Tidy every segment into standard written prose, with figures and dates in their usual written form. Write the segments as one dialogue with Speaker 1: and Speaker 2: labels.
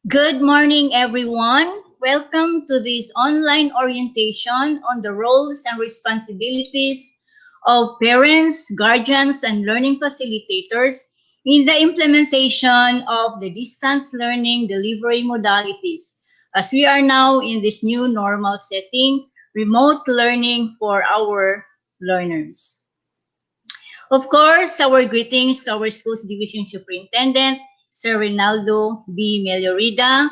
Speaker 1: Good morning, everyone. Welcome to this online orientation on the roles and responsibilities of parents, guardians, and learning facilitators in the implementation of the distance learning delivery modalities, as we are now in this new normal setting, remote learning for our learners. Of course, our greetings to our schools division superintendent, Sir Rinaldo B. Meliorida,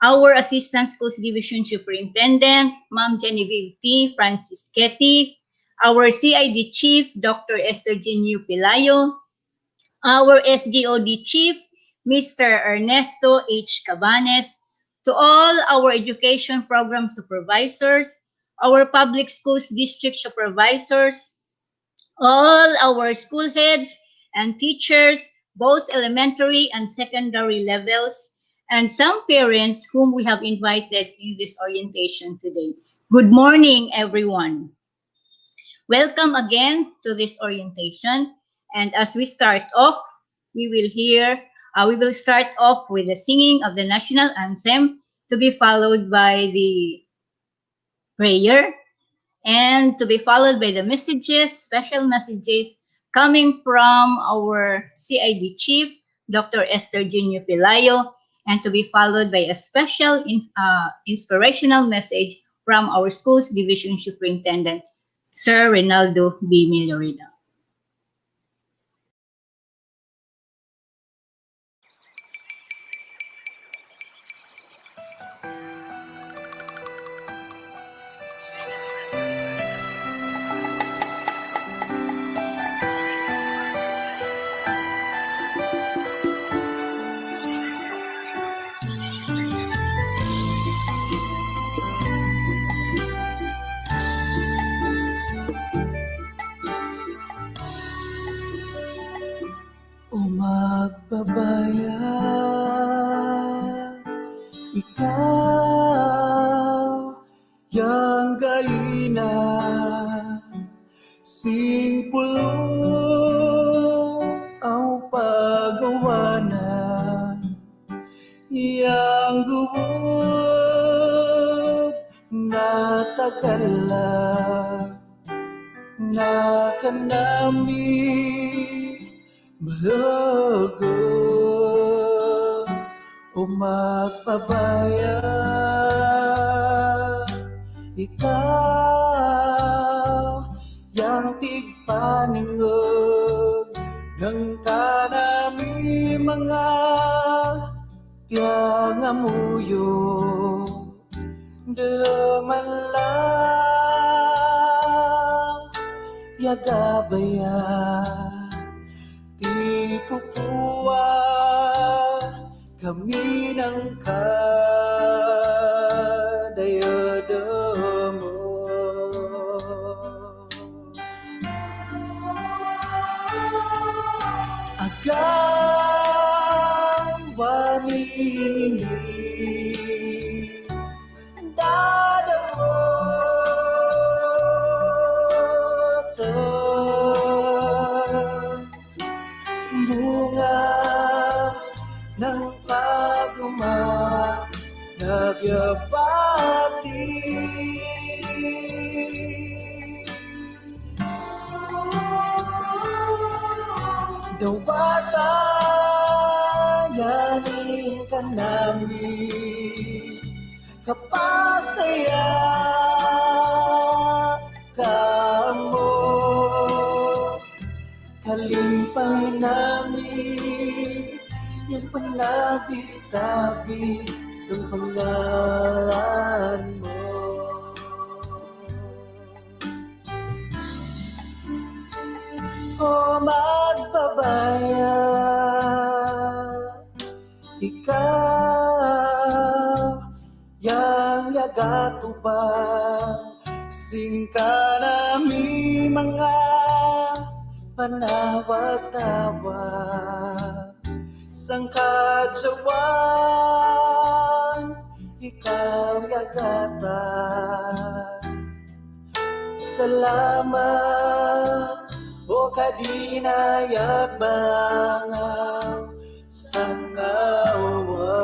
Speaker 1: our Assistant Schools Division Superintendent, Ma'am Genevieve T. Franciscetti, our CID Chief, Dr. Esther Genio Pelayo, our SGOD Chief, Mr. Ernesto H. Cabanes, to all our education program supervisors, our public schools district supervisors, all our school heads and teachers, both elementary and secondary levels, and some parents whom we have invited in this orientation today. Good morning, everyone. Welcome again to this orientation. And as we start off, we will start off with the singing of the national anthem to be followed by the prayer, and to be followed by the messages, special messages coming from our CID chief, Dr. Esther Junio Pilayo, and to be followed by a special inspirational message from our school's division superintendent, Sir Reynaldo B. Milorino.
Speaker 2: O magbabayan, ikaw yang gaina, sing pulong ang pagawana, yang guwag na tagala, na kanami Mahagod o magpabaya, ikaw yang tigpaningog ng kanami mga piangamuyo demalang yagabaya di pupuwa kami ng kadayada mo. Agang waning ini dadamo bunga ng paguma nagyabati dawata yaning kanami kapasaya kamo kalipay namin yung panabi-sabi sa pangalan mo. O magbabaya, ikaw yang yagatubang singka nami mga panawag-tawag sang kadyawan ikaw yagata salamat o kadinayag bangaw sang awa.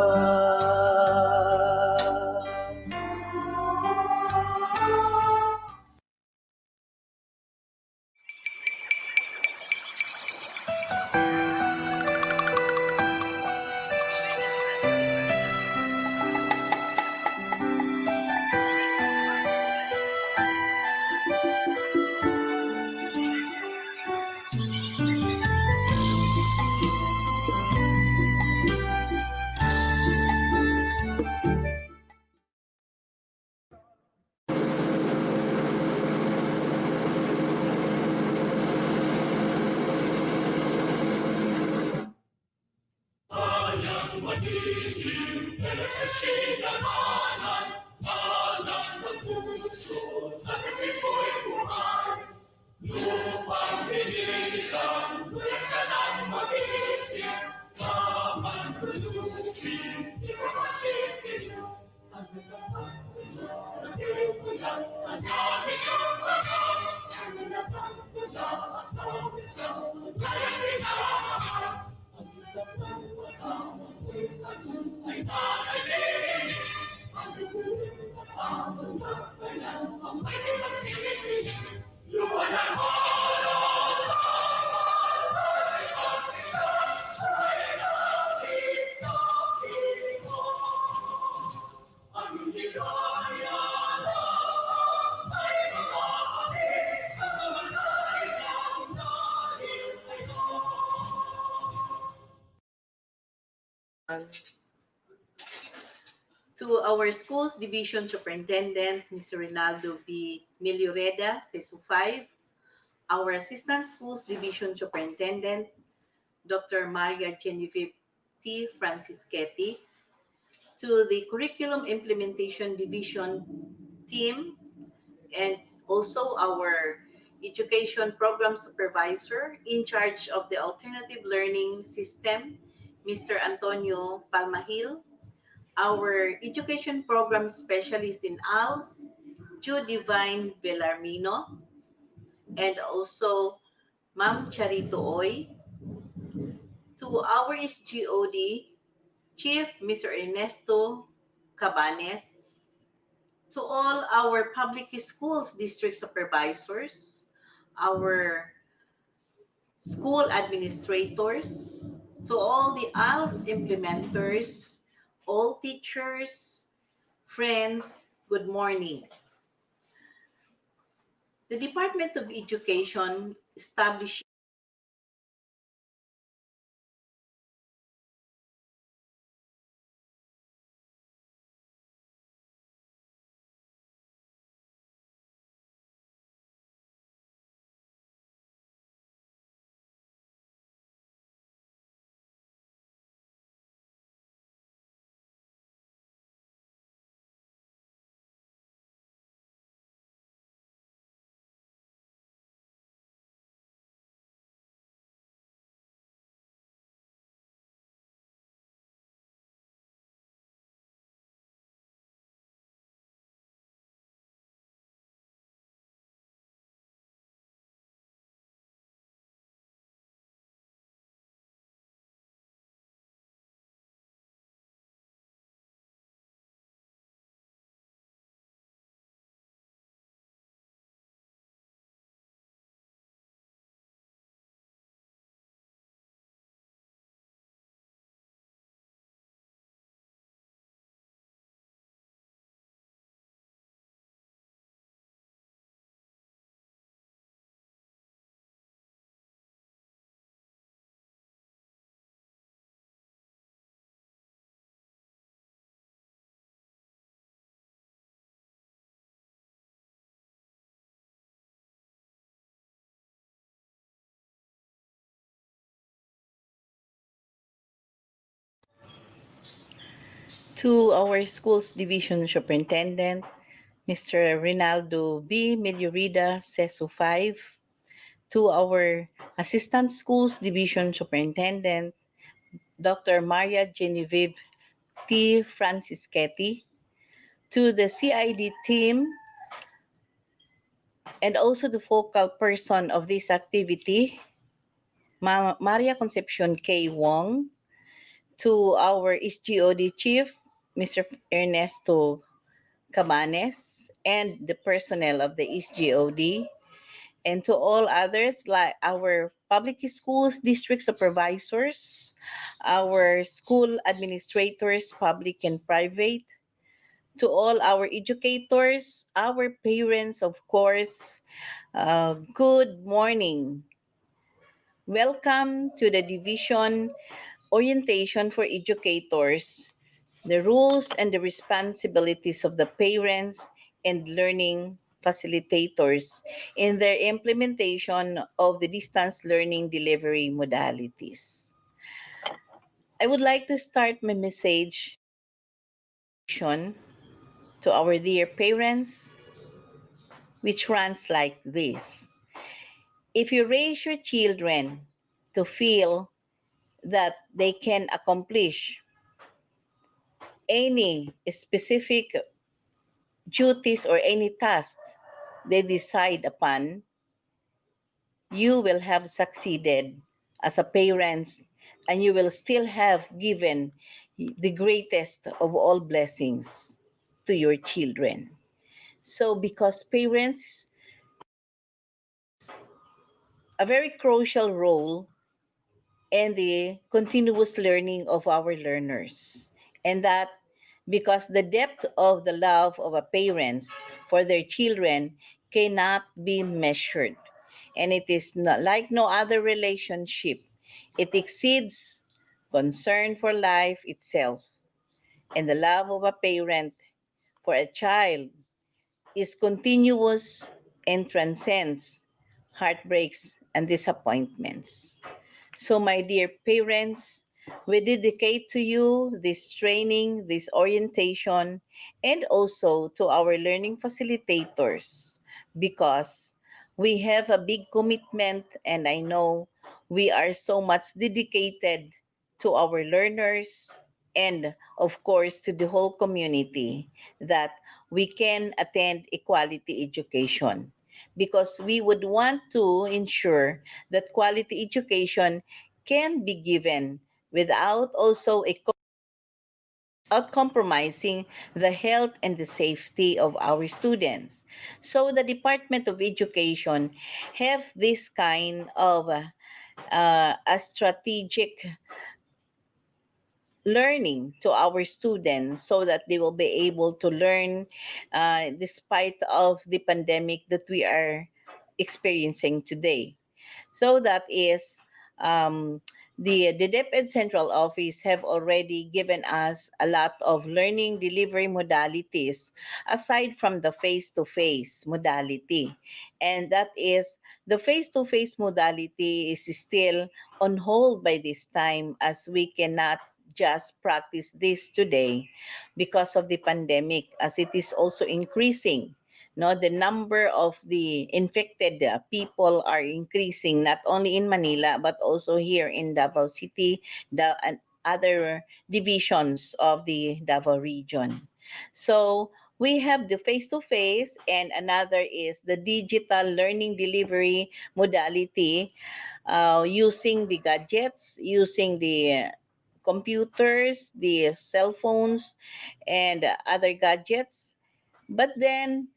Speaker 3: To our schools division superintendent, Mr. Rinaldo B. Milioreda, CESU 5, our assistant schools division superintendent, Dr. Maria Genevieve T. Francischetti, to the curriculum implementation division team, and also our education program supervisor in charge of the alternative learning system, Mr. Antonio Palmahil, our education program specialist in ALS, Judivine Bellarmino, and also Ma'am Charito Oy, to our SGOD Chief Mr. Ernesto Cabanes, to all our public schools district supervisors, our school administrators, to all the ALS implementers, all teachers, friends, good morning. The Department of Education established to our schools division superintendent, Mr. Rinaldo B. Miliorida, CESU 5, to our assistant schools division superintendent, Dr. Maria Genevieve T. Francischetti, to the CID team, and also the focal person of this activity, Maria Concepcion K. Wong, to our SGOD chief, Mr. Ernesto Cabanes, and the personnel of the SGOD, and to all others like our public schools district supervisors, our school administrators, public and private, to all our educators, our parents, of course, good morning. Welcome to the division orientation for educators, the rules and the responsibilities of the parents and learning facilitators in their implementation of the distance learning delivery modalities. I would like to start my message to our dear parents, which runs like this. If you raise your children to feel that they can accomplish any specific duties or any task they decide upon, you will have succeeded as a parent, and you will still have given the greatest of all blessings to your children. So because parents a very crucial role in the continuous learning of our learners. And that because the depth of the love of a parents for their children cannot be measured. And it is not like no other relationship. It exceeds concern for life itself. And the love of a parent for a child is continuous and transcends heartbreaks and disappointments. So, my dear parents, we dedicate to you this training, this orientation, and also to our learning facilitators because we have a big commitment, and I know we are so much dedicated to our learners and, of course, to the whole community that we can attend equality education because we would want to ensure that quality education can be given without also without compromising the health and the safety of our students. So the Department of Education have this kind of a strategic learning to our students so that they will be able to learn despite of the pandemic that we are experiencing today. So that is the DepEd Central Office have already given us a lot of learning delivery modalities aside from the face-to-face modality. And that is the face-to-face modality is still on hold by this time as we cannot just practice this today because of the pandemic as it is also increasing. No, the number of the infected people are increasing not only in Manila but also here in Davao City, and other divisions of the Davao region. So we have the face-to-face and another is the digital learning delivery modality using the gadgets, using the computers, the cell phones, and other gadgets. But then,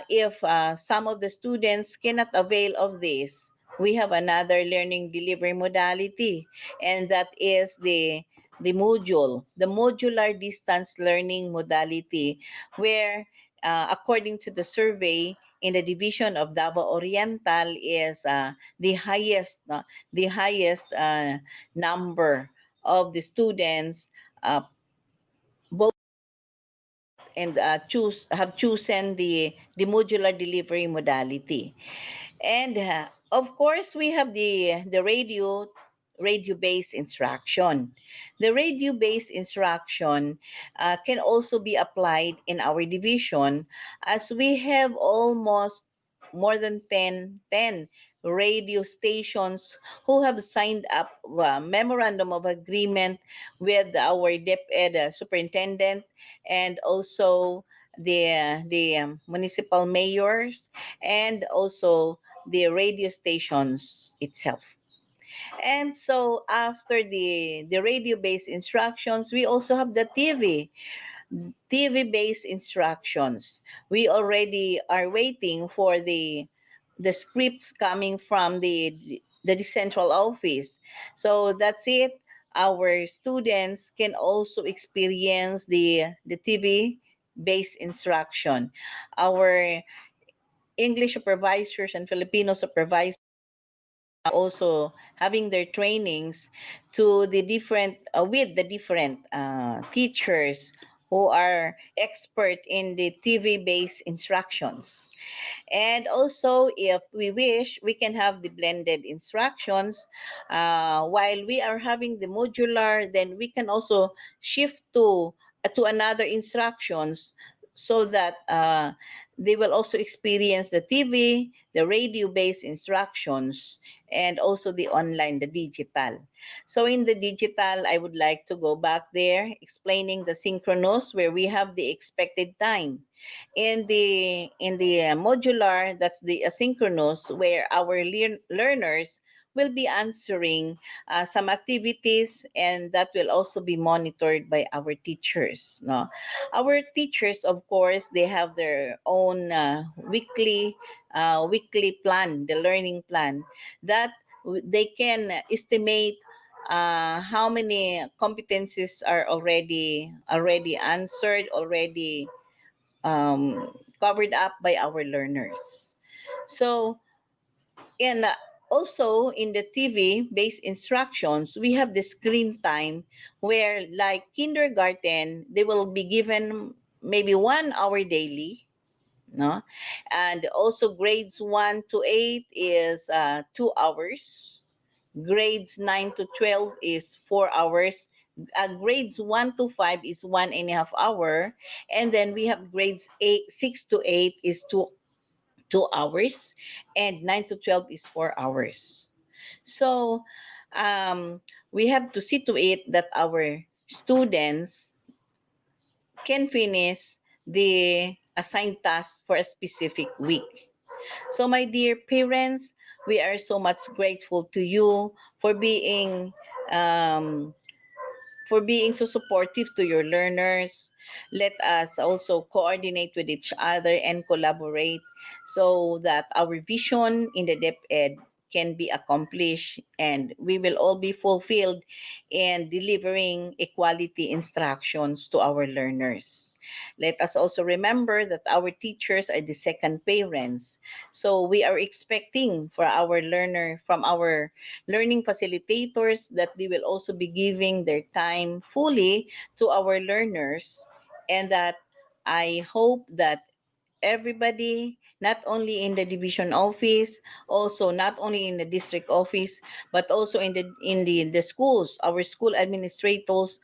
Speaker 3: if some of the students cannot avail of this, we have another learning delivery modality, and that is the modular distance learning modality, where according to the survey in the division of Davao Oriental is the highest number of the students uh, both and chosen the modular delivery modality. And of course, we have the radio-based instruction. The radio-based instruction can also be applied in our division as we have almost more than ten radio stations who have signed up a memorandum of agreement with our DepEd superintendent and also the municipal mayors and also the radio stations itself. And so after the radio-based instructions, we also have the TV-based instructions. We already are waiting for the scripts coming from the central office. So that's it. Our students can also experience the TV-based instruction. Our English supervisors and Filipino supervisors also having their trainings to the different with the different teachers who are expert in the TV-based instructions. And also, if we wish, we can have the blended instructions. While we are having the modular, then we can also shift to another instructions so that they will also experience the TV, the radio-based instructions, and also the online, the digital. So in the digital, I would like to go back there explaining the synchronous where we have the expected time. In the modular, that's the asynchronous where our learners will be answering some activities, and that will also be monitored by our teachers. No, our teachers, of course, they have their own weekly plan, the learning plan, that they can estimate how many competencies are already answered, already covered up by our learners. So, and also in the TV based instructions, we have the screen time where, like kindergarten, they will be given maybe 1 hour daily, no, and also grades 1 to 8 is 2 hours, grades 9 to 12 is 4 hours, grades 1 to 5 is 1.5 hour, and then we have grades 6 to 8 is 2 hours, and 9 to 12 is 4 hours. So we have to see to it that our students can finish the assigned task for a specific week. So, my dear parents, we are so much grateful to you um, for being so supportive to your learners. Let us also coordinate with each other and collaborate so that our vision in the DepEd can be accomplished, and we will all be fulfilled in delivering equality instructions to our learners. Let us also remember that our teachers are the second parents. So we are expecting from our learning facilitators, that they will also be giving their time fully to our learners, and that I hope that everybody, not only in the division office, also not only in the district office, but also in the schools, our school administrators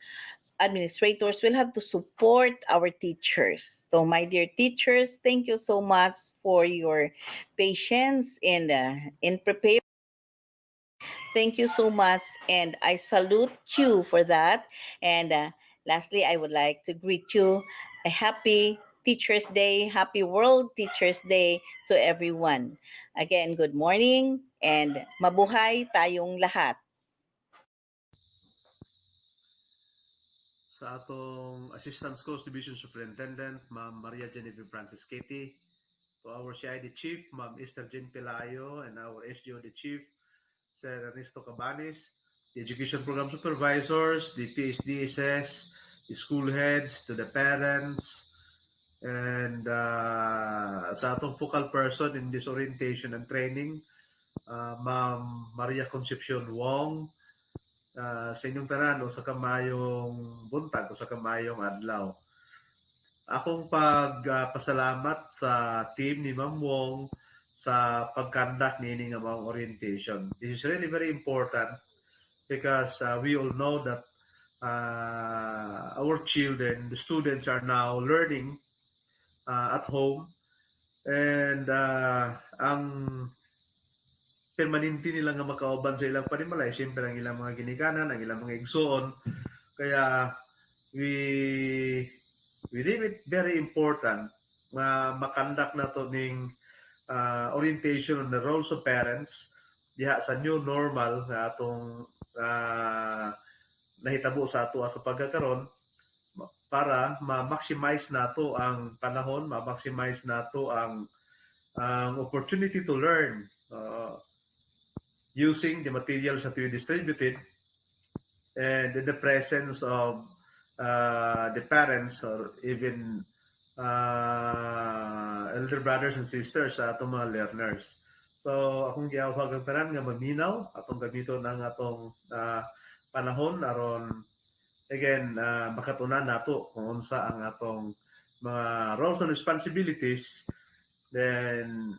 Speaker 3: will have to support our teachers. So, my dear teachers, thank you so much for your patience in preparing. Thank you so much, and I salute you for that. And lastly, I would like to greet you a happy Teachers Day, happy World Teachers Day to everyone. Again, good morning, and mabuhay tayong lahat.
Speaker 4: Sa atong Assistant Schools Division Superintendent, Ma'am Maria Genevieve Francis Katie, to our CID Chief, Ma'am Esther Jean Pelayo, and our SGOD Chief, Sir Ernesto Cabanis, the Education Program Supervisors, the PSDSS, the school heads, to the parents, and sa atong focal person in this orientation and training, Ma'am Maria Concepcion Wong, sa inyong tanan, o sa kamayong buntag, o sa kamayong adlaw. Akong pagpasalamat sa team ni Ma'am Wong sa pag-conduct nini nga mga orientation. This is really very important because we all know that our children, the students, are now learning at home, and ang permanente nila nga makauban sa ilang panimalay, siyempre ang ilang mga ginikanan, ang ilang mga igsoon. Kaya we deem it very important na makandak na to ning orientation on the roles of parents diha sa new normal na atong nahitabo sa ato sa pagkakaroon, para ma-maximize nato ang panahon, ma-maximize nato ang opportunity to learn using the materials that we distributed, and in the presence of the parents, or even elder brothers and sisters sa atong mga learners. So akong giawhag ang tanan nga maminaw atong gamiton ang atong panahon aron again makatunan nato kung unsa ang atong mga roles and responsibilities, then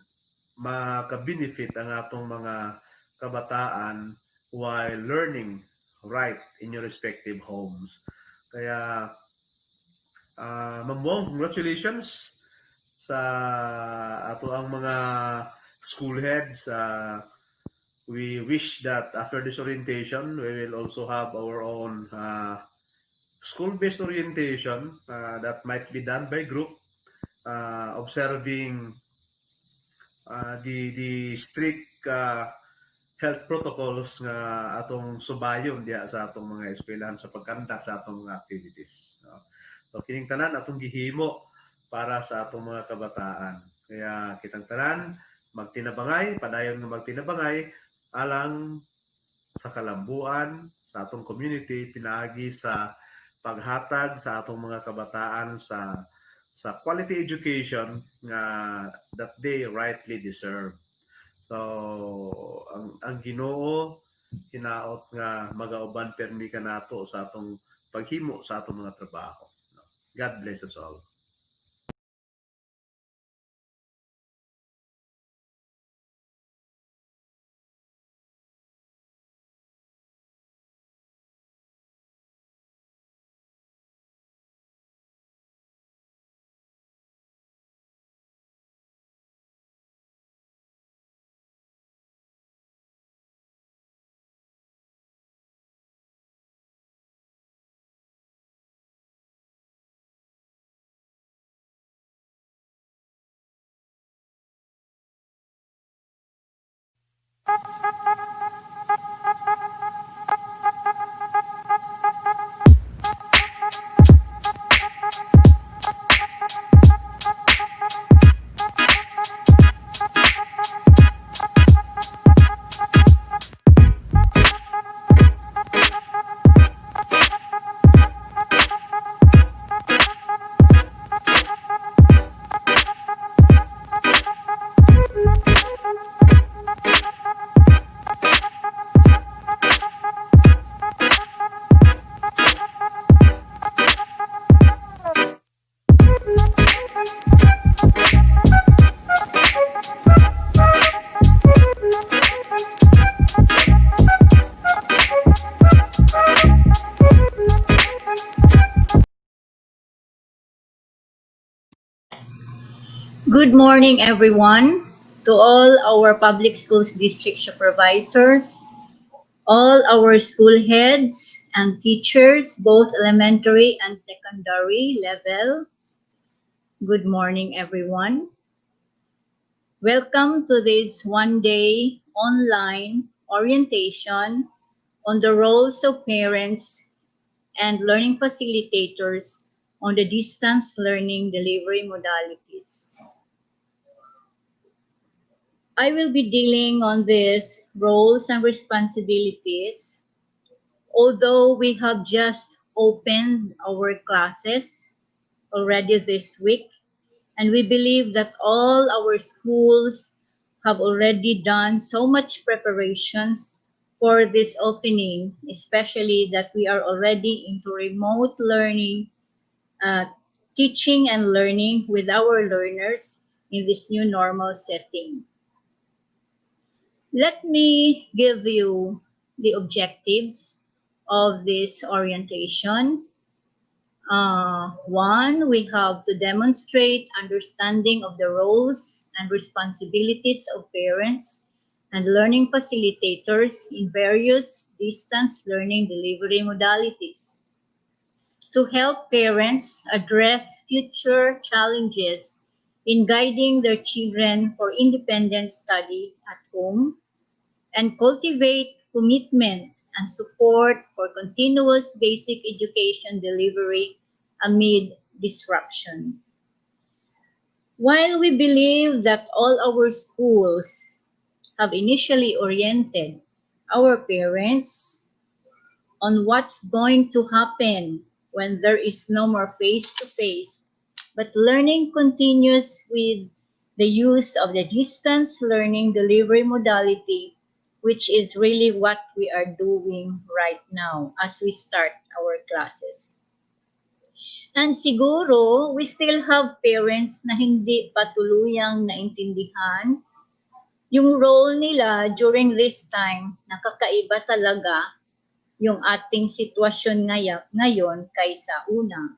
Speaker 4: maka-benefit ang atong mga kabataan while learning right in your respective homes. Kaya Ma'am Wong, congratulations sa ato ang mga school heads. We wish that after this orientation, we will also have our own school-based orientation that might be done by group, observing the strict health protocols nga atong subayon diha sa atong mga eskwelahan sa pagkandak sa atong mga activities. No? So kining tanan atong gihimo para sa atong mga kabataan. Kaya kitang tanan magtinabangay, padayon nga magtinabangay alang sa kalambuan sa atong community pinaagi sa paghatag sa atong mga kabataan sa quality education nga that they rightly deserve. So ang Ginoo hinaot nga magauban permi kanato sa atong paghimo sa atong mga trabaho. God bless us all.
Speaker 1: Good morning, everyone, to all our public schools district supervisors, all our school heads and teachers, both elementary and secondary level. Good morning, everyone. Welcome to this one-day online orientation on the roles of parents and learning facilitators on the distance learning delivery modalities. I will be dealing on these roles and responsibilities, although we have just opened our classes already this week, and we believe that all our schools have already done so much preparations for this opening, especially that we are already into remote learning, teaching and learning with our learners in this new normal setting. Let me give you the objectives of this orientation. One, we have to demonstrate understanding of the roles and responsibilities of parents and learning facilitators in various distance learning delivery modalities. To help parents address future challenges in guiding their children for independent study at home, and cultivate commitment and support for continuous basic education delivery amid disruption. While we believe that all our schools have initially oriented our parents on what's going to happen when there is no more face-to-face, but learning continues with the use of the distance learning delivery modality, which is really what we are doing right now as we start our classes. And siguro, we still have parents na hindi pa tuluyang naintindihan yung role nila during this time. Nakakaiba talaga yung ating sitwasyon ngayon kaysa una.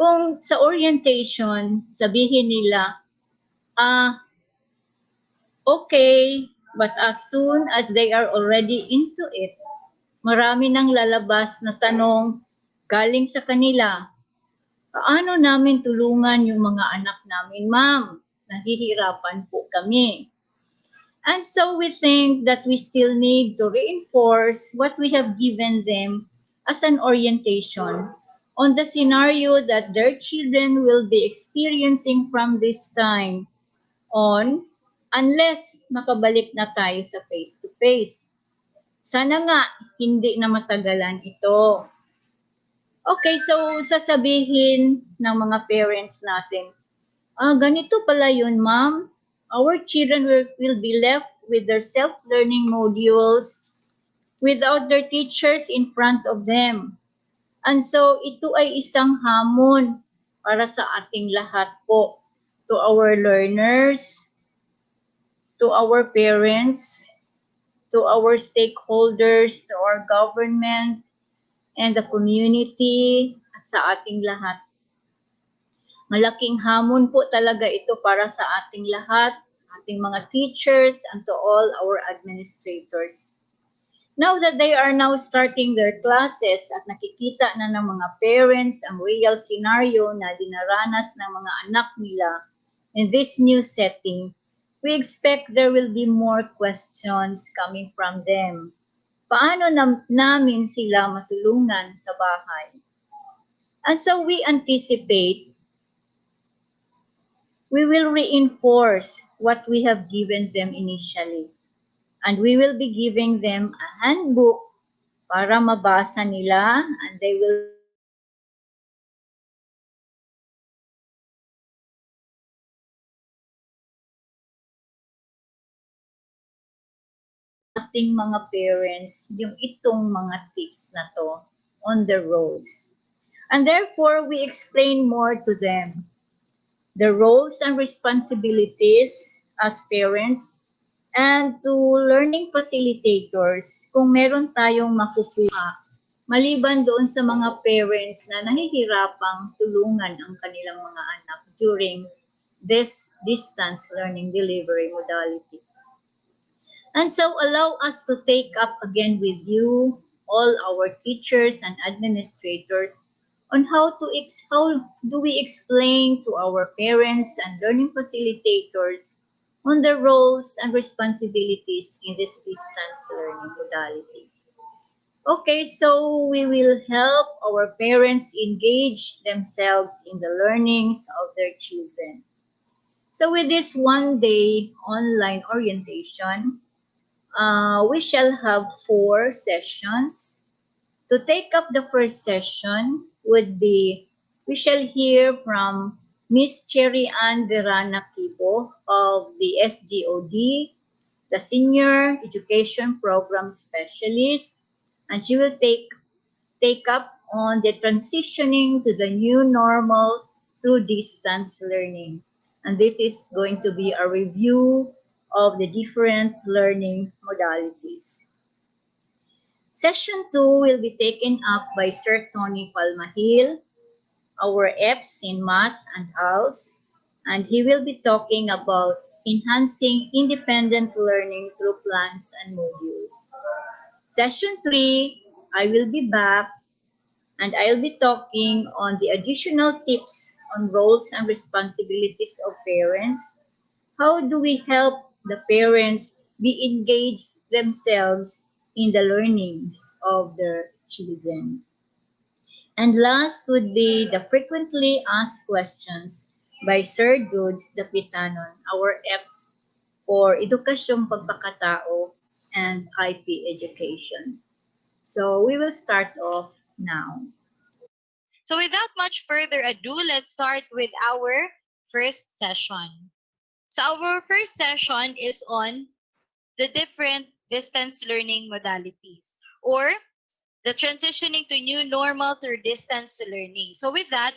Speaker 1: Kung sa orientation, sabihin nila, okay, but as soon as they are already into it, marami nang lalabas na tanong galing sa kanila. Paano namin tulungan yung mga anak namin, ma'am? Nahihirapan po kami. And so we think that we still need to reinforce what we have given them as an orientation on the scenario that their children will be experiencing from this time on unless makabalik na tayo sa face-to-face. Sana nga hindi na matagalan ito. Okay, so sasabihin ng mga parents natin, ganito pala yun, ma'am. Our children will be left with their self-learning modules without their teachers in front of them. And so ito ay isang hamon para sa ating lahat po, to our learners, to our parents, to our stakeholders, to our government, and the community, at sa ating lahat. Malaking hamon po talaga ito para sa ating lahat, ating mga teachers, and to all our administrators. Now that they are now starting their classes at nakikita na ng mga parents ang real scenario na dinaranas ng mga anak nila in this new setting, we expect there will be more questions coming from them. Paano namin sila matulungan sa bahay? And so we anticipate we will reinforce what we have given them initially. And we will be giving them a handbook para mabasa nila, and they will ating mga parents yung itong mga tips na to on the roads. And therefore, we explain more to them the roles and responsibilities as parents and to learning facilitators kung meron tayong makukuha maliban doon sa mga parents na nahihirapang tulungan ang kanilang mga anak during this distance learning delivery modality. And so allow us to take up again with you, all our teachers and administrators, on how do we explain to our parents and learning facilitators on the roles and responsibilities in this distance learning modality. Okay, so we will help our parents engage themselves in the learnings of their children. So with this one-day online orientation, we shall have 4 sessions. To take up the first session would be, we shall hear from Miss Cherry Ann Verana Kibo of the SGOD, the Senior Education Program Specialist, and she will take up on the transitioning to the new normal through distance learning. And this is going to be a review of the different learning modalities. Session 2 will be taken up by Sir Tony Palmahil, our EPS in Math and House, and he will be talking about enhancing independent learning through plans and modules. Session 3, I will be back and I'll be talking on the additional tips on roles and responsibilities of parents. How do we help the parents be engaged themselves in the learnings of their children? And last would be the frequently asked questions by Sir Dudes Dapitanon, our EPS for Edukasyong Pagpakatao and IP Education. So we will start off now.
Speaker 5: So without much further ado, let's start with our first session. So our first session is on the different distance learning modalities or the transitioning to new normal through distance learning. So with that,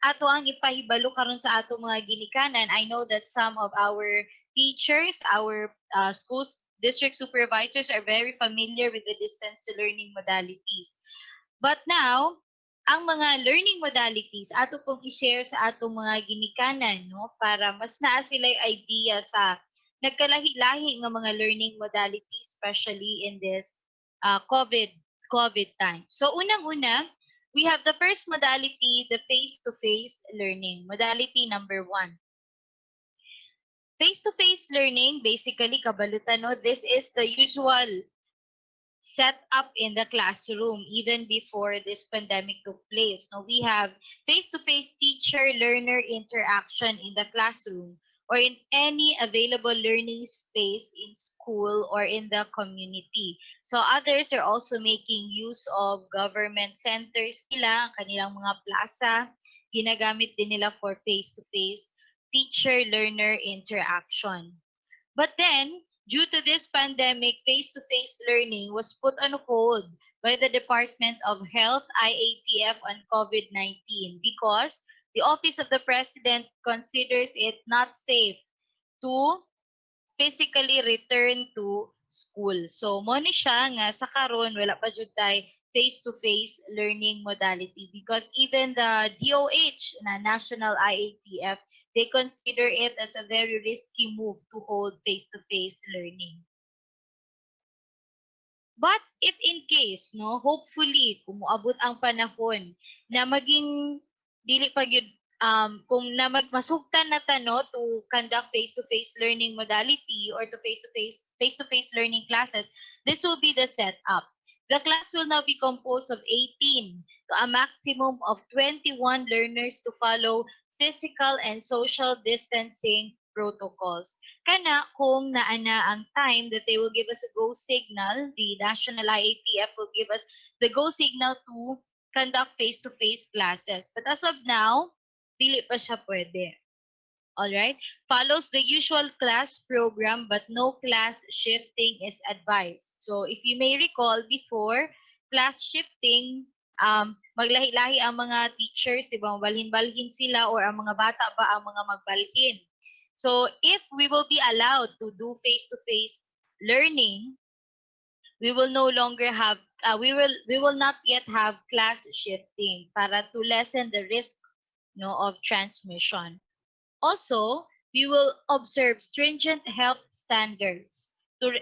Speaker 5: ato ang ipahibalo karon sa ato mga ginikanan. I know that some of our teachers, our schools, district supervisors are very familiar with the distance learning modalities. But now, ang mga learning modalities ato pong i-share sa atong mga ginikanan, no, para mas naa sila'y idea sa nagkalahi-lahi nga mga learning modalities, especially in this COVID time. So unang-una, we have the first modality, the face-to-face learning, modality number 1. Face-to-face learning, basically, kabalutan, no, this is the usual set up in the classroom even before this pandemic took place. No, we have face-to-face teacher-learner interaction in the classroom or in any available learning space in school or in the community. So others are also making use of government centers nila, kanilang mga plaza, ginagamit din nila for face-to-face teacher-learner interaction. But then, due to this pandemic, face-to-face learning was put on hold by the Department of Health, IATF, on COVID-19 because the Office of the President considers it not safe to physically return to school. So, mo ni siya nga sa karon wala pa jud tay face-to-face learning modality because even the DOH na National IATF, they consider it as a very risky move to hold face-to-face learning. But if in case, no, hopefully, kung moabot ang panahon na maging dili pa gyud kung na masugtan na tano to conduct face-to-face learning modality or to face-to-face learning classes, this will be the setup. The class will now be composed of 18 to a maximum of 21 learners to follow physical and social distancing protocols. Kana kung naana ang time that they will give us a go signal, the National IATF will give us the go signal to conduct face-to-face classes. But as of now, dili pa siya pwede. Alright? Follows the usual class program but no class shifting is advised. So if you may recall before, class shifting, maglahi-lahi ang mga teachers, diba? Balhin-balhin sila or ang mga bata ba ang mga magbalhin. So if we will be allowed to do face-to-face learning, we will no longer have, we will not yet have class shifting para to lessen the risk, no, of transmission. Also, we will observe stringent health standards,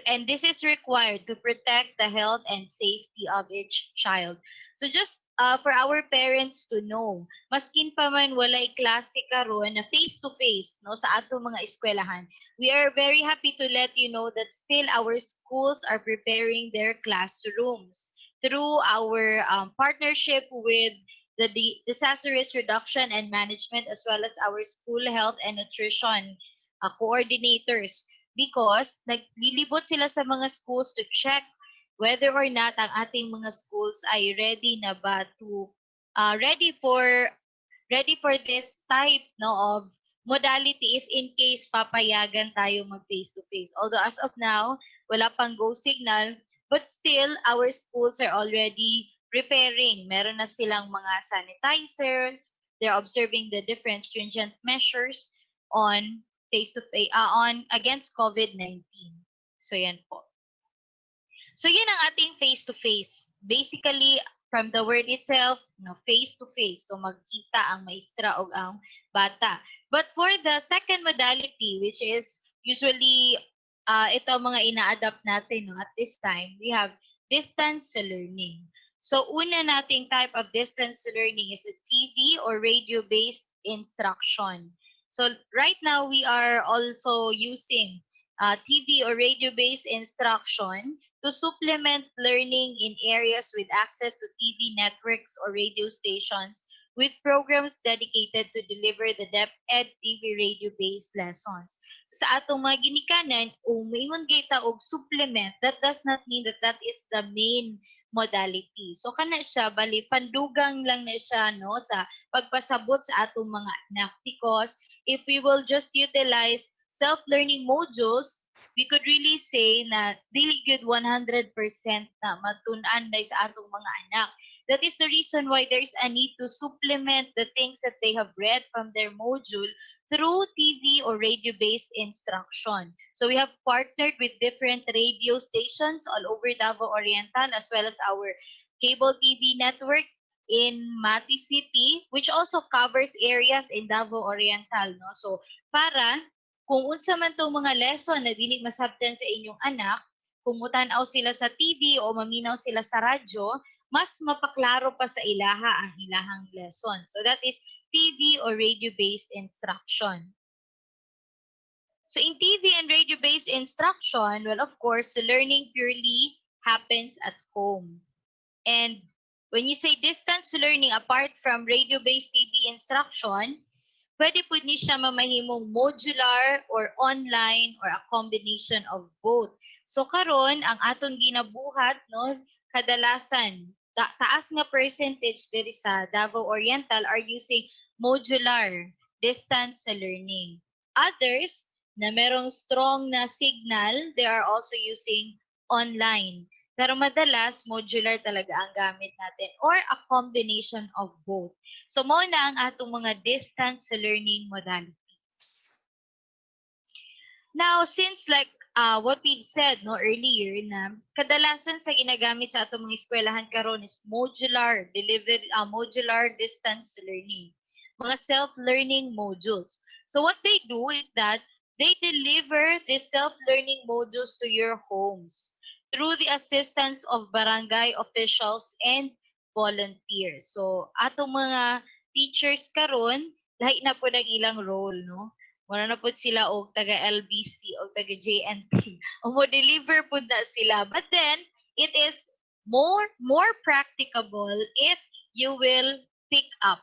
Speaker 5: and this is required to protect the health and safety of each child. So just for our parents to know, maskin pa man walay klase karon na face-to-face, no, sa atong mga eskwelahan, we are very happy to let you know that still our schools are preparing their classrooms through our partnership with the disaster risk reduction and management as well as our school health and nutrition coordinators because naglilibot sila sa mga schools to check whether or not ang ating mga schools ay ready na ba to ready for this type, no, of modality if in case papayagan tayo mag face to face. Although as of now wala pang go signal, but still our schools are already preparing. Meron na silang mga sanitizers. They're observing the different stringent measures on face-to-face on against COVID-19. So yan po. So yun ang ating face-to-face. Basically, from the word itself, no, face-to-face. So magkita ang maestra o ang bata. But for the second modality, which is usually ito mga ina-adapt natin, no, at this time, we have distance learning. So una nating type of distance learning is a TV or radio-based instruction. So right now we are also using TV or radio-based instruction to supplement learning in areas with access to TV networks or radio stations with programs dedicated to deliver the DepEd TV radio-based lessons. So, sa atong mga ginikanan, umingon kita og supplement, that does not mean that that is the main modality. So kana siya bali pandugang lang na siya, no, sa pagpasabot sa atong mga anak because if we will just utilize self-learning modules, we could really say na dili good 100% na matun-an dai sa atong mga anak. That is the reason why there is a need to supplement the things that they have read from their module through TV or radio-based instruction. So we have partnered with different radio stations all over Davao Oriental as well as our cable TV network in Mati City, which also covers areas in Davao Oriental. No? So para kung unsa man tong mga lesson na dili masabtan sa inyong anak, kung mutan-aw sila sa TV o maminaw sila sa radyo, mas mapaklaro pa sa ilaha ang ilahang lesson. So that is TV or radio-based instruction. So in TV and radio-based instruction, well, of course, the learning purely happens at home. And when you say distance learning, apart from radio-based TV instruction, pwede po ni siya mamahimong modular or online or a combination of both. So karon ang atong ginabuhat no, kadalasan taas nga percentage diri sa Davao Oriental are using modular distance learning. Others na merong strong na signal, they are also using online. Pero madalas, modular talaga ang gamit natin or a combination of both. So, mao na ang atong mga distance learning modalities. Now, since like what we've said no earlier na kadalasan sa ginagamit sa atong mga eskwelahan karon is modular delivery modular distance learning, mga self-learning modules. So what they do is that they deliver the self-learning modules to your homes through the assistance of barangay officials and volunteers. So atong mga teachers karon lahi na po ang ilang role no. Wala na po sila og taga LBC o taga JNT. O mo deliver po na sila. But then, it is more practicable if you will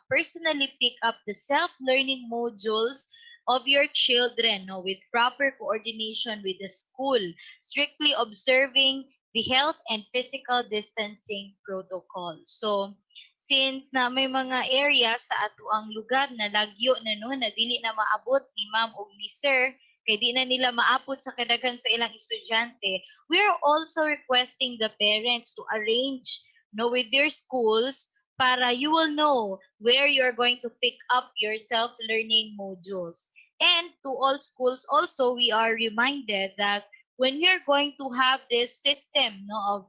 Speaker 5: personally pick up the self-learning modules of your children no, with proper coordination with the school, strictly observing the health and physical distancing protocol. So, since na may mga area sa ato ang lugar na lagyo na no, na dili na maabot ni ma'am o ni sir, kay di na nila maabot sa kadaghan sa ilang estudyante, we are also requesting the parents to arrange no, with their schools para you will know where you're going to pick up your self-learning modules. And to all schools also, we are reminded that when we are going to have this system no, of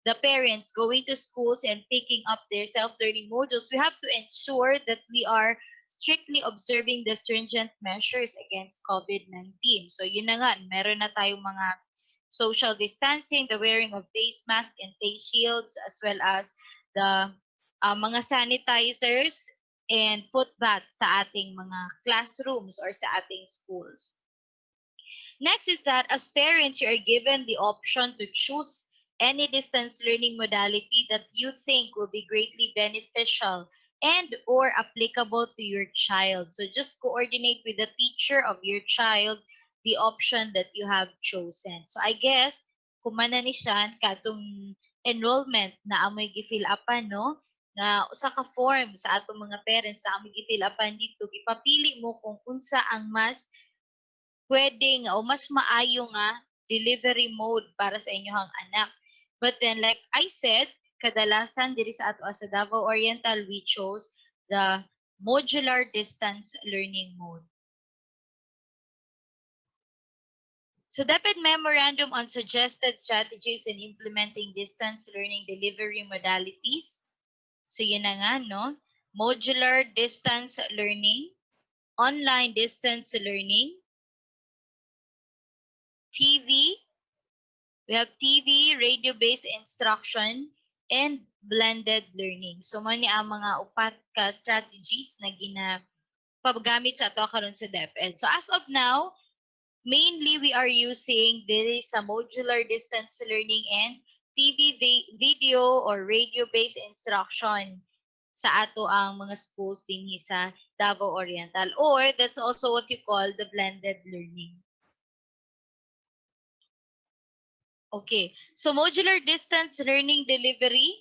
Speaker 5: the parents going to schools and picking up their self-learning modules, we have to ensure that we are strictly observing the stringent measures against COVID-19. So yun na nga, meron na tayong mga social distancing, the wearing of face masks and face shields, as well as the mga sanitizers and foot baths sa ating mga classrooms or sa ating schools. Next is that as parents, you are given the option to choose any distance learning modality that you think will be greatly beneficial and or applicable to your child. So just coordinate with the teacher of your child the option that you have chosen. So I guess, kumana ni siya katong enrollment na amoy gi-fill upan, no? Na usa ka form sa atong mga parents na amoy gi-fill upan dito, gipapili mo kung unsa ang mas pwedeng o mas maayo nga delivery mode para sa inyong anak. But then, like I said, kadalasan diri sa ato sa Davao Oriental, we chose the modular distance learning mode. So, DepEd Memorandum on Suggested Strategies in Implementing Distance Learning Delivery Modalities. So, yun na nga, no? Modular distance learning, online distance learning, TV, we have TV, radio-based instruction, and blended learning. So, mo ni ang mga upat ka strategies na ginapagamit sa ato karon sa DepEd. So, as of now, mainly we are using this modular distance learning and TV, video, or radio-based instruction sa ato ang mga schools din sa Davao Oriental. Or, that's also what you call the blended learning. Okay, so modular distance learning delivery,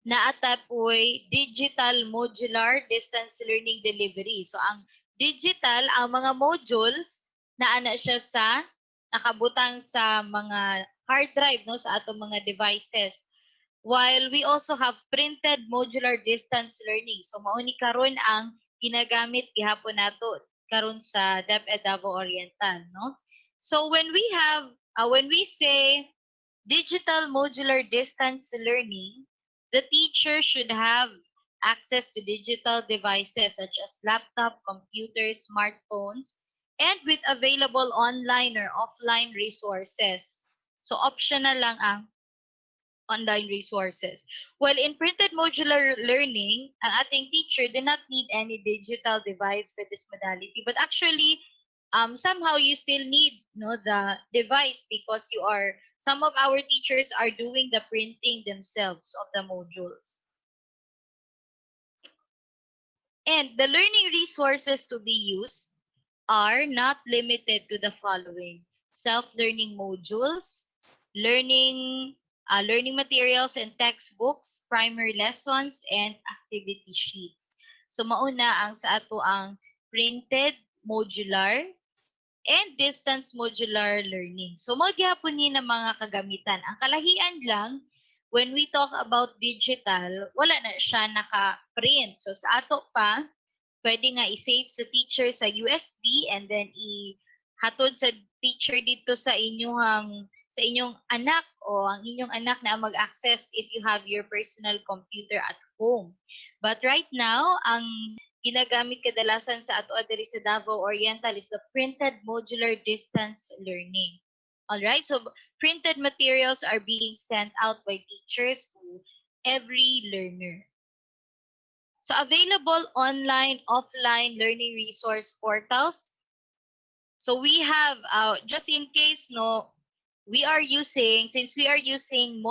Speaker 5: naata po'y digital modular distance learning delivery. So ang digital, ang mga modules, naana siya sa, nakabutang sa mga hard drive no, sa atong mga devices. While we also have printed modular distance learning. So mauni karon ang ginagamit gihapon nato karon sa DepEd Davao Oriental, no? So when we say digital modular distance learning, the teacher should have access to digital devices such as laptop, computers, smartphones, and with available online or offline resources. So optional lang ang online resources. While in printed modular learning, ang ating teacher did not need any digital device for this modality, but actually somehow you still need the device because some of our teachers are doing the printing themselves of the modules. And the learning resources to be used are not limited to the following: self-learning modules, learning learning materials and textbooks, primary lessons, and activity sheets. So mauna ang sa ato ang printed modular and distance modular learning. So magyapon ni na mga kagamitan. Ang kalahian lang, when we talk about digital, wala na siya naka-print. So sa ato pa, pwede nga i-save sa teacher sa USB and then ihatod sa teacher dito sa inyong anak o ang inyong anak na mag-access if you have your personal computer at home. But right now, ang ginagamit kadalasan sa ato diri sa Davao Oriental is the printed modular distance learning. Alright, so printed materials are being sent out by teachers to every learner. So available online, offline learning resource portals. So we have, just in case, since we are using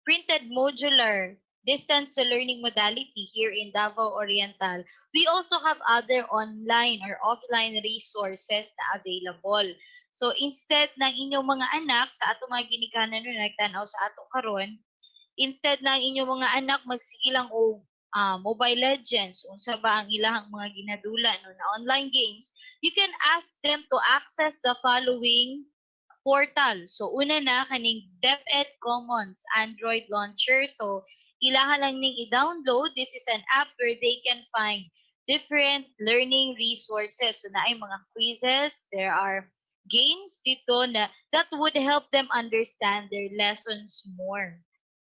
Speaker 5: printed modular distance learning modality here in Davao Oriental, we also have other online or offline resources na available. So instead ng inyong mga anak, sa ato mga ginikanan nun, nagtanaw sa ato karon, instead ng inyong mga anak magsige lang og Mobile Legends, unsa ba ang ilahang mga ginadula na online games, you can ask them to access the following portal. So una na kaning DepEd Commons Android launcher. So ilaha lang ning i-download. This is an app where they can find different learning resources. So naay mga quizzes, there are games dito that would help them understand their lessons more.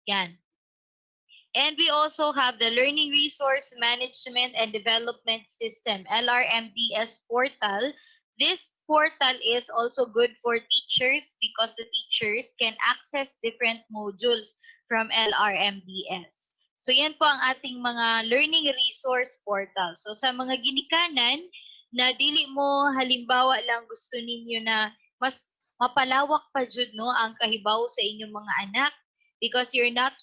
Speaker 5: Yan. And we also have the Learning Resource Management and Development System, LRMDS portal. This portal is also good for teachers because the teachers can access different modules from LRMDS. So yan po ang ating mga learning resource portal. So sa mga ginikanan na dili mo halimbawa lang gusto ninyo na mas mapalawak pa jud ang kahibaw sa inyong mga anak, because you're not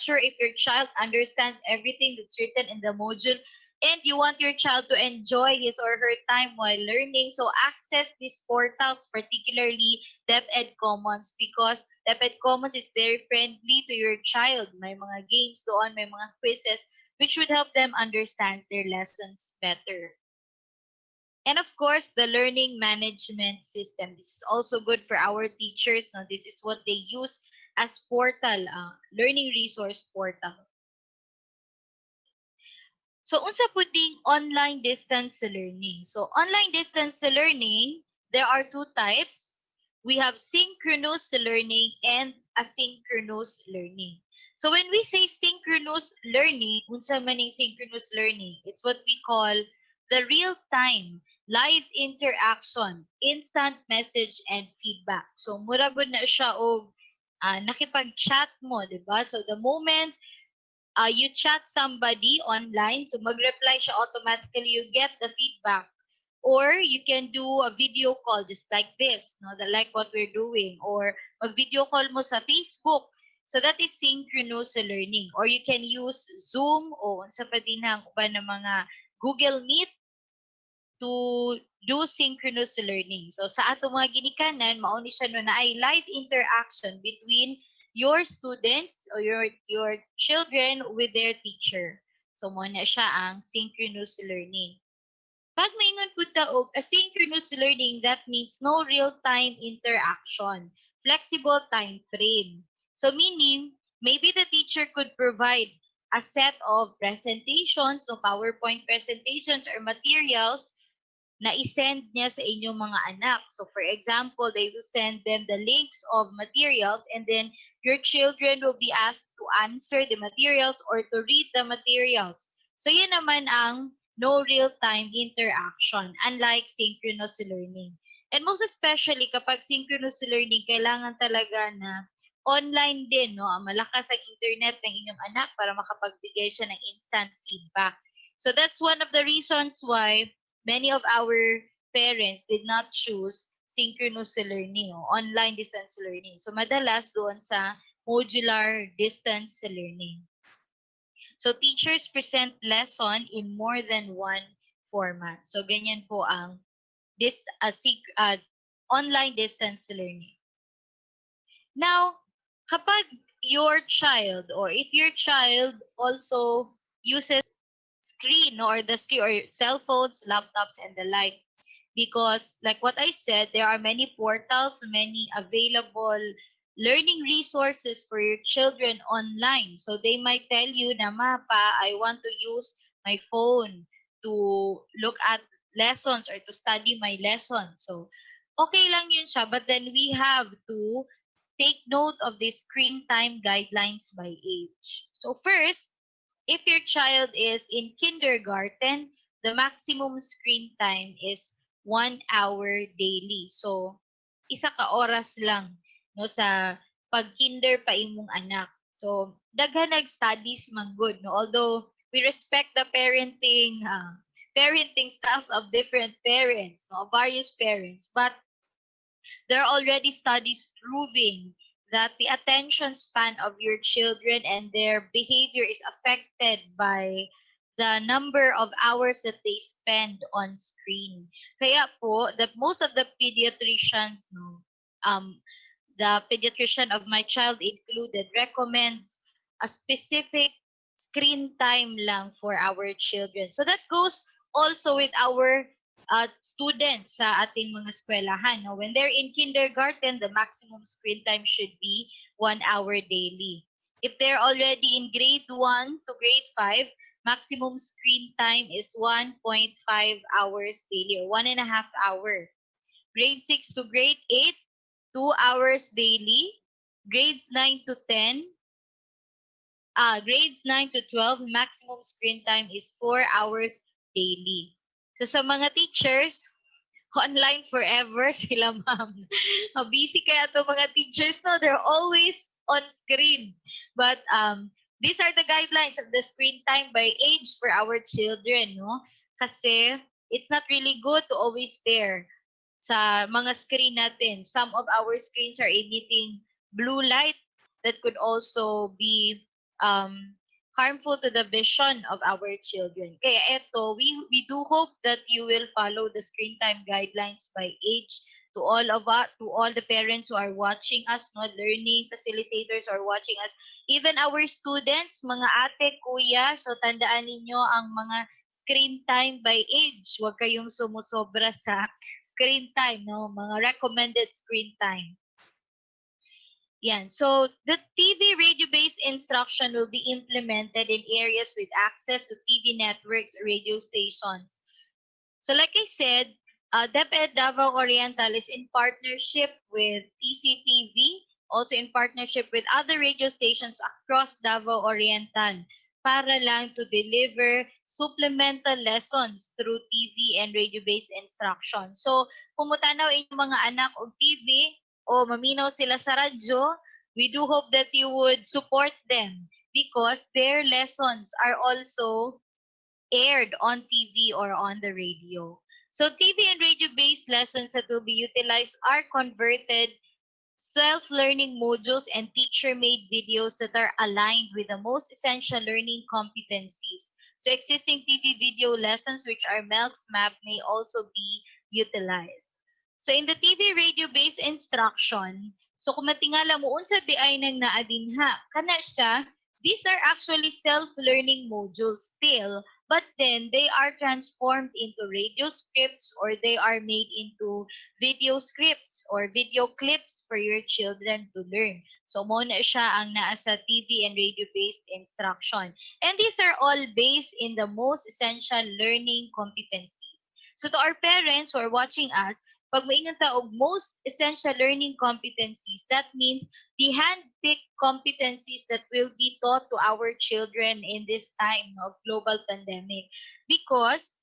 Speaker 5: sure if your child understands everything that's written in the module and you want your child to enjoy his or her time while learning. So access these portals, particularly DepEd Commons, because DepEd Commons is very friendly to your child. May mga games doon, may mga quizzes which would help them understand their lessons better. And of course, the learning management system. This is also good for our teachers. Now, this is what they use as portal, learning resource portal. So, unsa po ding online distance learning? So, online distance learning, there are two types. We have synchronous learning and asynchronous learning. So, when we say synchronous learning, unsa man ning synchronous learning? It's what we call the real-time live interaction, instant message, and feedback. So, mura gud na siya og nakipag-chat mo, di ba? So, the moment you chat somebody online, so mag-reply siya automatically, you get the feedback. Or you can do a video call just like this, like what we're doing. Or mag-video call mo sa Facebook. So, that is synchronous learning. Or you can use Zoom o sa padinang uban ng mga Google Meet to do synchronous learning. So sa ato mga ginikanan, mao ni siya na ay live interaction between your students or your children with their teacher. So mo na siya ang synchronous learning. Pag maingon pud ta og asynchronous learning, that means no real-time interaction, flexible time frame. So meaning, maybe the teacher could provide a set of presentations, so PowerPoint presentations or materials na i-send niya sa inyong mga anak. So for example, they will send them the links of materials and then your children will be asked to answer the materials or to read the materials. So yun naman ang no real-time interaction, unlike synchronous learning. And most especially kapag synchronous learning, kailangan talaga na online din, malakas ang internet ng inyong anak para makapagbigay siya ng instant feedback. So that's one of the reasons why many of our parents did not choose synchronous learning o online distance learning. So madalas doon sa modular distance learning. So teachers present lesson in more than one format. So ganyan po ang online distance learning. Now, kapag your child or if your child also uses screen or the screen or cell phones, laptops, and the like, because like what I said, there are many portals, many available learning resources for your children online. So they might tell you na, "Mapa, I want to use my phone to look at lessons or to study my lessons." So okay lang yun siya, but then we have to take note of the screen time guidelines by age. So first, if your child is in kindergarten, the maximum screen time is 1 hour daily. So, isa ka oras lang no sa pag-kinder pa imong anak. So, daghan nag-studies man good no. Although we respect the parenting styles of different parents, no, various parents, but there are already studies proving that the attention span of your children and their behavior is affected by the number of hours that they spend on screen. Kaya po, most of the pediatricians, no, the pediatrician of my child included, recommends a specific screen time lang for our children. So that goes also with our students sa ating mga eskwelahan. No? When they're in kindergarten, the maximum screen time should be 1 hour daily. If they're already in grade 1 to grade 5, maximum screen time is 1.5 hours daily or 1.5 hour. Grade 6 to grade 8, 2 hours daily. Grades 9 to 10, grades 9 to 12, maximum screen time is 4 hours daily. So sa mga teachers, online forever sila, ma'am. Busy kaya to mga teachers, no? They're always on screen. But these are the guidelines of the screen time by age for our children, no? Kasi it's not really good to always stare sa mga screen natin. Some of our screens are emitting blue light that could also be harmful to the vision of our children. Kaya eto, we do hope that you will follow the screen time guidelines by age to all of us, to all the parents who are watching us, no, learning facilitators are watching us, even our students, mga ate, kuya, so tandaan ninyo ang mga screen time by age. Huwag kayong sumusobra sa screen time, no, mga recommended screen time. Yan. So the TV radio-based instruction will be implemented in areas with access to TV networks or radio stations. So like I said, DepEd Davao Oriental is in partnership with PCTV, also in partnership with other radio stations across Davao Oriental para lang to deliver supplemental lessons through TV and radio-based instruction. So kung mutanaw inyong mga anak og TV, o maminaw sila sa radyo, we do hope that you would support them because their lessons are also aired on TV or on the radio. So TV and radio-based lessons that will be utilized are converted self-learning modules and teacher-made videos that are aligned with the most essential learning competencies. So existing TV video lessons, which are MELCS map, may also be utilized. So in the TV radio-based instruction, so kung matingala mo unsa di ay nang naadinha, kana siya, these are actually self-learning modules still, but then they are transformed into radio scripts or they are made into video scripts or video clips for your children to learn. So mo na siya ang naa sa TV and radio-based instruction. And these are all based in the most essential learning competencies. So to our parents who are watching us, pag maingon ta og most essential learning competencies, that means the hand-picked competencies that will be taught to our children in this time of global pandemic. Because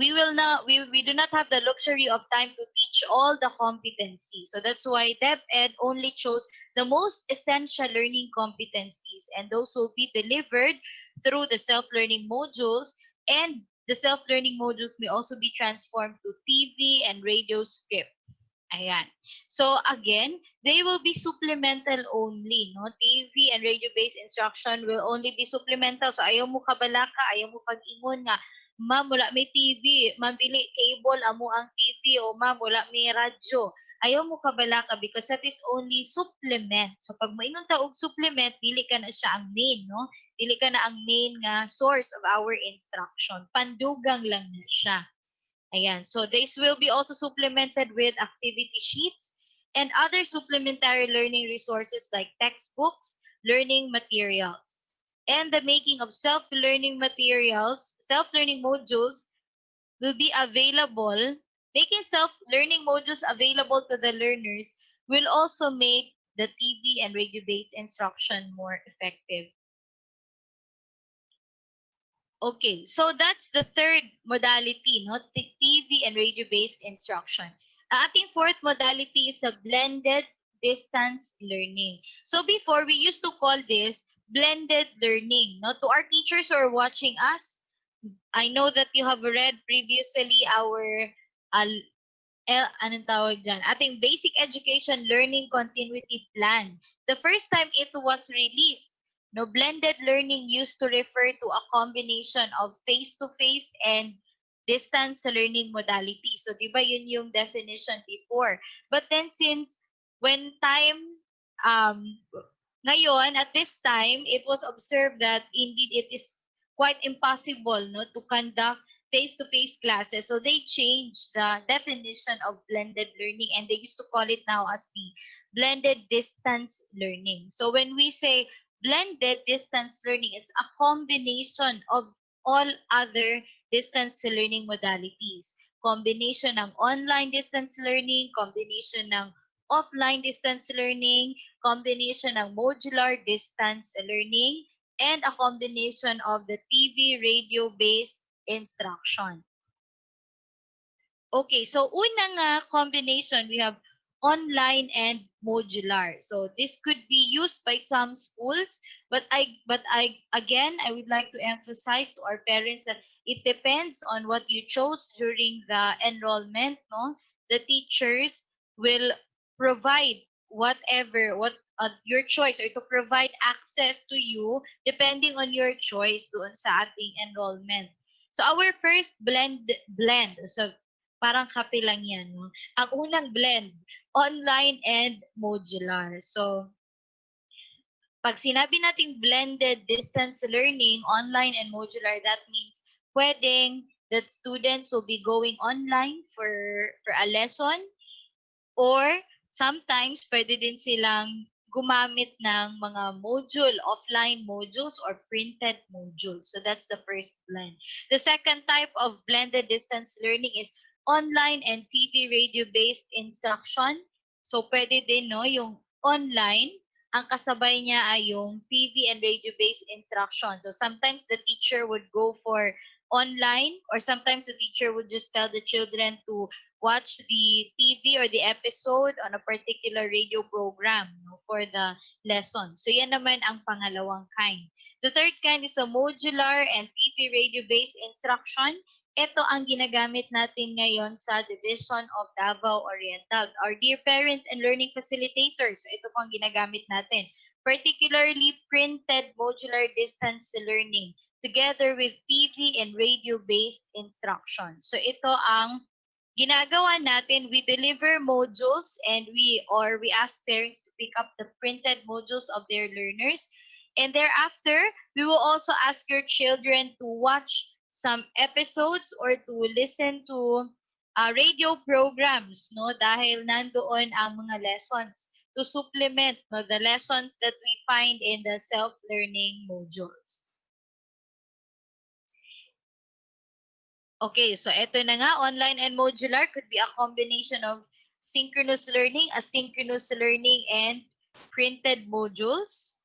Speaker 5: we do not have the luxury of time to teach all the competencies. So that's why DepEd only chose the most essential learning competencies, and those will be delivered through the self-learning modules and The self-learning modules may also be transformed to TV and radio scripts. Ayan. So again, they will be supplemental only, no? TV and radio-based instruction will only be supplemental. So ayaw mo kabalaka, ayaw mo pag-ingon nga, ma'am, wala may TV, ma'am, pili cable, amo ang TV, o ma'am, wala may radyo. Ayaw mo kabalaka because that is only supplement. So pag moingon ta og supplement, dili ka na siya ang main, no? Dili ka na ang main nga source of our instruction. Pandugang lang na siya. Ayan. So this will be also supplemented with activity sheets and other supplementary learning resources like textbooks, learning materials. And the making of self-learning materials, self-learning modules will be available. Making self-learning modules available to the learners will also make the TV and radio-based instruction more effective. Okay, so that's the third modality, no? TV and radio-based instruction. Ang ating fourth modality is a blended distance learning. So before, we used to call this blended learning. No? To our teachers who are watching us, I know that you have read previously our anong tawag dyan? Ating Basic Education Learning Continuity Plan. The first time it was released, no, blended learning used to refer to a combination of face-to-face and distance learning modality. So, di ba yun yung definition before? But then since when time, ngayon, at this time, it was observed that indeed it is quite impossible, no, to conduct face-to-face classes. So they changed the definition of blended learning and they used to call it now as the blended distance learning. So when we say blended distance learning, it's a combination of all other distance learning modalities. Combination ng online distance learning, combination ng offline distance learning, combination ng modular distance learning, and a combination of the TV radio-based instruction. Okay, so unang combination, we have online and modular. So this could be used by some schools, but I again I would like to emphasize to our parents that it depends on what you chose during the enrollment, no? The teachers will provide what your choice, or to provide access to you depending on your choice doon sa ating enrollment. So our first blend, so parang kape lang yan, no? Ang unang blend, online and modular. So, pag sinabi nating blended distance learning, online and modular, that means pwedeng that students will be going online for a lesson, or sometimes pwede din silang gumamit ng mga offline modules or printed modules. So that's the first blend. The second type of blended distance learning is online and TV radio-based instruction. So pwede din, no, yung online, ang kasabay niya ay yung TV and radio-based instruction. So sometimes the teacher would go for online, or sometimes the teacher would just tell the children to watch the TV or the episode on a particular radio program, no, for the lesson. So yan naman ang pangalawang kind. The third kind is a modular and TV radio-based instruction. Ito ang ginagamit natin ngayon sa Division of Davao Oriental. Our dear parents and learning facilitators, ito po ang ginagamit natin. Particularly printed modular distance learning together with TV and radio-based instruction. So ito ang ginagawa natin. We deliver modules and we ask parents to pick up the printed modules of their learners. And thereafter, we will also ask your children to watch some episodes or to listen to radio programs, no, dahil nandoon ang mga lessons to supplement, no, the lessons that we find in the self-learning modules. Okay, so ito na nga, online and modular could be a combination of synchronous learning, asynchronous learning, and printed modules.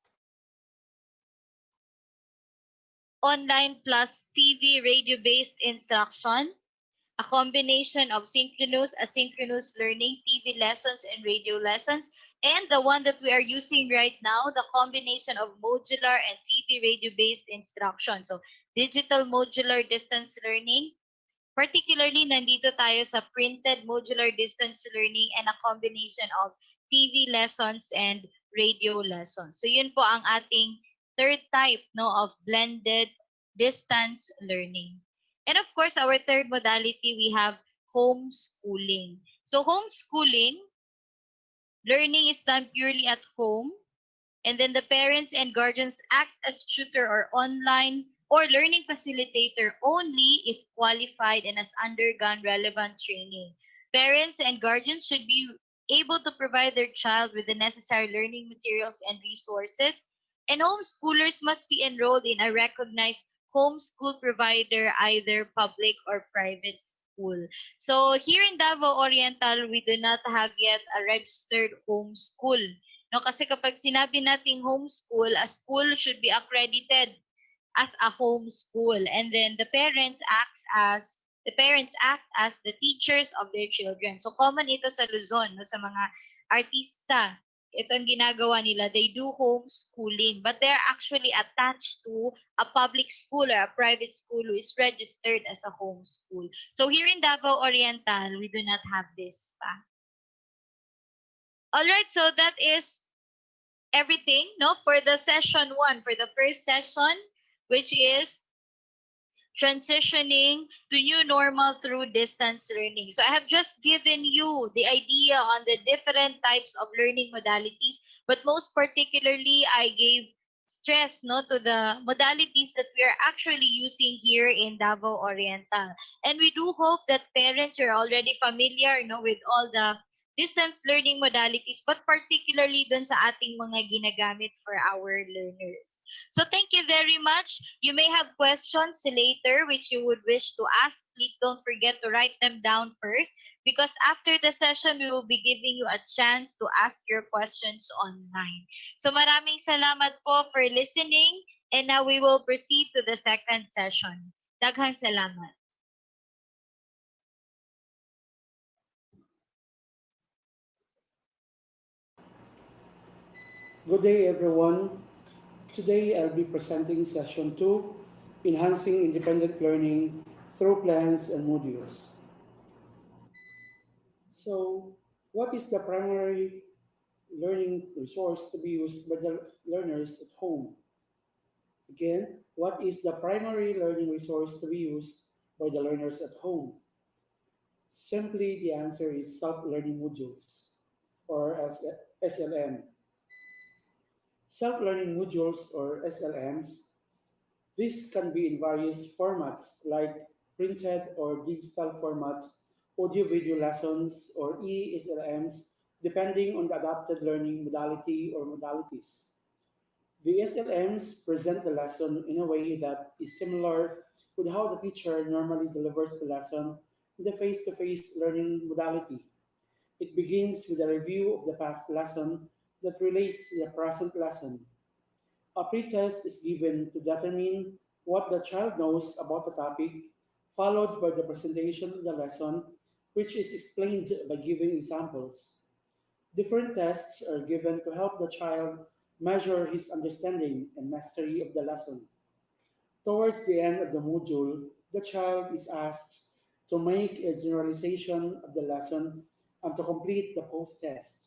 Speaker 5: Online plus TV radio-based instruction, a combination of synchronous, asynchronous learning, TV lessons, and radio lessons, and the one that we are using right now, the combination of modular and TV radio-based instruction. So digital modular distance learning. Particularly, nandito tayo sa printed modular distance learning and a combination of TV lessons and radio lessons. So yun po ang ating third type no of blended distance learning. And of course, our third modality, we have homeschooling. So homeschooling, learning is done purely at home, and then the parents and guardians act as tutor or online or learning facilitator only if qualified and has undergone relevant training. Parents and guardians should be able to provide their child with the necessary learning materials and resources, and homeschoolers must be enrolled in a recognized homeschool provider, either public or private school. So here in Davao Oriental, we do not have yet a registered homeschool. No, kasi kapag sinabi nating homeschool, a school should be accredited as a homeschool, and then the parents act as the teachers of their children. So common ito sa Luzon, no, sa mga artista. Ito ang ginagawa nila. They do homeschooling, but they're actually attached to a public school or a private school who is registered as a homeschool. So here in Davao Oriental, we do not have this pa. All right, so that is everything, no, for the session 1, for the first session, which is transitioning to new normal through distance learning. So I have just given you the idea on the different types of learning modalities, but most particularly I gave stress no to the modalities that we are actually using here in Davao Oriental. And we do hope that parents are already familiar no with all the distance learning modalities, but particularly dun sa ating mga ginagamit for our learners. So thank you very much. You may have questions later which you would wish to ask. Please don't forget to write them down first, because after the session, we will be giving you a chance to ask your questions online. So maraming salamat po for listening, and now we will proceed to the second session. Daghang salamat.
Speaker 6: Good day, everyone. Today I'll be presenting session 2, Enhancing Independent Learning Through Plans and Modules. So, what is the primary learning resource to be used by the learners at home? Again, what is the primary learning resource to be used by the learners at home? Simply, the answer is self-learning modules, or SLM. Self-learning modules, or SLMs, this can be in various formats like printed or digital formats, audio-video lessons, or ESLMs, depending on the adapted learning modality or modalities. The SLMs present the lesson in a way that is similar with how the teacher normally delivers the lesson in the face-to-face learning modality. It begins with a review of the past lesson that relates to the present lesson. A pretest is given to determine what the child knows about the topic, followed by the presentation of the lesson, which is explained by giving examples. Different tests are given to help the child measure his understanding and mastery of the lesson. Towards the end of the module, the child is asked to make a generalization of the lesson and to complete the post-test.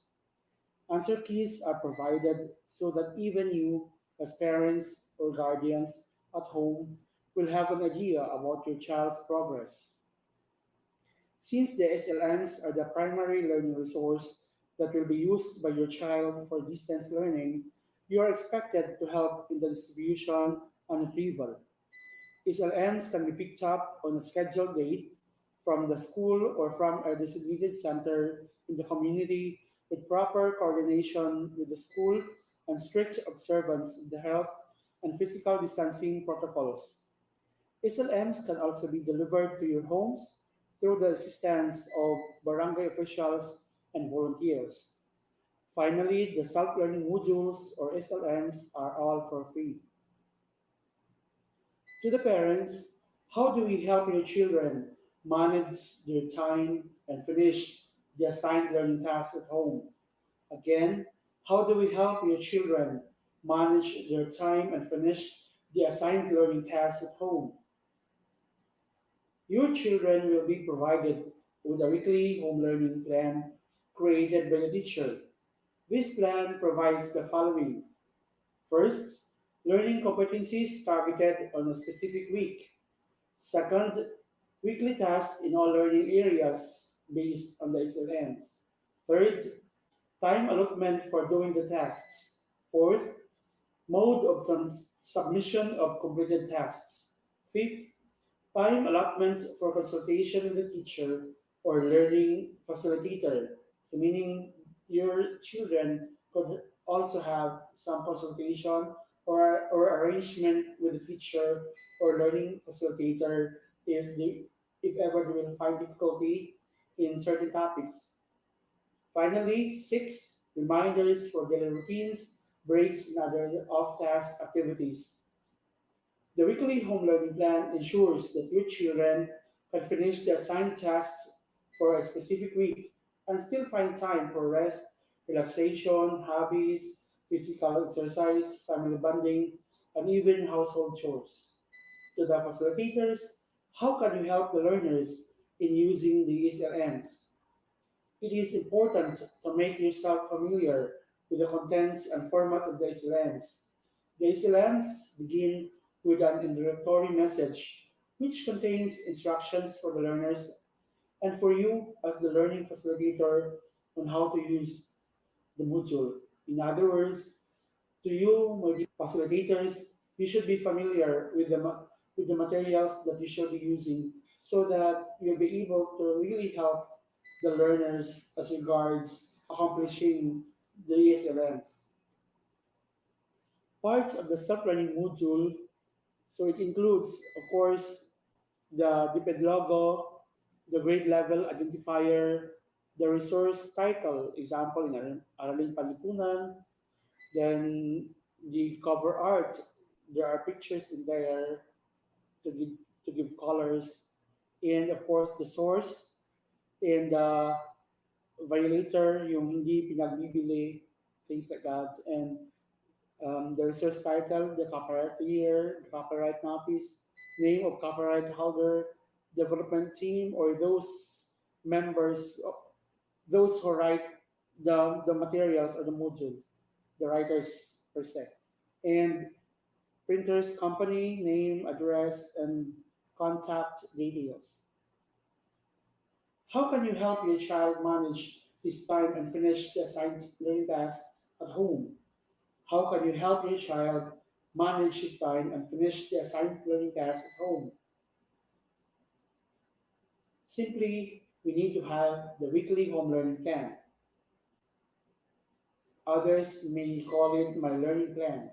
Speaker 6: Answer keys are provided so that even you, as parents or guardians at home, will have an idea about your child's progress. Since the SLMs are the primary learning resource that will be used by your child for distance learning, you are expected to help in the distribution and retrieval. SLMs can be picked up on a scheduled date from the school or from a designated center in the community with proper coordination with the school and strict observance of the health and physical distancing protocols. SLMs can also be delivered to your homes through the assistance of barangay officials and volunteers. Finally, the self-learning modules or SLMs are all for free. To the parents, how do we help your children manage their time and finish the assigned learning tasks at home? Again, how do we help your children manage their time and finish the assigned learning tasks at home. Your children will be provided with a weekly home learning plan created by the teacher. This plan provides the following. First, learning competencies targeted on a specific week. Second, weekly tasks in all learning areas based on the SLMs. Third, time allotment for doing the tasks. Fourth, mode of submission of completed tasks. Fifth, time allotment for consultation with the teacher or learning facilitator. So meaning your children could also have some consultation or arrangement with the teacher or learning facilitator if ever they will find difficulty in certain topics. Finally, six, reminders for daily routines, breaks, and other off-task activities. The weekly home learning plan ensures that your children can finish the assigned tasks for a specific week and still find time for rest, relaxation, hobbies, physical exercise, family bonding, and even household chores. To the facilitators, how can you help the learners in using the SLMs? It is important to make yourself familiar with the contents and format of the SLMs. The SLMs begin with an introductory message, which contains instructions for the learners and for you as the learning facilitator on how to use the module. In other words, to you, my dear facilitators, you should be familiar with with the materials that you should be using so that you'll be able to really help the learners as regards accomplishing the ESLMs. Parts of the self-learning module, so it includes, of course, the DepEd logo, the grade level identifier, the resource title, example in Araling Panlipunan, then the cover art, there are pictures in there to give, to give colors, and of course the source and the violator, yung hindi pinagbibili, things like that, and the research title, the copyright year, the copyright notice, name of copyright holder, development team, or those members, those who write the materials or the module, the writers per se. And printer's company, name, address, and contact details. How can you help your child manage his time and finish the assigned learning tasks at home? How can you help your child manage his time and finish the assigned learning tasks at home? Simply, we need to have the weekly home learning plan. Others may call it my learning plan.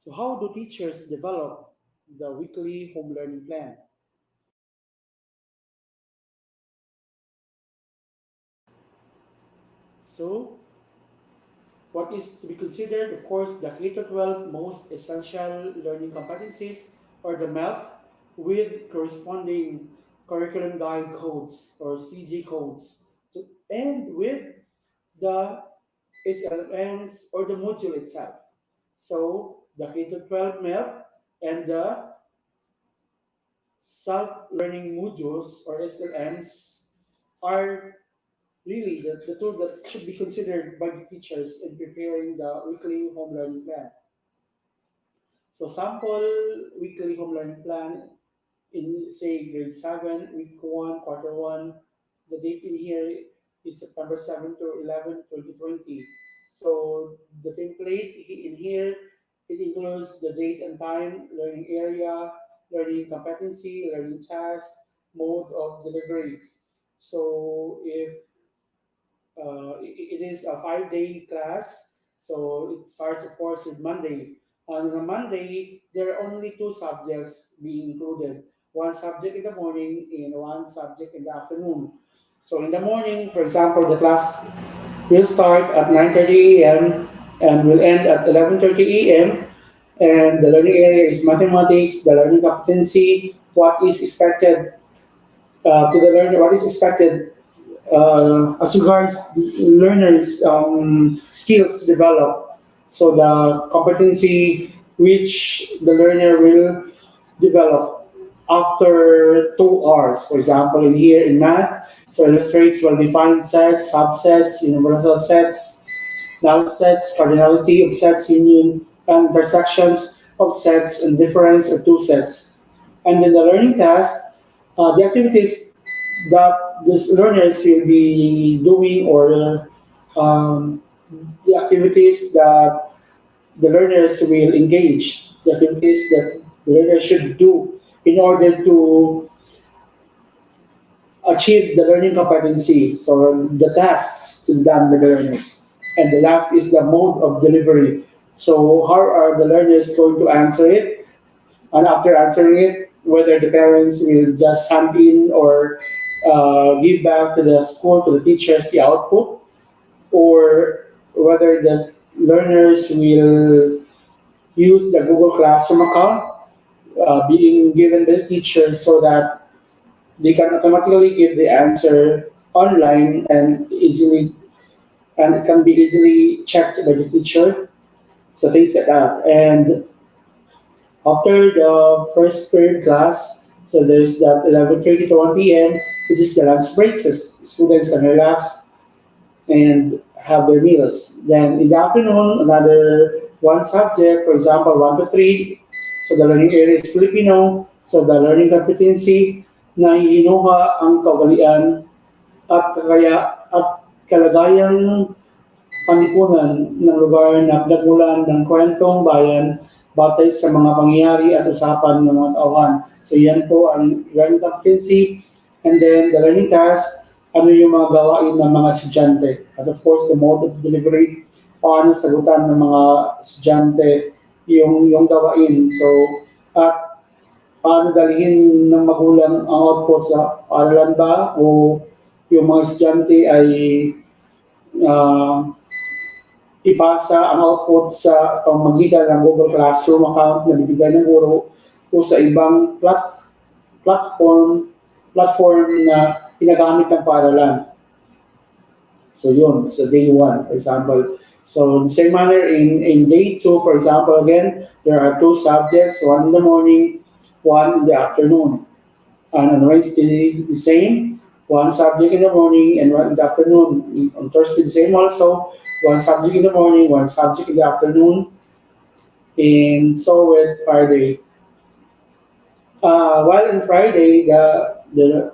Speaker 6: So how do teachers develop the weekly home learning plan? So what is to be considered, of course, the K-12 most essential learning competencies or the MELC with corresponding curriculum guide codes or CG codes and with the SLMs or the module itself. So the K-12 MELC and the self-learning modules or SLMs are really the tool that should be considered by the teachers in preparing the weekly home learning plan. So sample weekly home learning plan in say grade 7, week 1, quarter 1. The date in here is September 7 to 11, 2020. So the template in here, it includes the date and time, learning area, learning competency, learning task, mode of delivery. So if it is a 5-day class, so it starts, of course, with Monday. On a Monday, there are only two subjects being included, one subject in the morning and one subject in the afternoon. So in the morning, for example, the class will start at 9:30 a.m. and will end at 11:30 a.m. And the learning area is mathematics, the learning competency, what is expected to the learner, what is expected as regards learners' skills to develop. So the competency which the learner will develop after 2 hours. For example, in here in math, so illustrates well-defined sets, subsets, universal sets, null sets, cardinality of sets, union, and intersections of sets, and difference of two sets. And then the learning task, the activities that these learners will be doing, or um, the activities that the learners will engage, the activities that the learners should do in order to achieve the learning competency. So the tasks to be done by the learners. And the last is the mode of delivery. So how are the learners going to answer it? And after answering it, whether the parents will just hand in or give back to the school, to the teachers, the output, or whether the learners will use the Google Classroom account being given the teacher so that they can automatically give the answer online and easily, and it can be easily checked by the teacher. So things like that. And after the first period class, so there's that 11:30 to 1 p.m., which is the lunch break, so students can relax and have their meals. Then in the afternoon, another one subject, for example, 1 to 3. So the learning area is Filipino. So the learning competency, nahihinuha ang kaugalian at kalagayang panlipunan ng lugar na pinagmulan ng kwentong bayan batay sa mga pangyayari at usapan ng mga tauhan. So yan po ang learning competency. And then the learning task, ano yung mga gawain ng mga estudyante. At of course, the mode of delivery, paano sagutan ng mga estudyante yung gawain. So, at paano dalhin ng magulang ang output sa paaralan ba o yung mga estudyante ay uh, ipasa ang output sa pamamagitan ng Google Classroom account na bibigay ng guro o sa ibang platform na ginagamit ng paaralan. So yun, so day 1, for example. So in the same manner, in day 2, for example, again, there are 2 subjects, one in the morning, one in the afternoon. And on Wednesday, the same, one subject in the morning and one in the afternoon. On Thursday, the same also, one subject in the morning, one subject in the afternoon. And so with Friday. While on Friday, the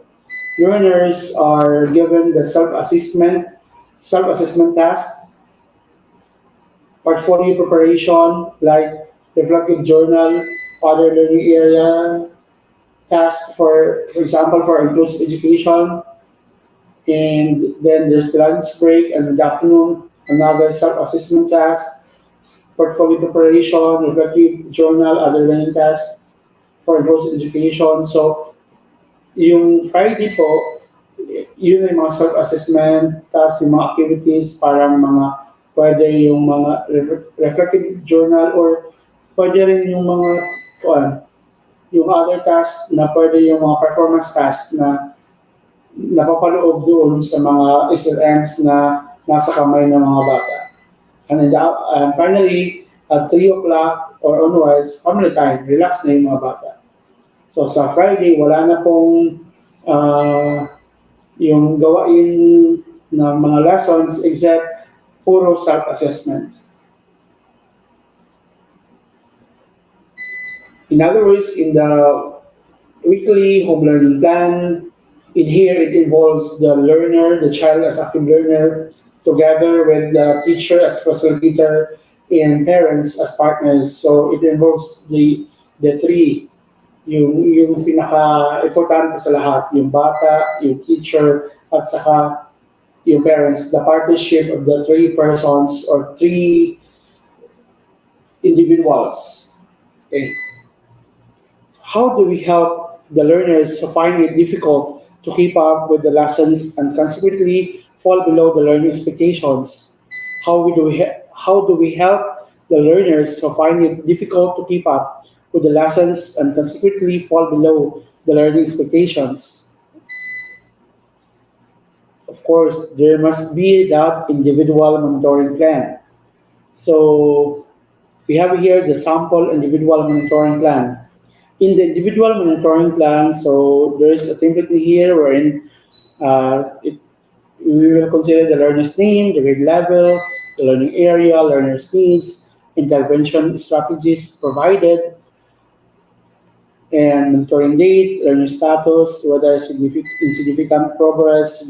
Speaker 6: learners are given the self-assessment task, portfolio preparation, like reflective journal, other learning area, task for example, for inclusive education. And then there's the lunch break, and in the afternoon, another self-assessment task, portfolio preparation, reflective journal, other learning tasks for inclusive education. So, yung Friday po, yun yung mga self-assessment, tapos yung mga activities, parang mga, pwede yung mga reflective journal, or pwede rin yung mga, yung other tasks na pwede yung mga performance tasks na napapaloob doon sa mga SLMs na nasa kamay ng mga bata. And finally, at 3 o'clock or onwards, family time, relax na yung mga bata. So sa Friday, wala na pong yung gawain ng mga lessons except puro self-assessment. In other words, in the weekly home learning plan, in here it involves the learner, the child as active learner, together with the teacher as facilitator and parents as partners. So it involves the three, yung pinaka-importante sa lahat, yung bata, yung teacher, at saka yung parents, the partnership of the 3 persons or 3 individuals. Okay. How do we help the learners who find it difficult to keep up with the lessons and consequently fall below the learning expectations? How do we help the learners who find it difficult to keep up with the lessons and consequently fall below the learning expectations? Of course, there must be that individual monitoring plan. So We have here the sample individual monitoring plan. In the individual monitoring plan, so there is a template in here wherein we will consider the learner's name, the grade level, the learning area, learner's needs, intervention strategies provided, and monitoring date, learner status, whether significant progress,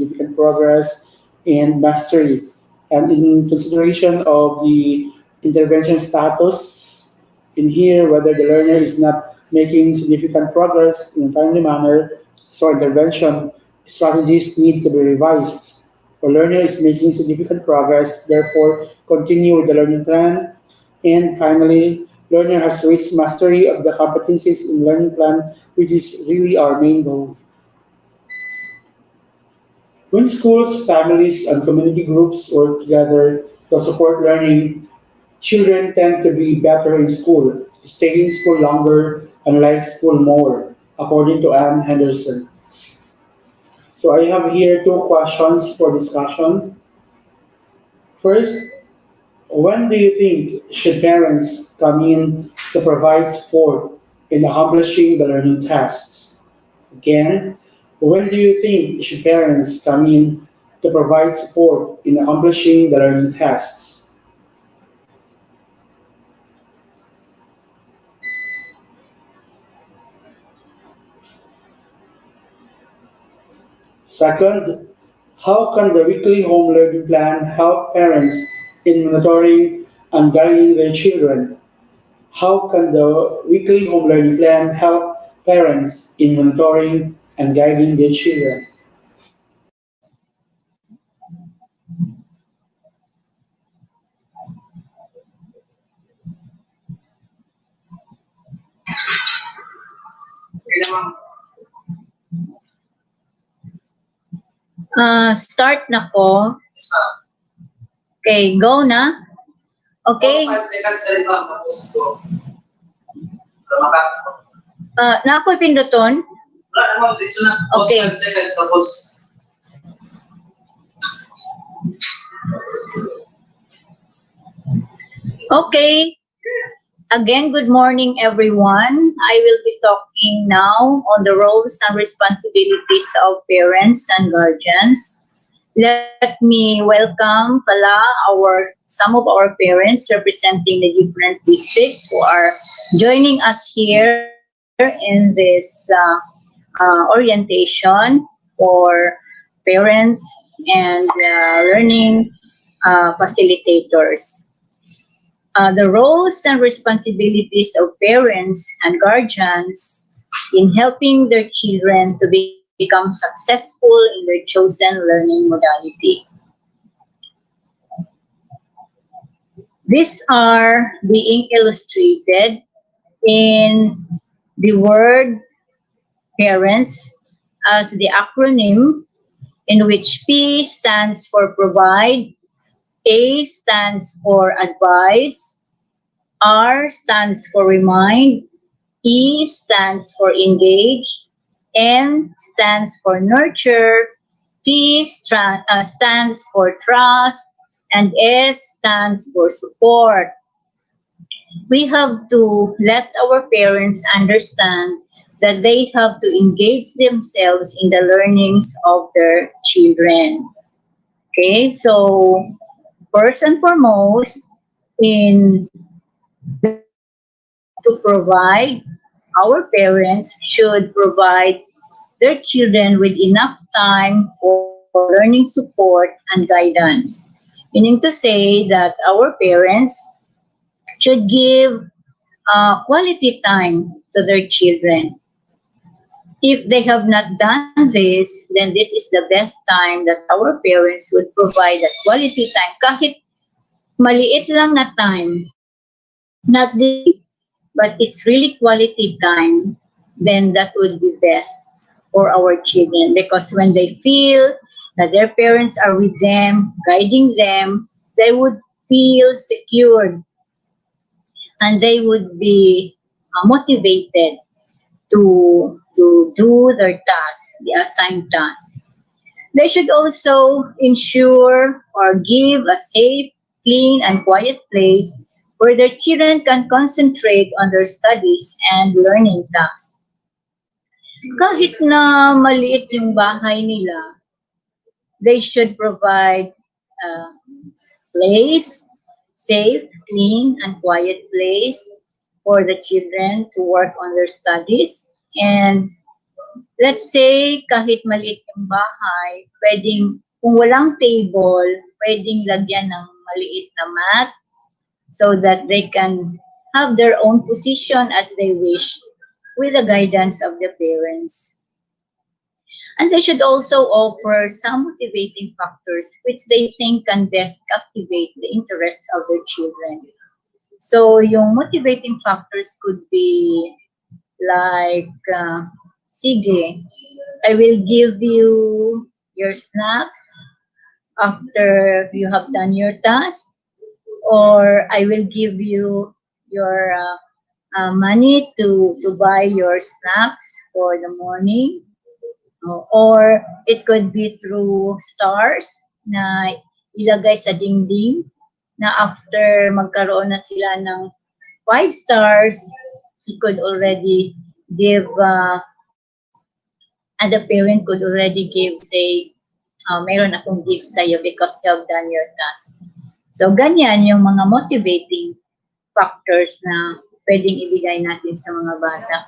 Speaker 6: and mastery. And in consideration of the intervention status in here, whether the learner is not making significant progress in a timely manner, so intervention strategies need to be revised. The learner is making significant progress, therefore continue with the learning plan. And finally, learner has reached mastery of the competencies in learning plan, which is really our main goal. When schools, families, and community groups work together to support learning, children tend to be better in school, stay in school longer, and like school more, according to Anne Henderson. So I have here two questions for discussion. First, when do you think should parents come in to provide support in accomplishing the learning tasks? Again, when do you think should parents come in to provide support in accomplishing the learning tasks? Second, how can the weekly home learning plan help parents in monitoring and guiding their children? How can the weekly home learning plan help parents in monitoring and guiding their children?
Speaker 1: Start na ko. Okay, go na. Okay.
Speaker 2: 5 seconds sa iba, tapos go.
Speaker 1: Na ako'y pinduton.
Speaker 2: Wala naman, dito na. Pause
Speaker 1: Okay.
Speaker 2: 5 seconds, tapos
Speaker 1: Okay. Again, good morning, everyone. I will be talking now on the roles and responsibilities of parents and guardians. Let me welcome some of our parents representing the different districts who are joining us here in this orientation for parents and learning facilitators. The roles and responsibilities of parents and guardians in helping their children to become successful in their chosen learning modality. These are being illustrated in the word parents as the acronym in which P stands for provide, A stands for advise, R stands for remind, E stands for engage, N stands for nurture, T stands for trust, and S stands for support. We have to let our parents understand that they have to engage themselves in the learnings of their children. Okay, so first and foremost, to provide, our parents should provide their children with enough time for learning support and guidance. Meaning to say that our parents should give quality time to their children. If they have not done this, then this is the best time that our parents would provide that quality time. Kahit maliit lang na time, not deep, but it's really quality time, then that would be best for our children. Because when they feel that their parents are with them, guiding them, they would feel secured and they would be motivated to do their tasks, the assigned tasks. They should also ensure or give a safe, clean, and quiet place where their children can concentrate on their studies and learning tasks. Kahit na maliit yung bahay nila, they should provide a place, safe, clean, and quiet place for the children to work on their studies. And let's say, kahit maliit yung bahay, pwedeng, kung walang table, pwedeng lagyan ng maliit na mat so that they can have their own position as they wish with the guidance of the parents. And they should also offer some motivating factors which they think can best captivate the interests of their children. So yung motivating factors could be like, sige, I will give you your snacks after you have done your task, or I will give you your money to buy your snacks for the morning. Or it could be through stars na ilagay sa dingding na after magkaroon na sila ng 5 stars, he could already give, and the parent could already give, say, meron akong gift sa'yo because you have done your task. So, ganyan yung mga motivating factors na pwedeng ibigay natin sa mga bata.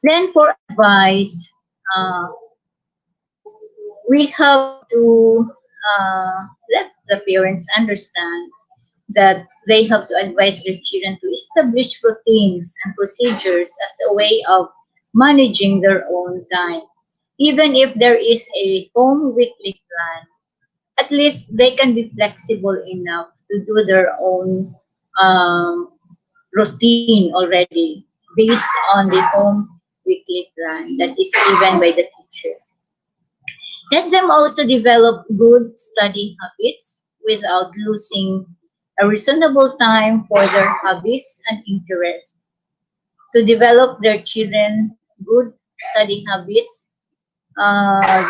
Speaker 1: Then, for advice, we have to let the parents understand that they have to advise their children to establish routines and procedures as a way of managing their own time. Even if there is a home weekly plan, at least they can be flexible enough to do their own routine already based on the home weekly plan that is given by the teacher. Let them also develop good study habits without losing a reasonable time for their hobbies and interests. To develop their children good study habits,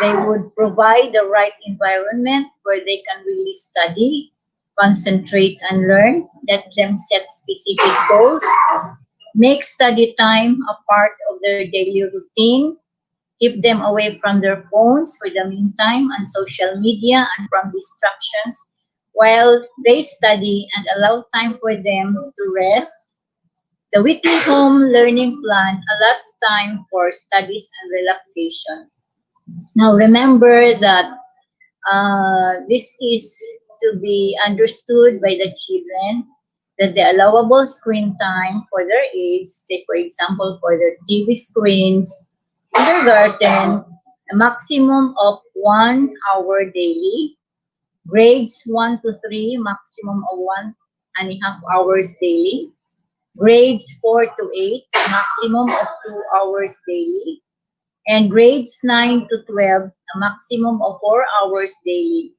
Speaker 1: they would provide the right environment where they can really study, concentrate, and learn. Let them set specific goals. Make study time a part of their daily routine. Keep them away from their phones for the meantime and social media and from distractions while they study, and allow time for them to rest. The weekly home learning plan allots time for studies and relaxation. Now remember that this is to be understood by the children, that the allowable screen time for their age, say for example for their TV screens, kindergarten, a maximum of 1 hour daily, grades 1 to 3, maximum of 1.5 hours daily, grades 4 to 8, maximum of 2 hours daily, and grades 9 to 12, a maximum of 4 hours daily,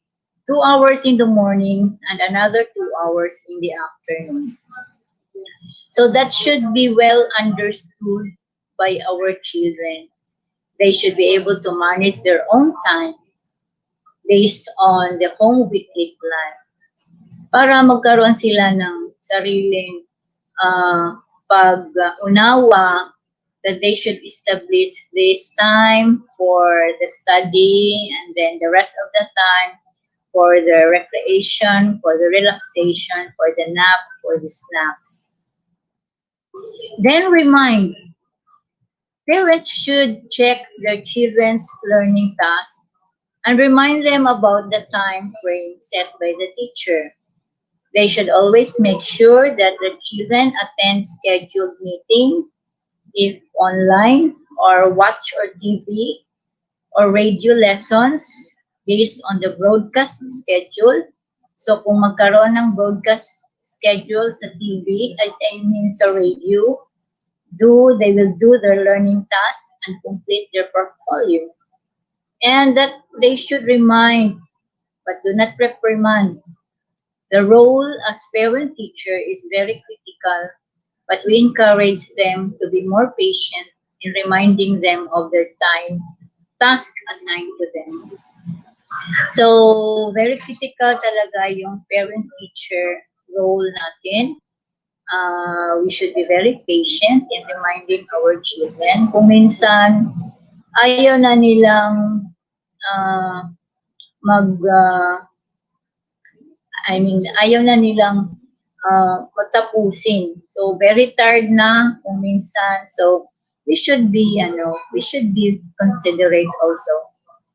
Speaker 1: 2 hours in the morning and another 2 hours in the afternoon. So that should be well understood by our children. They should be able to manage their own time based on the home weekly plan para magkaroon sila ng sariling pag-unawa that they should establish this time for the study and then the rest of the time for the recreation, for the relaxation, for the nap, for the snacks. Then remind, parents should check their children's learning tasks and remind them about the time frame set by the teacher. They should always make sure that the children attend scheduled meeting, if online, or watch or TV or radio lessons based on the broadcast schedule. So kung magkaroon ng broadcast schedule sa TV, as I mean sa radio, they will do their learning tasks and complete their portfolio. And that they should remind, but do not reprimand. The role as parent-teacher is very critical, but we encourage them to be more patient in reminding them of their task assigned to them. So, very critical talaga yung parent-teacher role natin. We should be very patient in reminding our children. Kung minsan, ayaw na nilang ayaw na nilang magtapusin. So, very tired na kung minsan. So, we should be considerate also.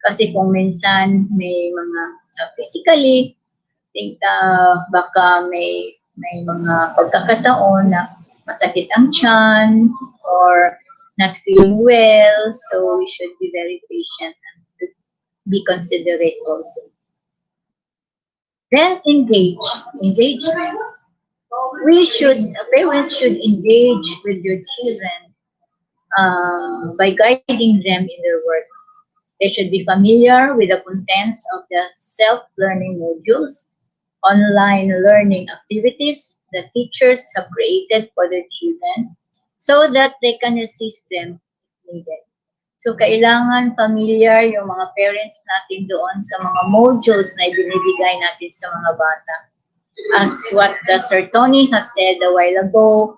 Speaker 1: Kasi kung minsan may mga physically, baka may mga pagkakataon na masakit ang tiyan or not feeling well. So, we should be very patient and be considerate also. Then engagement. Parents should engage with your children by guiding them in their work. They should be familiar with the contents of the self-learning modules, online learning activities that teachers have created for their children so that they can assist them if needed. So, kailangan familiar yung mga parents natin doon sa mga modules na ibinibigay natin sa mga bata. As what Sir Tony has said a while ago,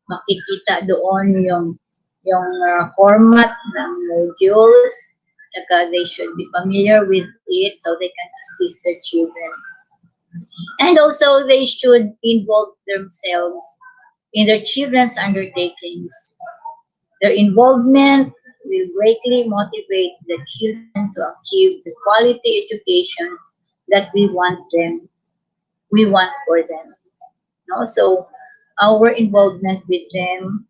Speaker 1: makikita doon yung format ng modules, saka they should be familiar with it so they can assist their children. And also, they should involve themselves in their children's undertakings. Their involvement will greatly motivate the children to achieve the quality education that we want for them. No? So, our involvement with them,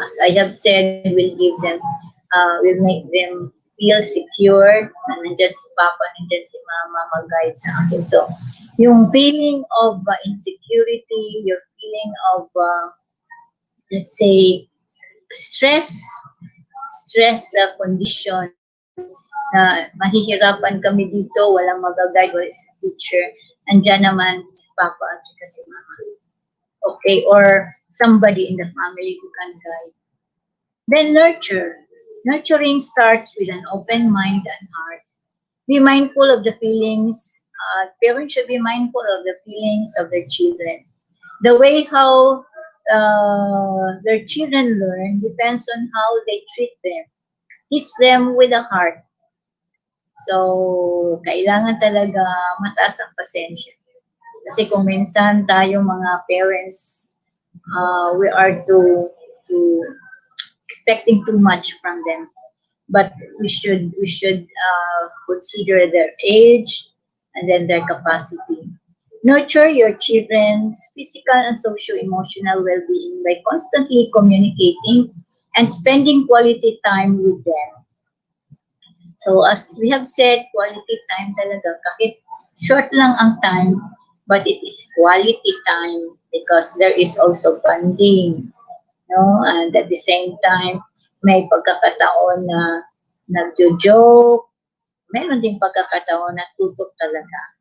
Speaker 1: as I have said, will make them feel secure na nandyan si Papa, nandyan si Mama, mag-guide sa akin. So, yung feeling of insecurity, your feeling of, let's say, stress condition na mahihirapan kami dito, walang mag-guide, wala si teacher, andyan naman si Papa at si Mama. Okay, or somebody in the family who can guide. Then nurture. Nurturing starts with an open mind and heart. Be mindful of the feelings. Parents should be mindful of the feelings of their children. The way how their children learn depends on how they treat them. Teach them with a heart. So, kailangan talaga mataas ang pasensya. Kasi kung minsan tayo mga parents, we are too expecting too much from them. But we should consider their age and then their capacity. Nurture your children's physical and socio-emotional well-being by constantly communicating and spending quality time with them. So as we have said, quality time talaga, kahit short lang ang time, but it is quality time because there is also bonding, no? And at the same time, may pagkakataon na nagjo-joke, meron din pagkakataon na tutok talaga.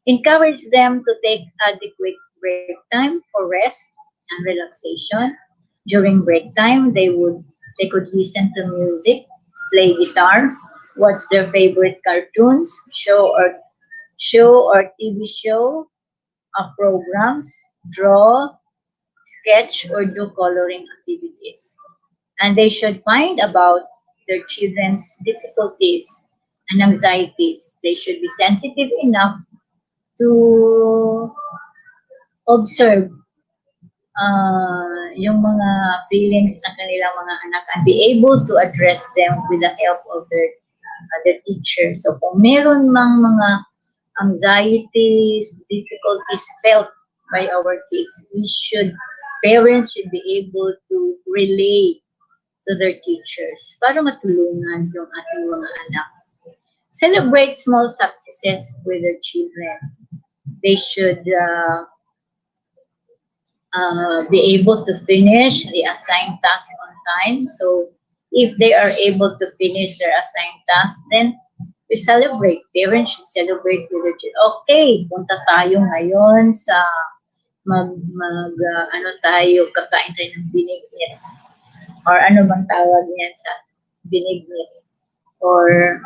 Speaker 1: Encourage them to take adequate break time for rest and relaxation. During break time, they could listen to music, play guitar, watch their favorite cartoons, show or TV show, programs, draw, sketch, or do coloring activities. And they should find about their children's difficulties and anxieties. They should be sensitive enough to observe yung mga feelings ng kanilang mga anak and be able to address them with the help of their teacher. So kung meron mang mga anxieties, difficulties felt by our kids, parents should be able to relay to their teachers para matulungan yung ating mga anak. Celebrate small successes with their children. They should be able to finish the assigned task on time. So if they are able to finish their assigned task, then we celebrate. Parents should celebrate with their children. Okay, punta tayo ngayon sa kakain tayo ng binignit. Or ano bang tawag niyan sa binignit? Or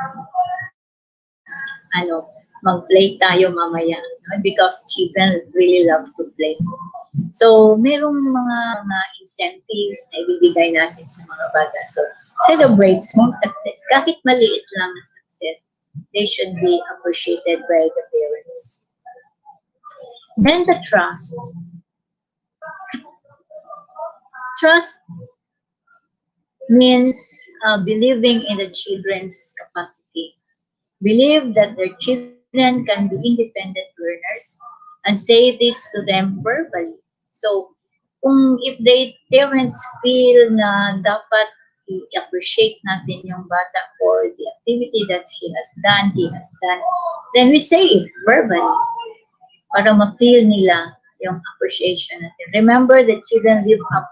Speaker 1: mag-play tayo mamaya. No? Because children really love to play. So, merong mga incentives na ibibigay natin sa mga bata. So, celebrate small success. Kahit maliit lang na success, they should be appreciated by the parents. Then the trust. Trust means believing in the children's capacity. Believe that their children can be independent learners and say this to them verbally. So, if the parents feel na dapat i-appreciate natin yung bata for the activity that he has done, then we say it verbally para ma-feel nila yung appreciation natin. Remember that children live up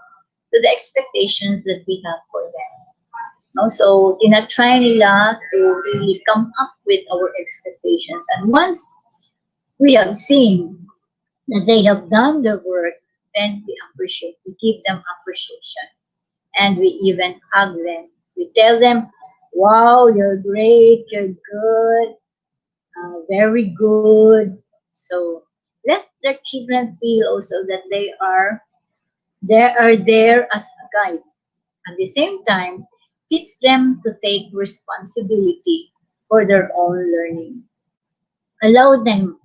Speaker 1: to the expectations that we have for them. No? So, tinatry nila to really come up with our expectations. And once we have seen that they have done their work, then we appreciate, we give them appreciation. And we even hug them. We tell them, wow, you're great, you're good, very good. So, let their children feel also that they are there as a guide. At the same time, teach them to take responsibility for their own learning. Allow them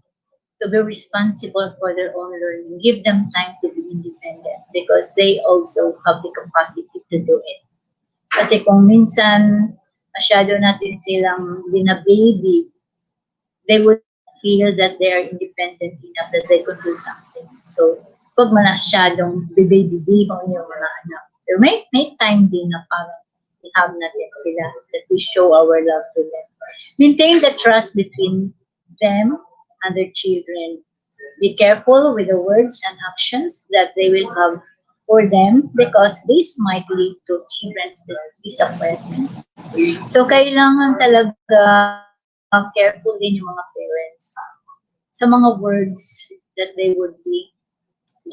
Speaker 1: to be responsible for their own learning. Give them time to be independent because they also have the capacity to do it. Kasi kung minsan masyado natin silang binababy, they would feel that they are independent enough that they could do something. So, pag masyadong bibaby-bihon yung mga anak, there may time din na parang i-hug natin sila, that we show our love to them. Maintain the trust between them and their children. Be careful with the words and actions that they will have for them because this might lead to children's disappointments. So, kailangan talaga careful din yung mga parents sa mga words that they would be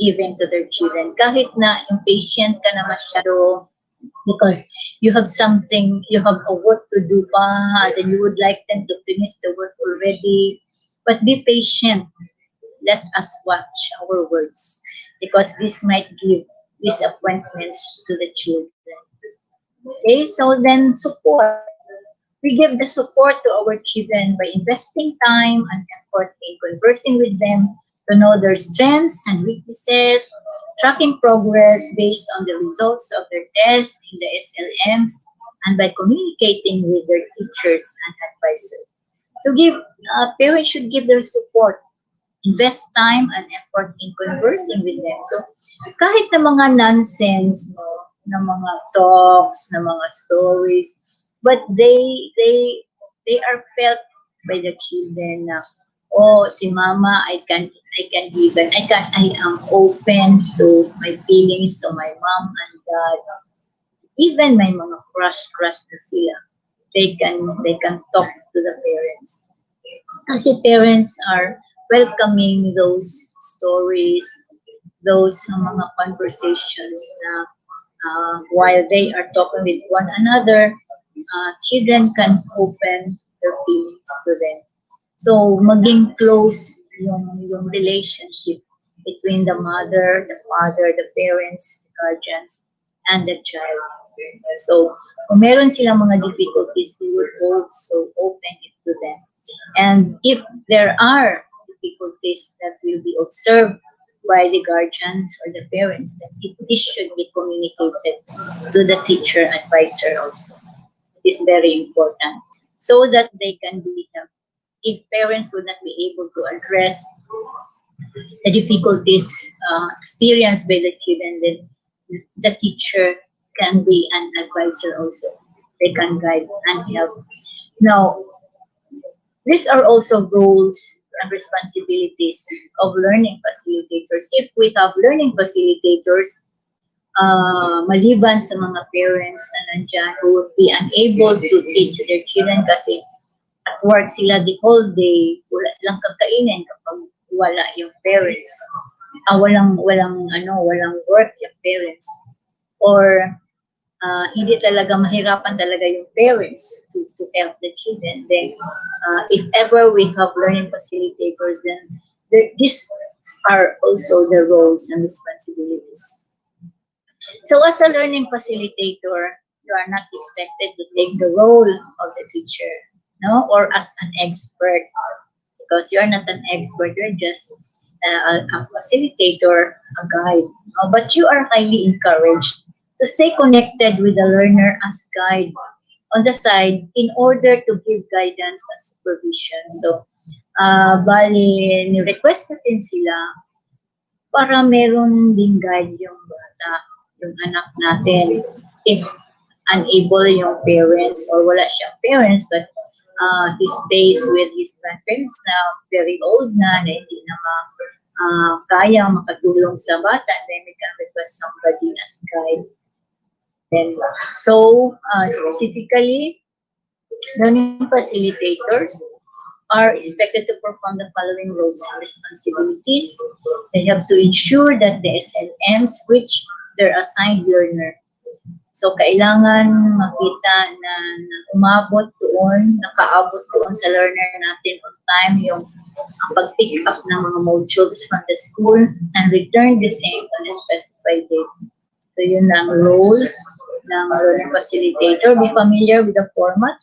Speaker 1: giving to their children. Kahit na impatient ka na masyado because you have something, you have a work to do pa, and you would like them to finish the work already. But be patient. Let us watch our words because this might give disappointments to the children. Okay, so then support. We give the support to our children by investing time and effort in conversing with them to know their strengths and weaknesses, tracking progress based on the results of their tests in the SLMs, and by communicating with their teachers and advisors. So parents should give their support, invest time and effort in conversing with them. So kahit na mga nonsense, no, na mga talks, na mga stories, but they are felt by the children na, oh, si mama, I am open to my feelings to my mom and dad. Even may mga crush na sila. They can talk to the parents. Kasi parents are welcoming those stories, those mga conversations na while they are talking with one another, children can open their feelings to them. So, maging close yung relationship between the mother, the father, the parents, the guardians, and the child. So, kung meron silang mga difficulties, we would also open it to them. And if there are difficulties that will be observed by the guardians or the parents, then this should be communicated to the teacher advisor also. It is very important so that they can be helped. If parents would not be able to address the difficulties experienced by the children, then the teacher can be an advisor also. They can guide and help. Now, these are also roles and responsibilities of learning facilitators. If we have learning facilitators, maliban sa mga parents na nandyan who would be unable to teach their children kasi at work sila the whole day, wala silang kakainin kapag wala yung parents. Walang work yung parents. Or hindi talaga mahirapan talaga yung parents to help the children. Then, if ever we have learning facilitators, then these are also the roles and responsibilities. So as a learning facilitator, you are not expected to take the role of the teacher, no, or as an expert, because you are not an expert, you're just a facilitator, a guide. But you are highly encouraged to stay connected with the learner as guide on the side in order to give guidance and supervision. So, bali, ni-request natin sila para meron din guide yung bata, yung anak natin. If unable yung parents or wala siyang parents, but he stays with his grandparents na very old na hindi na kaya makatulong sa bata, then we can request somebody as guide. Then, so, specifically, learning facilitators are expected to perform the following roles and responsibilities. They have to ensure that the SLMs reach their assigned learner. So, kailangan makita na umabot doon, nakaabot doon sa learner natin on time yung pag-pick up ng mga modules from the school and return the same on a specified date. So, yun ang role ng learning facilitator. Be familiar with the format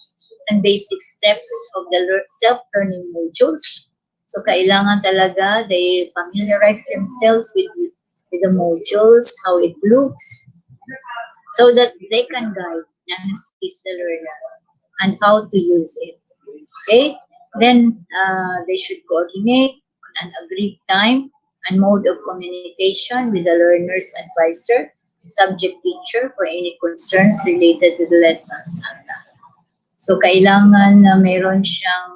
Speaker 1: and basic steps of the self-learning modules. So, kailangan talaga they familiarize themselves with the modules, how it looks, so that they can guide and assist the learner and how to use it. Okay? Then, they should coordinate on an agreed time and mode of communication with the learner's advisor, subject teacher for any concerns related to the lessons and tasks. So, kailangan na meron siyang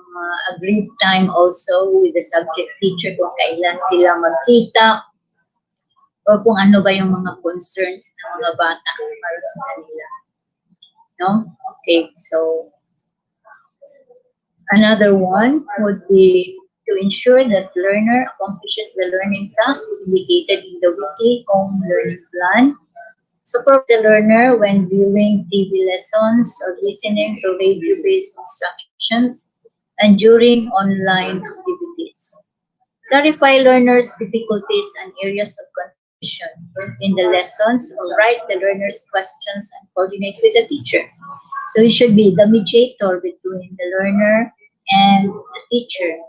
Speaker 1: agreed time also with the subject teacher kung kailan sila magkita o kung ano ba yung mga concerns ng mga bata para sa kanila. No? Okay, so another one would be to ensure that the learner accomplishes the learning tasks indicated in the weekly home learning plan. Support the learner when viewing TV lessons or listening to radio-based instructions and during online activities. Clarify learners' difficulties and areas of confusion in the lessons or write the learner's questions and coordinate with the teacher. So you should be the mediator between the learner and the teacher.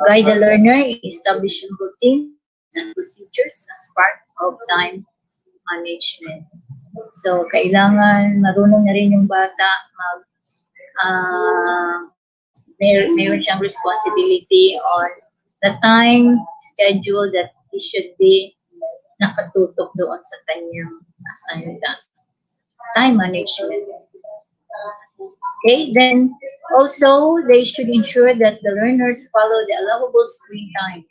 Speaker 1: Guide the learner in establishing routines and procedures as part of time management. So, kailangan marunong na rin yung bata meron siyang responsibility on the time schedule that he should be nakatutok doon sa kanyang assigned tasks. Time management. Okay, then also they should ensure that the learners follow the allowable screen time.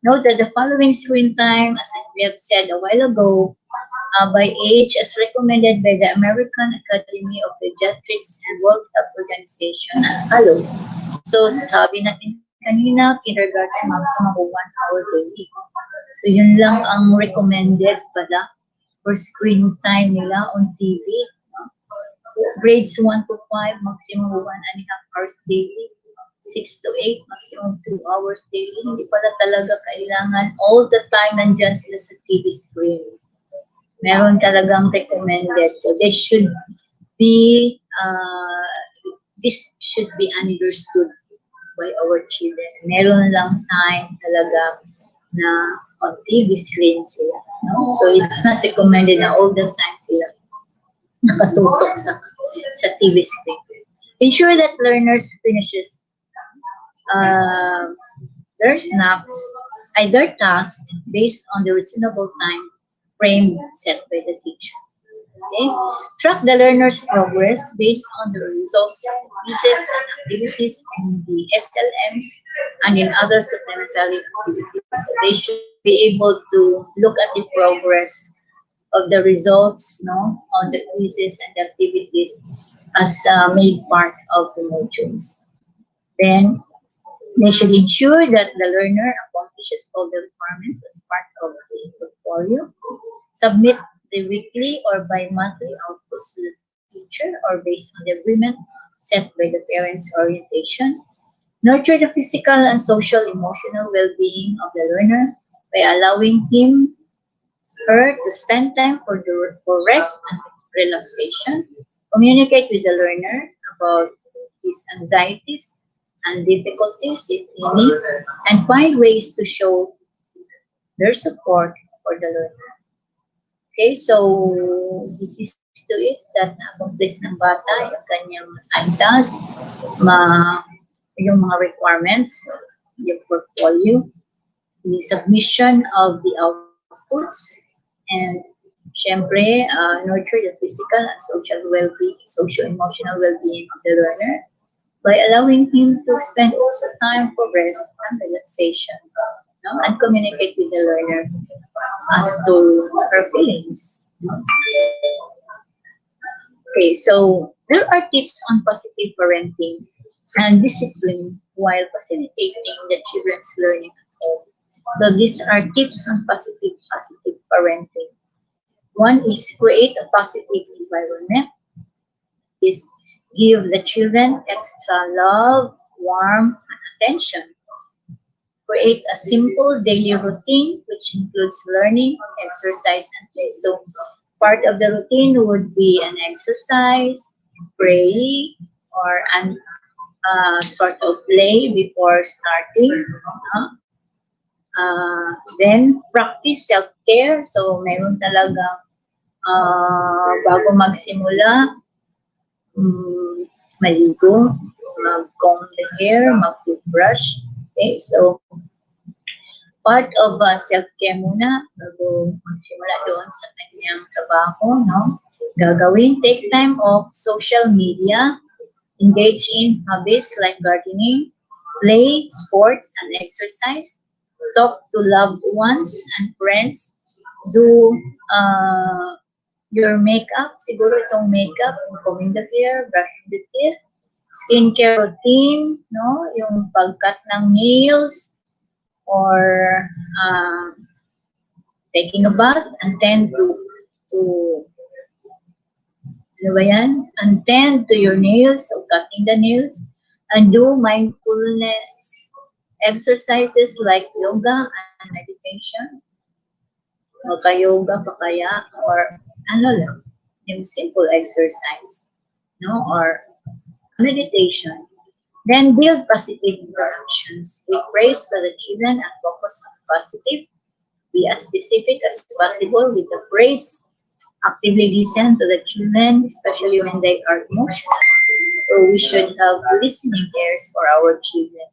Speaker 1: Note that the following screen time, as we have said a while ago, by age as recommended by the American Academy of Pediatrics and World Health Organization as follows. So, sabi natin kanina, kindergarten maximum of 1 hour daily. So, yun lang ang recommended pala for screen time nila on TV. Grades 1 to 5, maximum of 1.5 hours daily. 6 to 8, maximum 2 hours daily. Hindi pala talaga kailangan all the time nandyan sila sa TV screen. Meron talagang recommended. So they should be, this should be understood by our children. Meron lang time talaga na on TV screen sila. No? So it's not recommended na all the time sila nakatutok sa TV screen. Ensure that learners finishes their snacks, their tasks based on the reasonable time frame set by the teacher. Okay? Track the learner's progress based on the results of quizzes and activities in the SLMs and in other supplementary activities. So they should be able to look at the progress of the results, on the quizzes and activities as made part of the modules. Then they should ensure that the learner accomplishes all the requirements as part of his portfolio. Submit the weekly or bi-monthly outputs to the teacher or based on the agreement set by the parents' orientation. Nurture the physical and social emotional well-being of the learner by allowing him, her to spend time for rest and relaxation. Communicate with the learner about his anxieties and difficulties, if any, and find ways to show their support for the learner. Okay, so this is to it that na-accomplish ng bata yung kanyang assigned task, yung mga requirements, yung portfolio, the submission of the outputs, and syempre, nurture the physical and social well-being, social-emotional well-being of the learner by allowing him to spend also time for rest and relaxation, no? And communicate with the learner as to her feelings. Okay, so there are tips on positive parenting and discipline while facilitating the children's learning at home. So these are tips on positive parenting. One is create a positive environment. Is give the children extra love, warmth, and attention. Create a simple daily routine which includes learning, exercise, and play. So part of the routine would be an exercise, pray, or an sort of play before starting. Then practice self-care. So mayroon talagang bago magsimula, maligo, mag-comb the hair, mag-toothbrush. Okay, so part of self-care muna bago magsimula doon sa kanyang trabaho, no? Gagawin, take time off social media, engage in hobbies like gardening, play, sports, and exercise, talk to loved ones and friends, do your makeup, siguro itong makeup, combing the hair, brushing the teeth, skincare routine, no? Yung pagkat ng nails, or taking a bath, and tend to ano ba yan? And tend to your nails, or cutting the nails, and do mindfulness exercises like yoga and meditation. Magka-yoga pa kaya, or ano lang, yung simple exercise, no? Or meditation. Then build positive interactions. Give praise to the children and focus on positive. Be as specific as possible with the praise. Actively listen to the children, especially when they are emotional. So we should have listening ears for our children.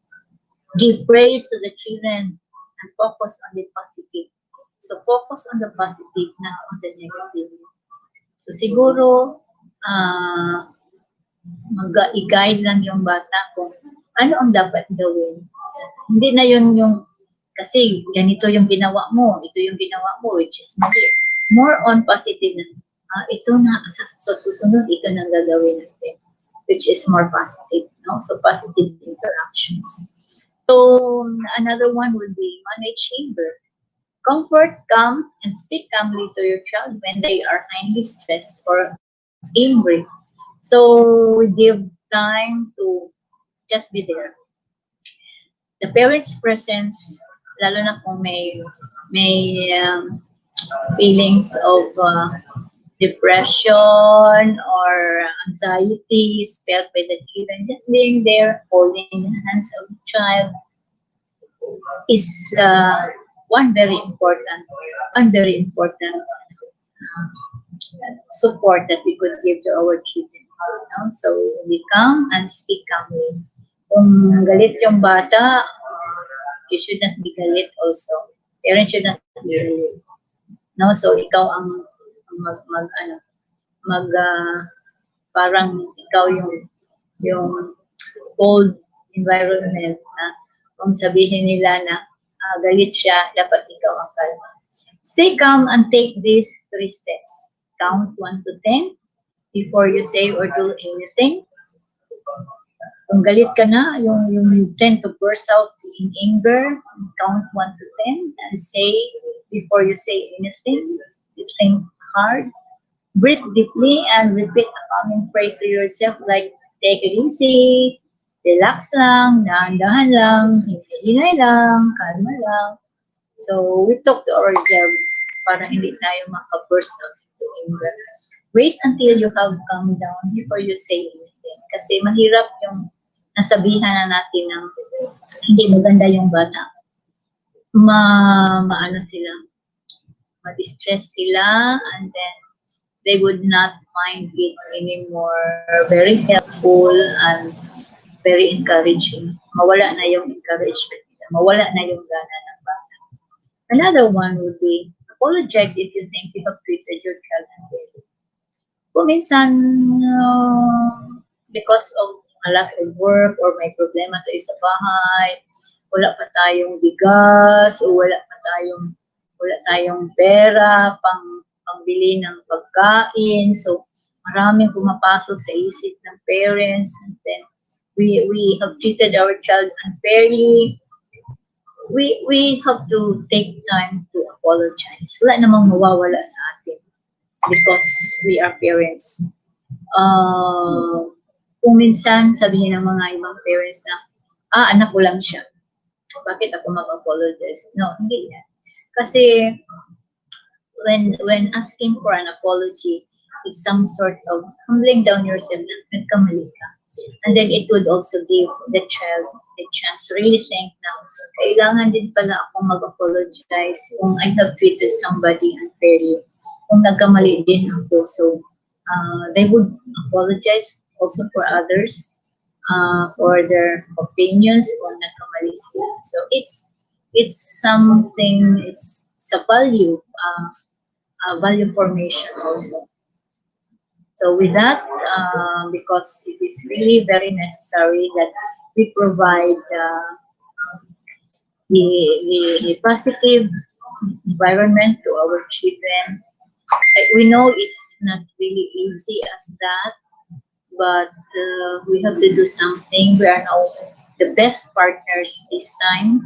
Speaker 1: Give praise to the children and focus on the positive. So focus on the positive, not on the negative. So siguro, i-guide lang yung bata kung ano ang dapat gawin. Hindi na yun yung, kasi ganito yung ginawa mo, ito yung ginawa mo, which is mali. More on positive na, ito na, sa susunod, ito na gagawin natin, which is more positive, no? So positive interactions. So another one would be manage anger. Comfort, calm, and speak calmly to your child when they are highly stressed or angry. So give time to just be there. The parents' presence, lalo na kung may feelings of depression or anxieties felt by the children, just being there, holding the hands of the child is one very important support that we could give to our children. No? So we calm and speak calmly. Kung galit yung bata, you should not be galit also. Parents should not be galit. No, so ikaw ang parang ikaw yung cold environment na kung sabihin nila na galit siya, dapat ikaw ang kalma. Stay calm and take these 3 steps. Count 1 to 10 before you say or do anything. Kung galit ka na, you tend to burst out in anger. Count 1 to 10 and say, before you say anything, you think hard. Breathe deeply and repeat a calming phrase to yourself like, take it easy, relax lang, dahan-dahan lang, hinay lang, kalma lang. So, we talk to ourselves para hindi tayo maka-burst out into anger. Wait until you have calmed down before you say anything. Kasi mahirap yung nasabihan na natin ng hindi maganda yung bata. Maano sila, ma-distress sila, and then they would not find it anymore very helpful and very encouraging. Mawala na yung encouragement nila. Mawala na yung gana ng bata. Another one would be, apologize if you think you have treated your child unfairly. Kung minsan, because of a lack of work or may problema tayo sa bahay, wala pa tayong bigas o wala tayong pera pangbili ng pagkain. So, maraming pumapasok sa isip ng parents, and then we have treated our child unfairly. We have to take time to apologize. Wala namang mawawala sa atin because we are parents. Kung minsan sabihin ng mga ibang parents na, anak ko lang siya. Bakit ako mag-apologize? No, hindi yan. Kasi when asking for an apology, it's some sort of humbling down yourself na nagkamali ka. And then it would also give the child the chance to really think na kailangan din pala akong mag-apologize kung I have treated somebody unfairly, kung nagkamali din ako. So, they would apologize also for others, for their opinions kung nagkamali sila. So, it's something, it's a value formation also. So with that, because it is really very necessary that we provide the positive environment to our children. We know it's not really easy as that, but we have to do something. We are now the best partners this time.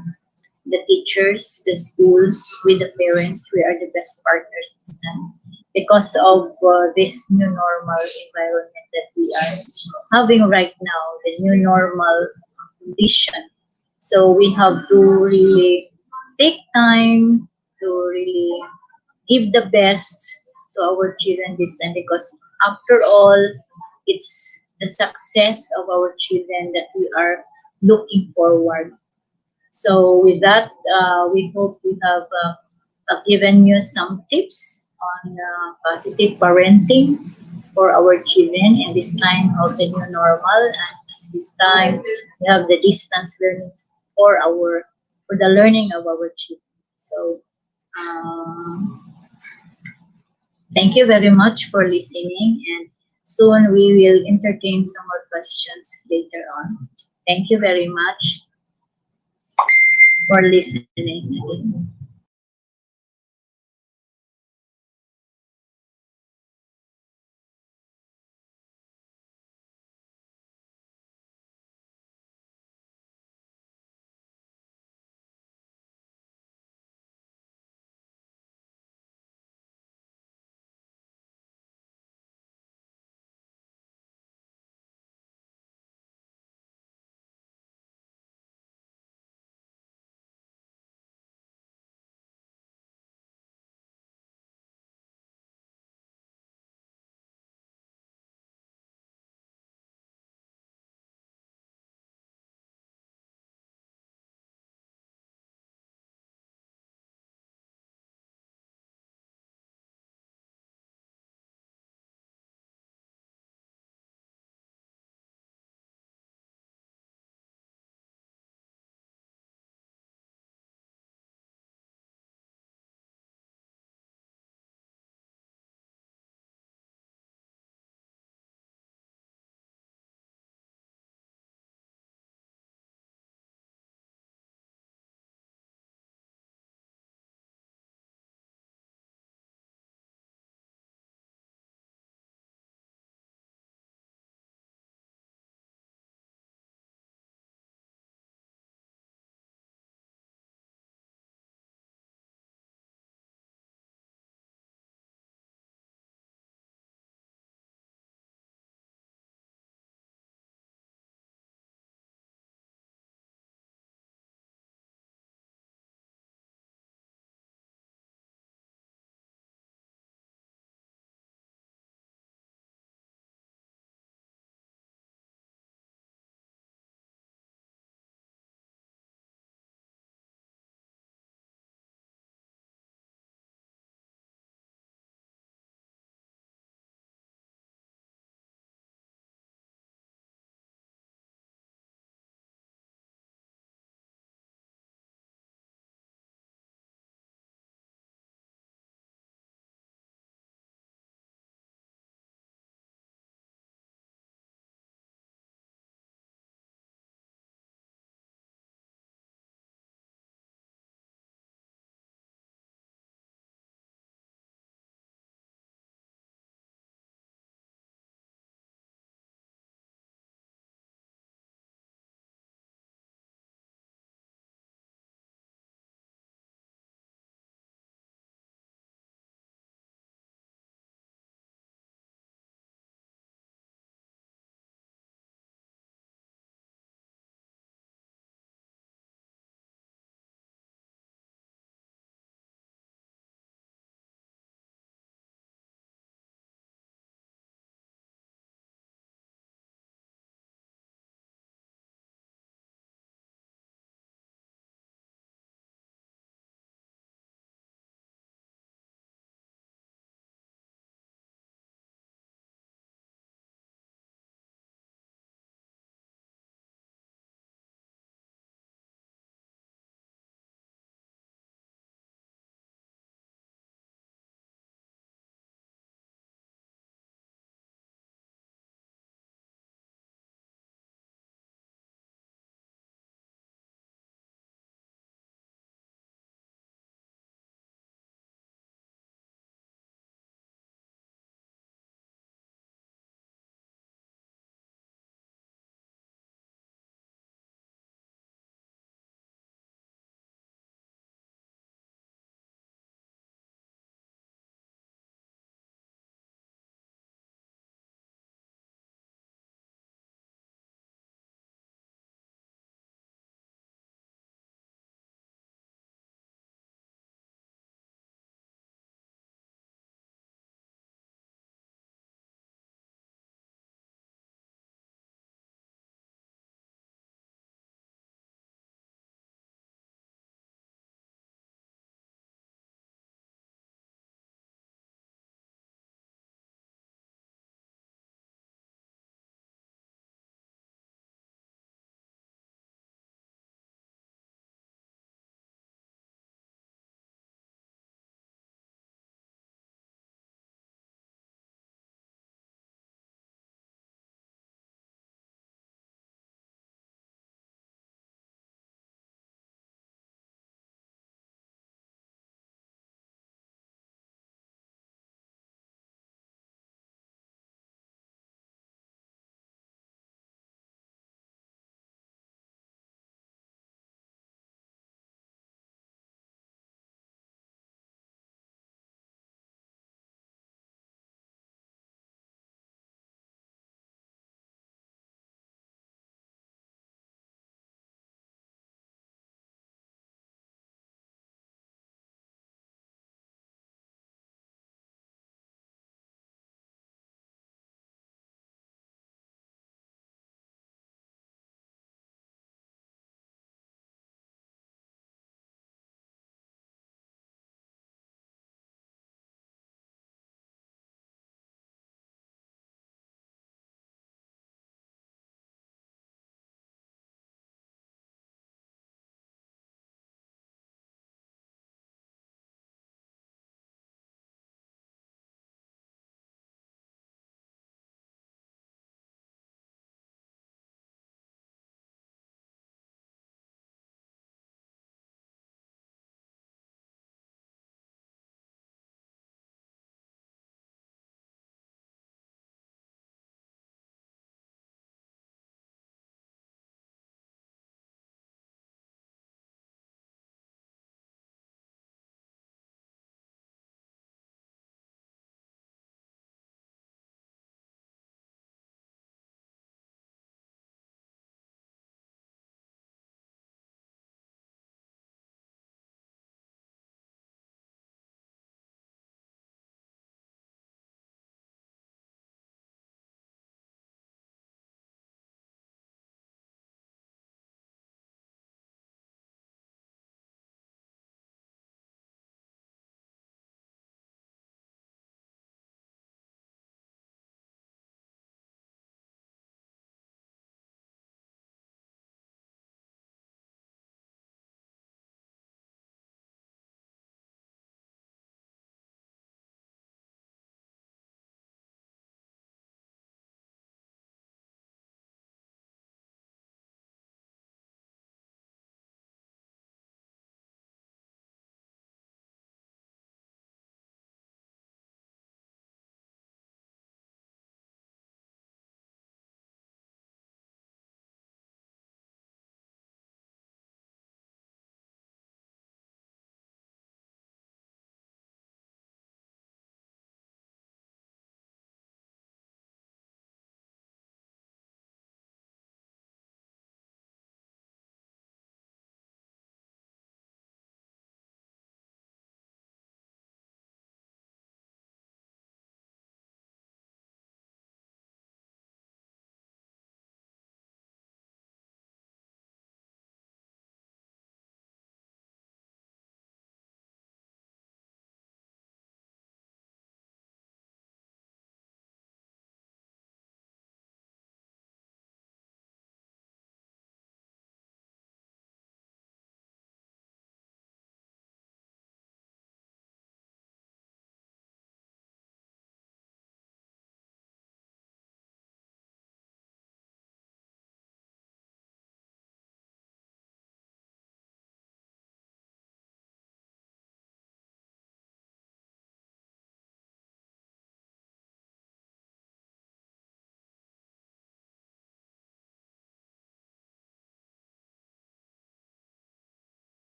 Speaker 1: The teachers, the school, with the parents, we are the best partners this time because of this new normal environment that we are having right now, the new normal condition. So we have to really take time to really give the best to our children this time because after all, it's the success of our children that we are looking forward. So with that, we hope we have given you some tips on positive parenting for our children in this time of the new normal, and this time we have the distance learning for the learning of our children. So thank you very much for listening, and soon we will entertain some more questions later on. Thank you very much for listening.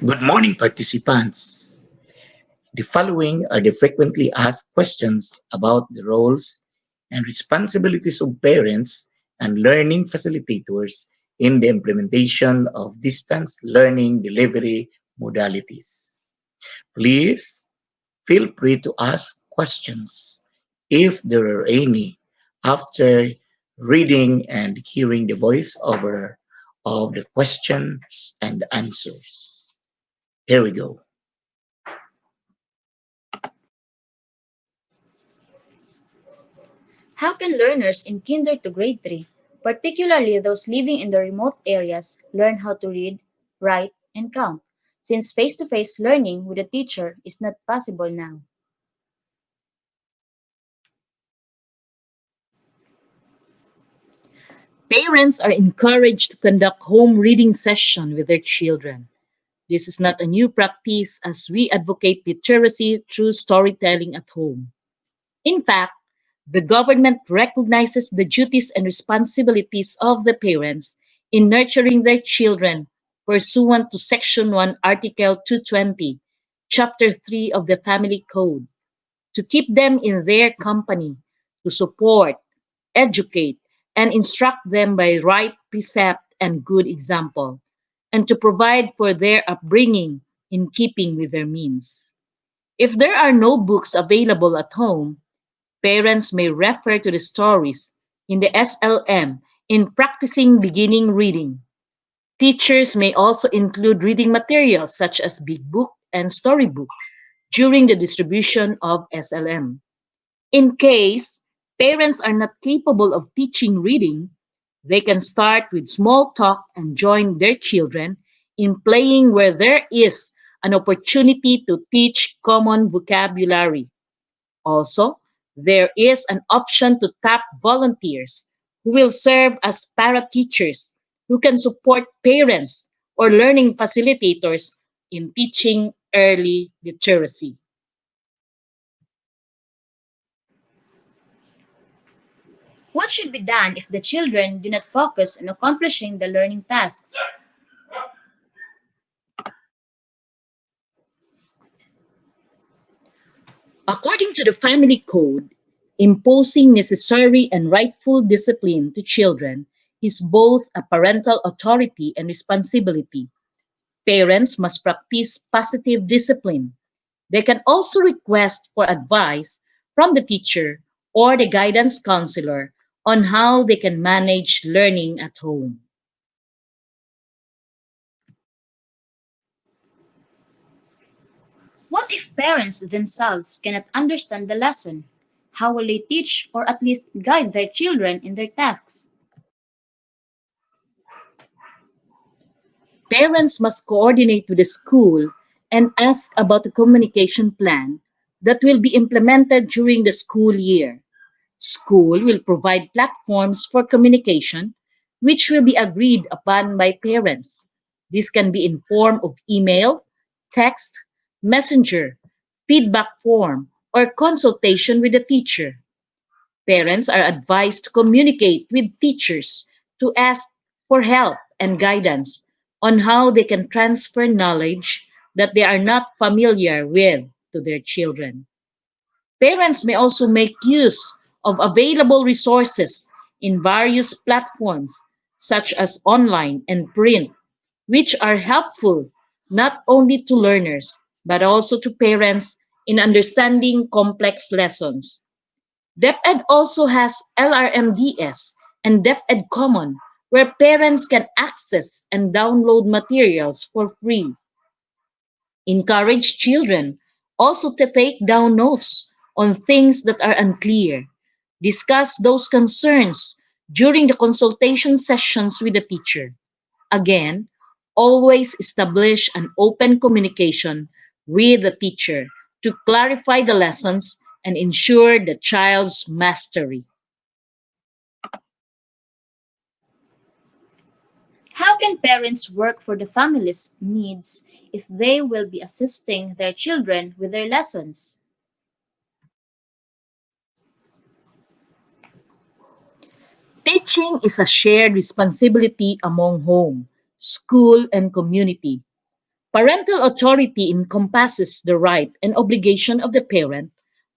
Speaker 7: Good morning, participants. The following are the frequently asked questions about the roles and responsibilities of parents and learning facilitators in the implementation of distance learning delivery modalities. Please feel free to ask questions if there are any after reading and hearing the voiceover of the questions and answers. Here we go.
Speaker 8: How can learners in kinder to grade 3, particularly those living in the remote areas, learn how to read, write, and count, since face to face learning with a teacher is not possible now?
Speaker 9: Parents are encouraged to conduct home reading session with their children. This is not a new practice as we advocate literacy through storytelling at home. In fact, the government recognizes the duties and responsibilities of the parents in nurturing their children pursuant to Section 1, Article 220, Chapter 3 of the Family Code, to keep them in their company, to support, educate, and instruct them by right precept and good example, and to provide for their upbringing in keeping with their means. If there are no books available at home, parents may refer to the stories in the SLM in practicing beginning reading. Teachers may also include reading materials such as Big Book and Storybook during the distribution of SLM. In case parents are not capable of teaching reading, they can start with small talk and join their children in playing where there is an opportunity to teach common vocabulary. Also, there is an option to tap volunteers who will serve as para teachers who can support parents or learning facilitators in teaching early literacy.
Speaker 8: What should be done if the children do not focus on accomplishing the learning tasks?
Speaker 9: According to the Family Code, imposing necessary and rightful discipline to children is both a parental authority and responsibility. Parents must practice positive discipline. They can also request for advice from the teacher or the guidance counselor on how they can manage learning at home.
Speaker 8: What if parents themselves cannot understand the lesson? How will they teach or at least guide their children in their tasks?
Speaker 9: Parents must coordinate with the school and ask about the communication plan that will be implemented during the school year. School will provide platforms for communication which will be agreed upon by parents. This can be in form of email, text, messenger, feedback form, or consultation with the teacher. Parents are advised to communicate with teachers to ask for help and guidance on how they can transfer knowledge that they are not familiar with to their children. Parents may also make use of available resources in various platforms, such as online and print, which are helpful not only to learners, but also to parents in understanding complex lessons. DepEd also has LRMDS and DepEd Common, where parents can access and download materials for free. Encourage children also to take down notes on things that are unclear. Discuss those concerns during the consultation sessions with the teacher. Again, always establish an open communication with the teacher to clarify the lessons and ensure the child's mastery.
Speaker 8: How can parents work for the family's needs if they will be assisting their children with their lessons?
Speaker 9: Teaching is a shared responsibility among home, school, and community. Parental authority encompasses the right and obligation of the parent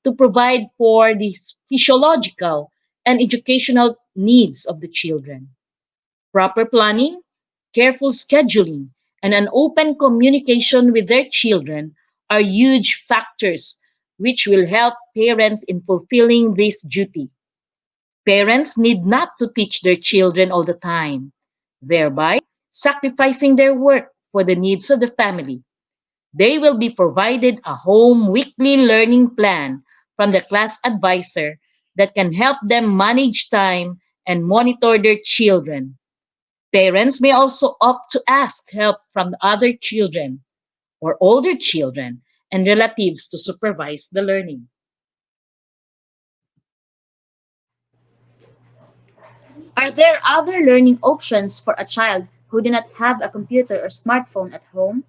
Speaker 9: to provide for the physiological and educational needs of the children. Proper planning, careful scheduling, and an open communication with their children are huge factors which will help parents in fulfilling this duty. Parents need not to teach their children all the time, thereby sacrificing their work for the needs of the family. They will be provided a home weekly learning plan from the class advisor that can help them manage time and monitor their children. Parents may also opt to ask help from other children or older children and relatives to supervise the learning.
Speaker 8: Are there other learning options for a child who do not have a computer or smartphone at home?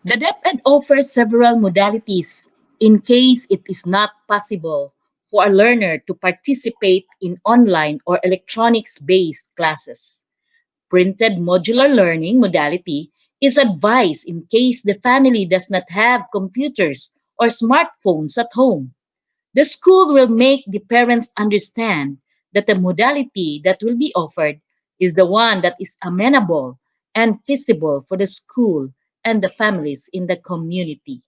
Speaker 9: The DepEd offers several modalities in case it is not possible for a learner to participate in online or electronics-based classes. Printed modular learning modality is advised in case the family does not have computers or smartphones at home. The school will make the parents understand that the modality that will be offered is the one that is amenable and feasible for the school and the families in the community.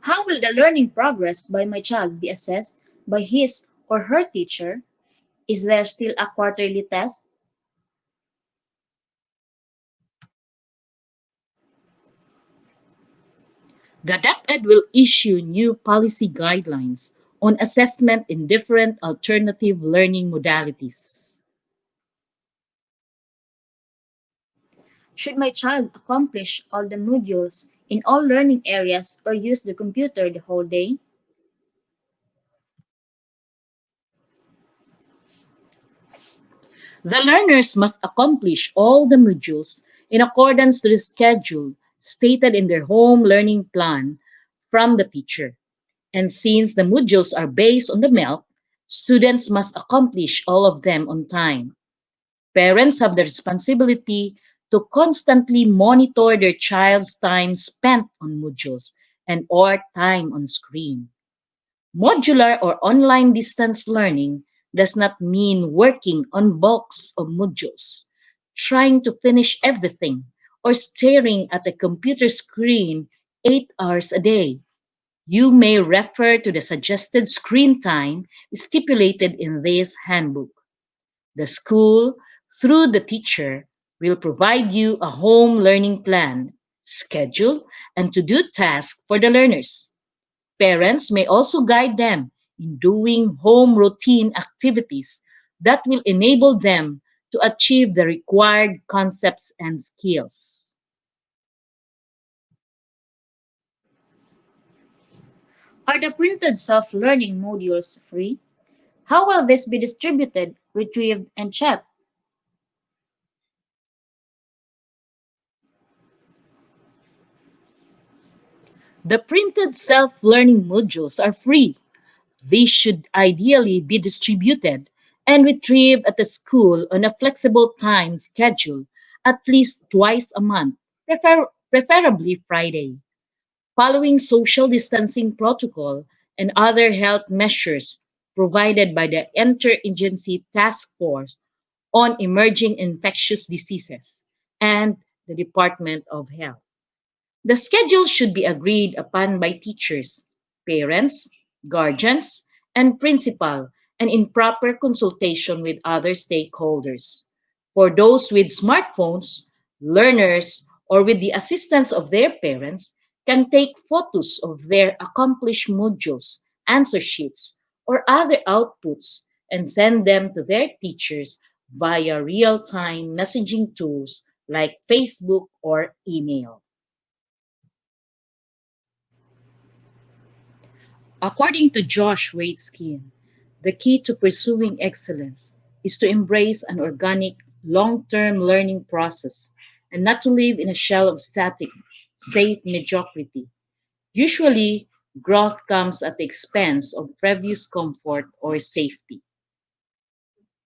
Speaker 8: How will the learning progress by my child be assessed by his or her teacher? Is there still a quarterly test?
Speaker 9: The DepEd will issue new policy guidelines on assessment in different alternative learning modalities.
Speaker 8: Should my child accomplish all the modules in all learning areas or use the computer the whole day?
Speaker 9: The learners must accomplish all the modules in accordance to the schedule stated in their home learning plan from the teacher. And since the modules are based on the MELC, students must accomplish all of them on time. Parents have the responsibility to constantly monitor their child's time spent on modules and or time on screen. Modular or online distance learning does not mean working on bulks of modules, trying to finish everything, or staring at a computer screen 8 hours a day. You may refer to the suggested screen time stipulated in this handbook. The school, through the teacher, will provide you a home learning plan, schedule, and to-do task for the learners. Parents may also guide them in doing home routine activities that will enable them to achieve the required concepts and skills.
Speaker 8: Are the printed self-learning modules free? How will this be distributed, retrieved, and checked?
Speaker 9: The printed self-learning modules are free. These should ideally be distributed and retrieved at the school on a flexible time schedule at least twice a month, preferably Friday. Following social distancing protocol and other health measures provided by the Interagency Task Force on Emerging Infectious Diseases and the Department of Health. The schedule should be agreed upon by teachers, parents, guardians, and principal, and in proper consultation with other stakeholders. For those with smartphones, learners, or with the assistance of their parents, can take photos of their accomplished modules, answer sheets, or other outputs and send them to their teachers via real-time messaging tools like Facebook or email. According to Josh Waitzkin, the key to pursuing excellence is to embrace an organic, long-term learning process and not to live in a shell of static, safe mediocrity. Usually, growth comes at the expense of previous comfort or safety.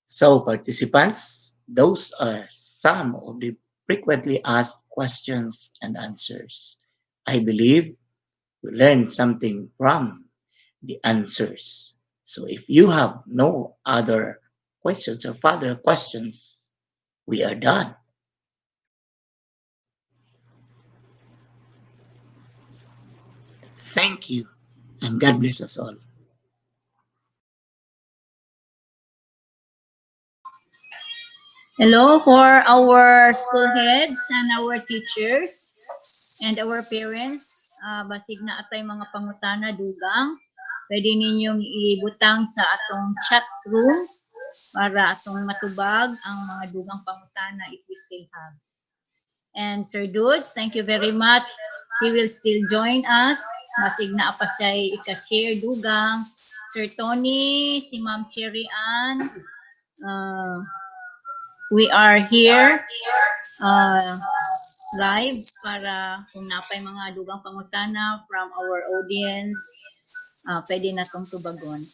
Speaker 7: So, participants, those are some of the frequently asked questions and answers. I believe we learned something from the answers. So, if you have no other questions or further questions, we are done. Thank you, and God bless us all.
Speaker 1: Hello for our school heads and our teachers and our parents. Basig na atay mga pangutana dugang. Pwede ninyong ibutang sa atong chat room para atong matubag ang mga dugang pangutana if we still have. And Sir Dudes, thank you very much. He will still join us. Basig na pa siya ika-share dugang. Sir Tony, si Ma'am Cherry Ann, we are here live para kung napay mga dugang pangutana from our audience, pwede na tong tubagon.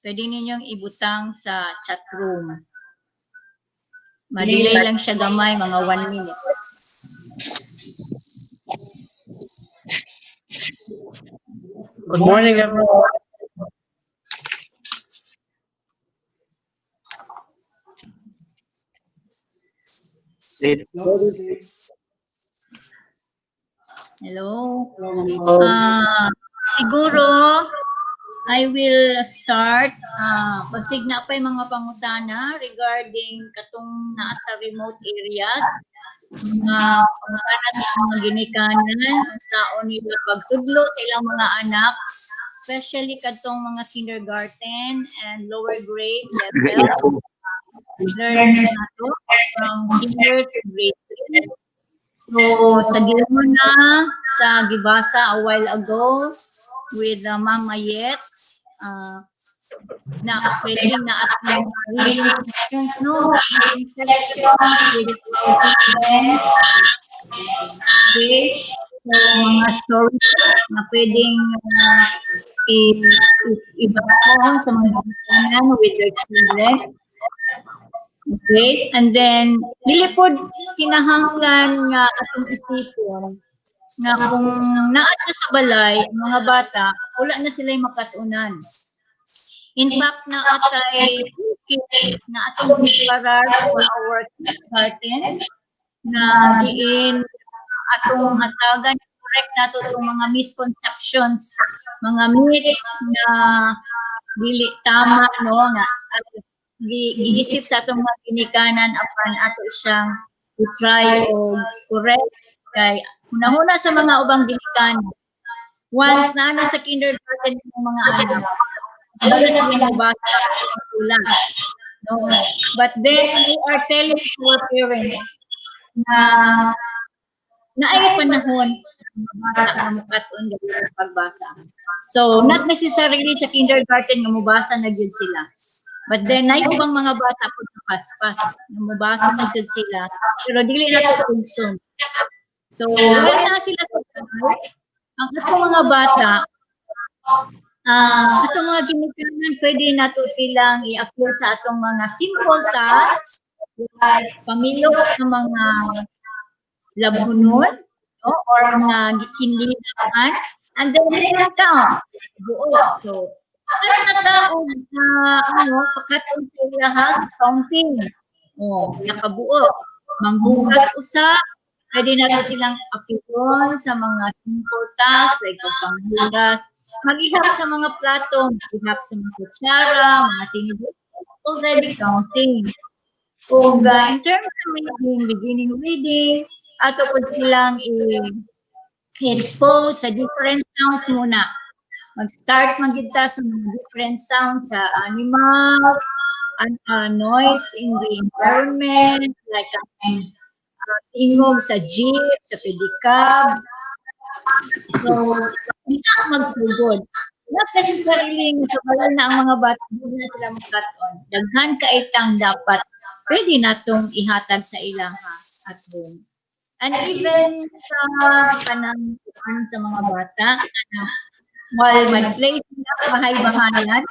Speaker 1: Pwede ninyong ibutang sa chat room. Madelay lang siya gamay, mga 1 minute.
Speaker 10: Good morning, everyone.
Speaker 1: Hello. Siguro, I will start. Basig na pa yung mga pangutana regarding katong naa sa remote areas. Pangutana sa mga ginikanan, sa nila pagtudlo sa ilang mga anak, especially katong mga kindergarten and lower grade levels. Learners na to from kinder to grade 3. So, sa gilmo na, sa gibasa a while ago with Ma'am Mayet, na pwedeng na at reading sections, no? Reading section, okay? So, mga stories na pwedeng ibasa sa mga pagkanan with their children. Okay? And then, lilipod kinahanglan nga atong isipon nga kung naa na sa balay, mga bata, wala na sila'y makatunan. In fact, na atay na atong preparar for our kindergarten na diin atong hatagan correct nato itong mga misconceptions, mga myths na dili tama, no, nga giisip sa atong mga ginikanan apan ato siyang i-try o correct kay hunahuna sa mga ubang ginikanan. Once na sa kindergarten ng mga anak, wala na silang mabasa ang sulat. No? But then we are telling our parents na naay panahon mga bata nga mukatun sa pagbasa. So, not necessarily sa kindergarten nga mubasa na gyud sila. But then, na ibang mga bata po na paspas, namubasa sa good sila, pero dili na ito consume. So, wala na sila sa ang atong mga bata, atong mga ginikanan, pwede na ito silang i-apply sa atong mga simple tasks, like pamilok sa mga labhunon, no? Or mga kinlinaman, and then count, buo. So, saan na tao na pagkatong sila has counting. Nakabuo. Manghugas usa, pwede na rin silang apilon sa mga simple tasks like pagpanghugas, mag-ihap sa mga plato, mag-ihap sa mga kutsara, mga tinidor, already counting. O in terms of reading, beginning reading, ato po silang i-expose sa different sounds muna. Mag-start magita sa mga different sounds sa animals, noise in the environment, like tingog sa jeep, sa pedicab. So, hindi na magsugod. Not necessarily sa balay na ang mga bata, hindi na sila magkaton. Daghan kaitang dapat pwede na itong ihatag sa ilang at home. And even sa kanang sa mga bata, while mag-play sila, bahay-bahayan,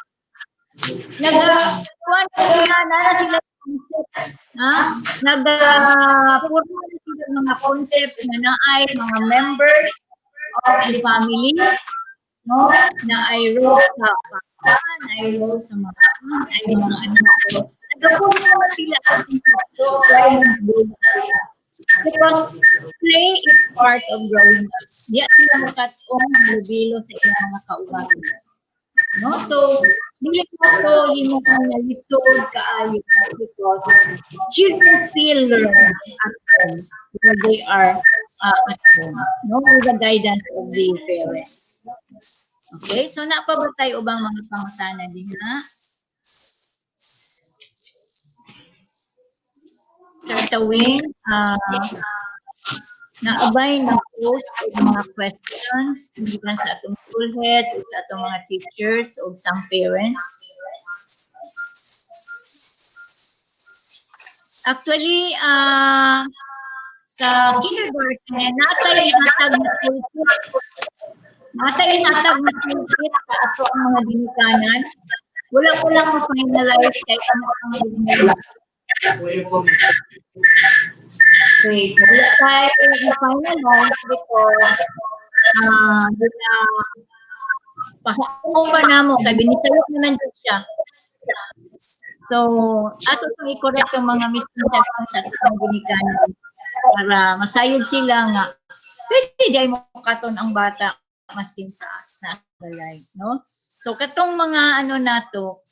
Speaker 1: nag-kuhan na sila, nana sila concept, ha? Puro na sila mga concepts na naay mga members of the family, no? Na ay role sa papa, na ay role sa mga ay mga anak. Nagpuro na sila ang because play is part of growing up. Di sila makatong halubilo sa ilang mga kauban. No? So, dili ko to himo na lisod kaayo because children feel learn at home when they are at home. No? With the guidance of the parents. Okay? So, napabatay ubang mga pangutana din ha? Sir Tawin, naabay na post og mga questions gikan sa atong school head, sa atong mga teachers o some parents. Actually, sa kindergarten, natay ihatag na toolkit. Natay ihatag na toolkit sa ato ang mga ginikanan. Wala ko lang ma-finalize kay ano ang ginikanan. Wait, wala tayo ma-finalize because pahaong pa na mo, kaya binisalot naman dyan siya. So, ato itong i-correct yung mga misconceptions sa itong ginikanan para masayod sila nga pwede dahil mo katon ang bata maskin sa balay, no? So, katong mga ano nato,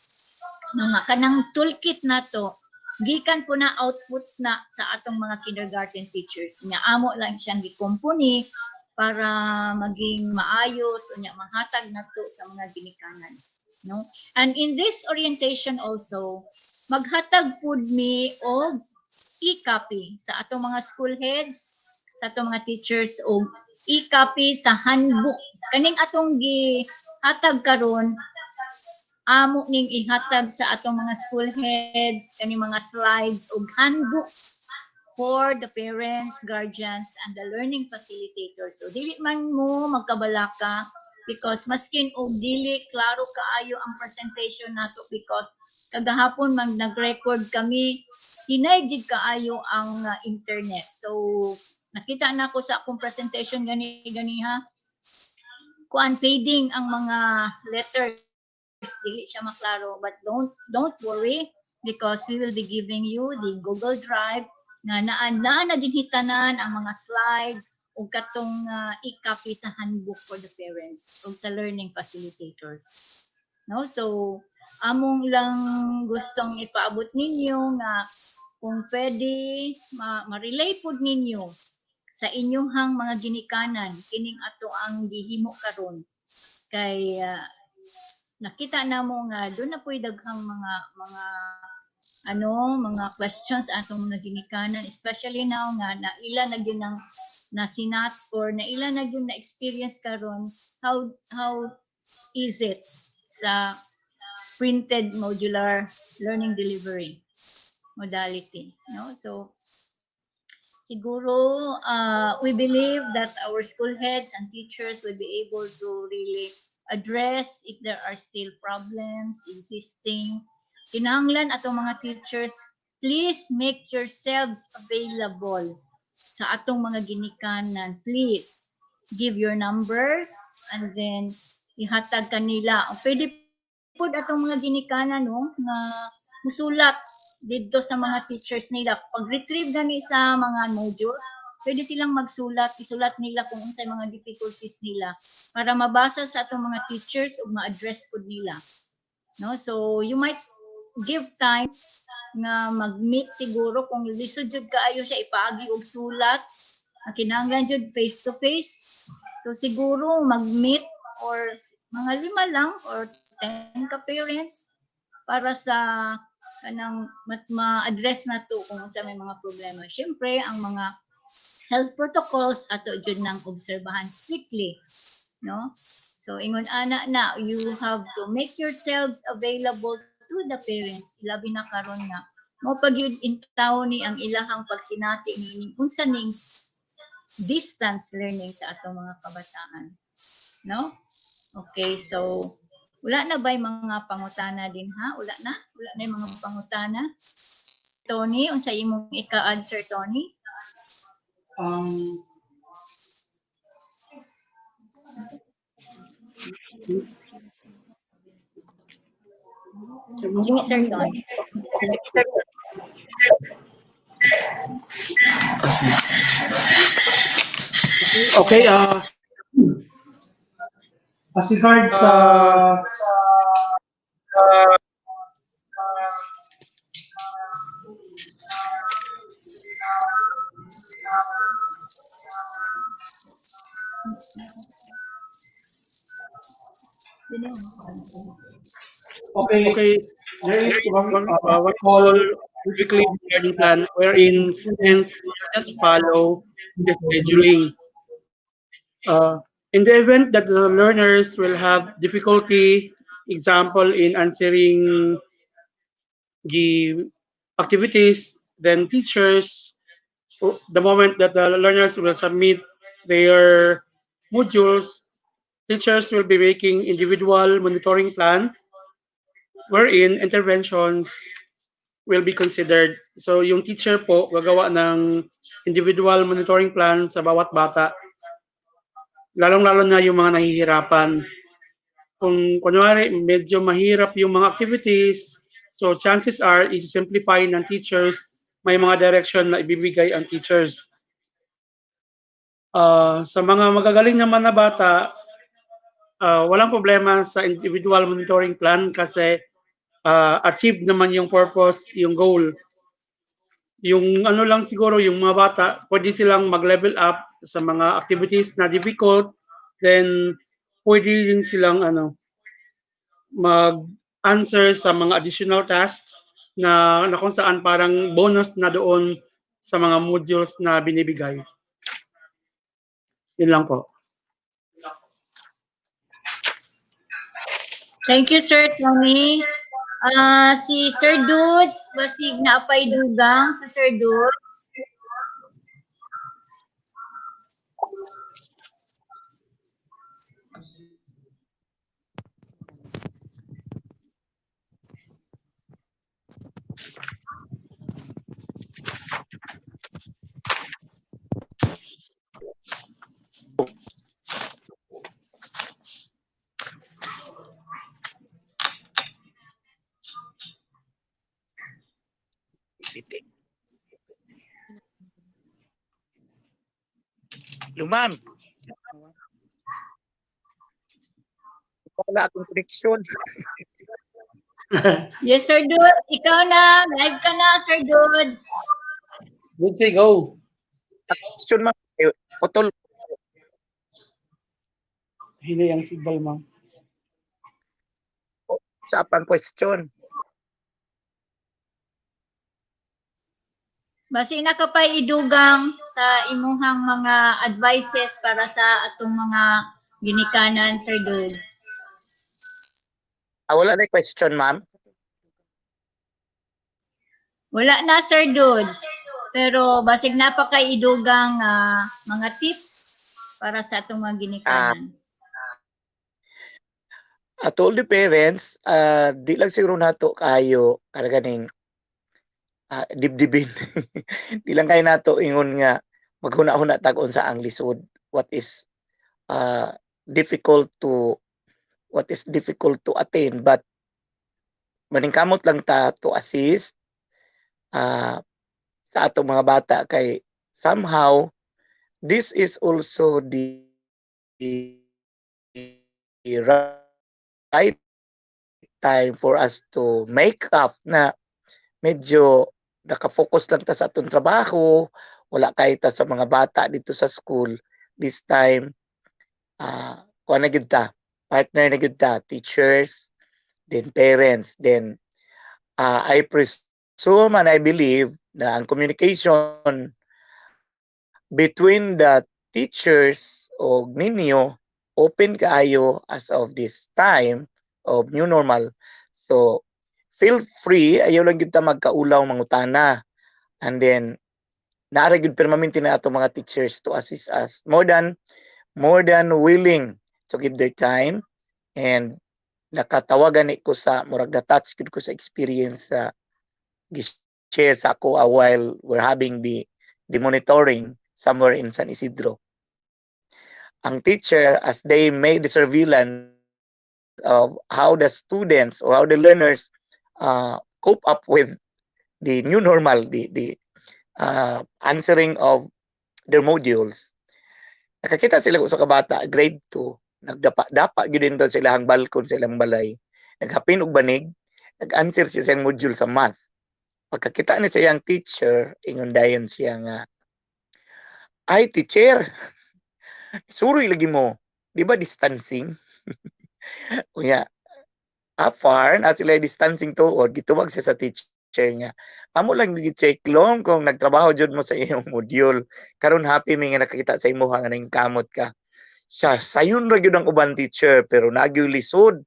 Speaker 1: mga kanang toolkit nato, gikan po na output na sa atong mga kindergarten teachers. Nga amo lang siyang gikumpuni para maging maayos o nya mahatag nato sa mga ginikanan, no? And in this orientation also, maghatag pud mi og e-copy sa atong mga school heads, sa atong mga teachers og e-copy sa handbook. Kaning atong gihatag karon, amo ning ihatag sa atong mga school heads, kaning mga slides ug handbook for the parents, guardians, and the learning facilitators. So, dili man mo magkabalaka because maskin og dili klaro kaayo ang presentation nato because kagahapon man nag-record kami, hinay jud kaayo ang internet. So, nakita na ko sa akong presentation gani ha. Kuan fading ang mga letters, dili siya maklaro, but don't worry because we will be giving you the Google Drive na na dinhitanan ang mga slides o katong i-copy sa handbook for the parents o sa learning facilitators. No? So, among lang gustong ipaabot ninyo nga kung pwede ma-relay pod ninyo sa inyong mga ginikanan kining ato ang gihimo karon kay nakita na mo nga doon na po'y daghang mga questions atong mga ginikanan, especially now nga na ila na gyud nang nasinat or na ila na gyud na experience karon how is it sa printed modular learning delivery modality, no? So siguro we believe that our school heads and teachers will be able to really address if there are still problems existing. Kinahanglan atong mga teachers, please make yourselves available sa atong mga ginikanan. Please give your numbers and then ihatag kanila. O pwede po atong mga ginikanan no nga musulat dito sa mga teachers nila. Pag-retrieve gani sa mga modules, pwede silang isulat nila kung unsay mga difficulties nila para mabasa sa atong mga teachers ug ma-address pud nila. No? So, you might give time nga mag-meet siguro kung lisod jud kaayo siya ipaagi og sulat. Kinahanglan jud face to face. So, siguro mag-meet or mga 5 lang or 10 ka parents para sa kanang ma-address na to kung sa may mga problema. Siyempre, ang mga health protocols ato jud nang obserbahan strictly, no? So ingon ana na you have to make yourselves available to the parents. Ilabi na karon nga mo pagyud intaw ni ang ilahang pagsinati ni unsa ning distance learning sa atong mga kabataan. No? Okay, so wala na ba yung mga pangutana din ha? Wala na? Wala na yung mga pangutana? Tony, unsa imong ika-add, Sir Tony? Sige, Sir Tony.
Speaker 10: Okay, as regards okay, there is what called weekly learning plan wherein students just follow the scheduling. In the event that the learners will have difficulty, example in answering the activities, then teachers, the moment that the learners will submit their modules, teachers will be making individual monitoring plan wherein interventions will be considered. So yung teacher po gagawa ng individual monitoring plan sa bawat bata. Lalong-lalo na yung mga nahihirapan. Kung kunwari medyo mahirap yung mga activities, so chances are i-simplify ng teachers, may mga direction na ibibigay ang teachers. Sa mga magagaling naman na bata, walang problema sa individual monitoring plan kasi achieve naman yung purpose, yung goal. Yung ano lang siguro, yung mga bata, pwede silang mag-level up sa mga activities na difficult, then pwede din silang mag-answer sa mga additional tasks na kung saan parang bonus na doon sa mga modules na binibigay. Yun lang po.
Speaker 1: Thank you, Sir Tony. Si Sir Dudes, basig na apay dugang si Sir Dudes.
Speaker 7: Lumam. Wala akong connection.
Speaker 1: Yes, Sir Dudes. Ikaw na. Live ka na, Sir Dudes.
Speaker 10: Good say go.
Speaker 7: Question ma'am. Putol.
Speaker 10: Hindi ang signal, ma'am.
Speaker 7: Sa apang question.
Speaker 1: Basi na ka pa idugang sa imuhang mga advices para sa atong mga ginikanan, Sir Dudes.
Speaker 7: Wala na question, ma'am.
Speaker 1: Wala na, Sir Dudes. Pero basig na pa kay idugang mga tips para sa atong mga ginikanan.
Speaker 7: To all the parents, di lang siguro nato kayo karaganing dibdibin. Di lang kayo nato ingon nga maghuna-huna tag-on sa ang lisod. What is difficult to attain, but maningkamot lang ta to assist sa atong mga bata kay somehow this is also the right time for us to make up na medyo nakafocus lang ta sa atong trabaho, wala kay ta sa mga bata dito sa school. This time kuha na gyud ta, partner na gyud ta, teachers, then parents, then I presume and I believe na ang communication between the teachers o ninyo open kaayo as of this time of new normal. So feel free, ayaw lang gyud ta magkaulaw mangutana, and then naara gyud permanente na ato mga teachers to assist us more than willing to give their time, and nakatawagan ni ko sa murag na-touch gud ko sa experience sa share sa ako while we're having the monitoring somewhere in San Isidro. Ang teacher, as they made the surveillance of how the students or how the learners cope up with the new normal, the answering of their modules. Nakakita sila ko sa kabata, grade 2, nagdapa-dapa gyud din to sila ang balkon sa ilang balay. Naghapin og banig, nag-answer siya sa module sa math. Pagkakita ni sa iyang teacher, ingon dayon siya nga, ay teacher, suroy lagi mo, di ba distancing? Kuya, afar na sila distancing to, or gituwag siya sa teacher niya. Amo lang gi-check long kung nagtrabaho jud mo sa iyong module. Karon happy mi nga nakakita sa imo nga ning kamot ka. Siya sayon ra gyud ang uban teacher, pero nagyo lisod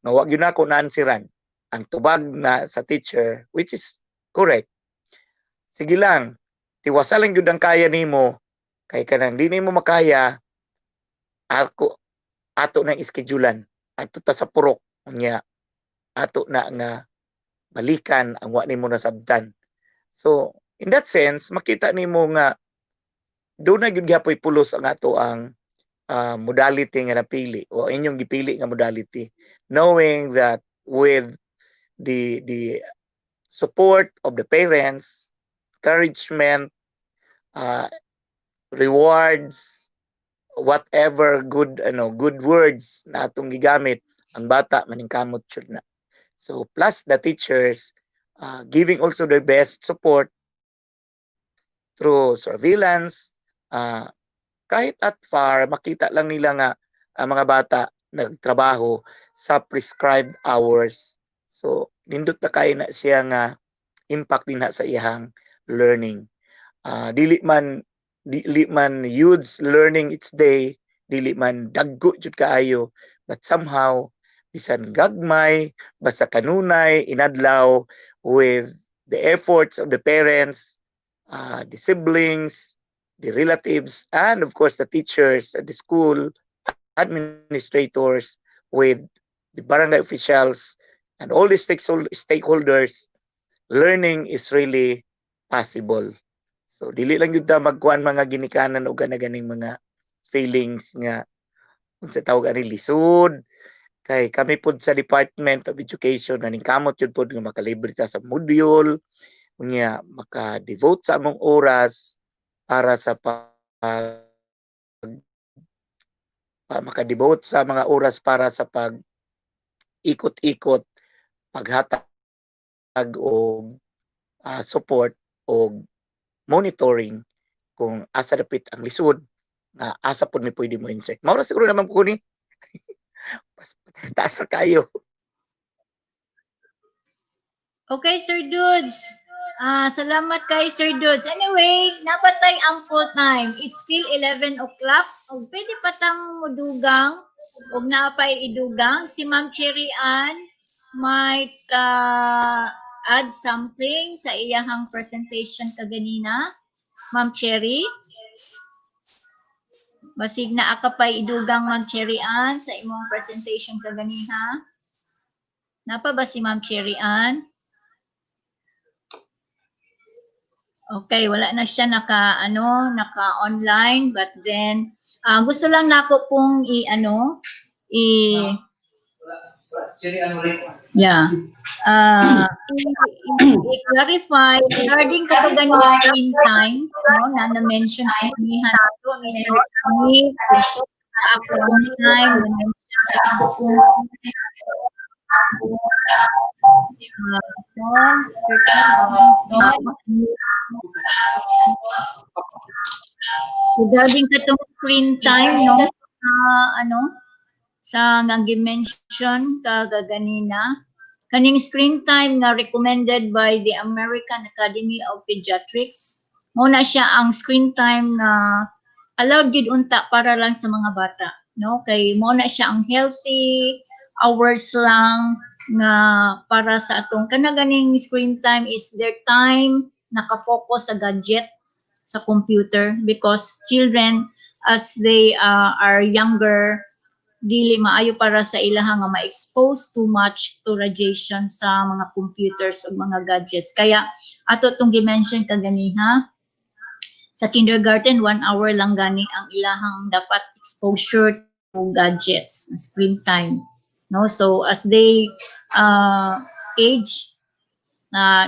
Speaker 7: nga wa gyud nako naansiran ang tubag na sa teacher, which is correct. Sige lang, tiwasa lang gyud ang kaya nimo, kay kanang di nimo makaya, ako ato nang iskedulan, ato ta sa purok unya, ato na nga balikan ang wa nimo nasabtan. So in that sense, makita nimo nga do na gyud gyapoy pulos ang ato ang modality nga napili o inyong gipili nga modality, knowing that with the support of the parents, encouragement, rewards, whatever good words na atong gigamit, ang bata maningkamot jud na. So plus the teachers giving also their best support through surveillance, kahit at far makita lang nila nga ang mga bata nagtrabaho sa prescribed hours. So nindot na kay na siya nga impact din na sa iyang learning. Dili man huge learning each day, dili man dagko jud kaayo, but somehow bisan gagmay basta kanunay inadlaw with the efforts of the parents, the siblings, the relatives, and of course the teachers at the school, administrators, with the barangay officials and all the stakeholders, learning is really possible. So dili lang gyud ta magkuan mga ginikanan o ganaganing mga feelings nga unsa tawag ani lisod, kay kami pud sa Department of Education naning kamot jud pud nga makalibre ta sa module unya maka-devote sa among oras para sa maka-devote sa mga oras para sa pag ikot-ikot, paghatag og support o monitoring kung asa dapit ang lisod nga asa pud mi pwede mo insert. Mao ra siguro naman ko ni taas na kayo.
Speaker 1: Okay, Sir Dudes. Salamat kay Sir Dudes. Anyway, napatay ang full time. It's still 11 o'clock. O pwede pa tang mudugang. O napay idugang. Si Ma'am Cherry Ann might add something sa iyahang presentation kaganina. Ma'am Cherry. Basig na aka pa idugang Ma'am Cherry Ann sa imong presentation kaganina. Napa ba si Ma'am Cherry Ann? Okay, wala na siya naka-online, but then gusto lang nako pong yeah. I-clarify regarding kato ganito in time, no, na-mention ko nihan ito ni Sir Tony, ako online, na-mention sa ako po regarding katong screen time, no, sa nga gi-mention kagaganina, kaning screen time nga recommended by the American Academy of Pediatrics, mo na siya ang screen time na allowed gid unta para lang sa mga bata, no, kay mo na siya ang healthy hours lang nga para sa atong kanaganing screen time is their time nakafocus sa gadget, sa computer because children as they are younger dili maayo para sa ilaha nga ma-expose too much to radiation sa mga computers o mga gadgets. Kaya ato itong gi-mention kaganiha sa kindergarten 1 hour lang gani ang ilahang dapat exposure to gadgets, screen time. No, so as they age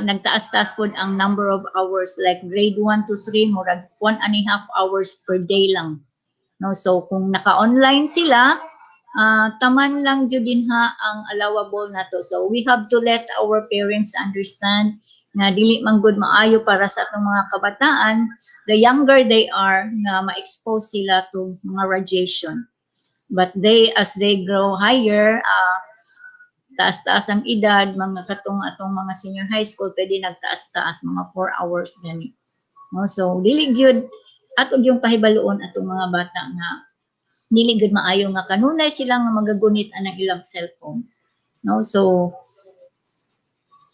Speaker 1: nagtaas-taas pod ang number of hours like grade 1 to 3 murag 1.5 hours per day lang. No, so kung naka-online sila taman lang jud din ha ang allowable nato. So we have to let our parents understand na dili man gud maayo para sa atong mga kabataan the younger they are na ma-expose sila to mga radiation. But as they grow higher, taas-taas ang edad, mga katong atong mga senior high school, pwede nagtaas-taas, mga 4 hours gani. No? So, dili gyud ato yung pahibaluon atong mga bata nga dili gyud maayo nga kanunay sila nga magagunit anang ilang cellphone. No? So,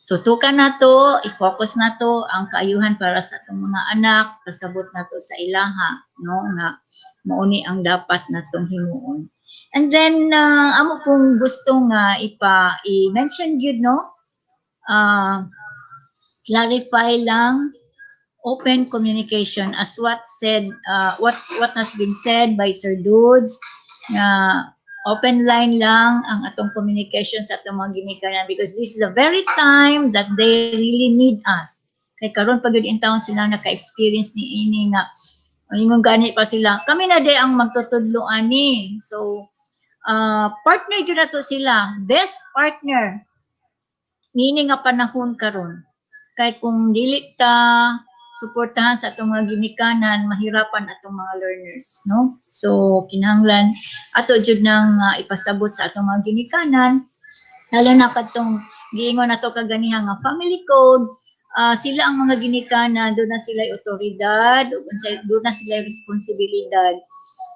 Speaker 1: tutukan nato, i-focus nato ang kaayuhan para sa atong mga anak, kasabot nato sa ilaha, no? Nga mauni ang dapat natong himuon. And then amo pong gusto nga i-mention gyud no. Clarify lang open communication as what has been said by Sir Dudes na open line lang ang atong communication sa atong mga ginikanan because this is the very time that they really need us. Kay karon pag yun taon sila naka-experience ni ini nga ingon gani pa sila kami na day ang magtutudlo ani. So partner yun na to sila, best partner nini nga panahon karon. Kay kung dili ta suportahan sa atong mga ginikanan, mahirapan atong mga learners, no? So kinahanglan ato jud nang ipasabot sa atong mga ginikanan, lalo na katong giingon nato kaganiha nga family code, sila ang mga ginikanan, doon na sila otoridad, doon na sila responsibilidad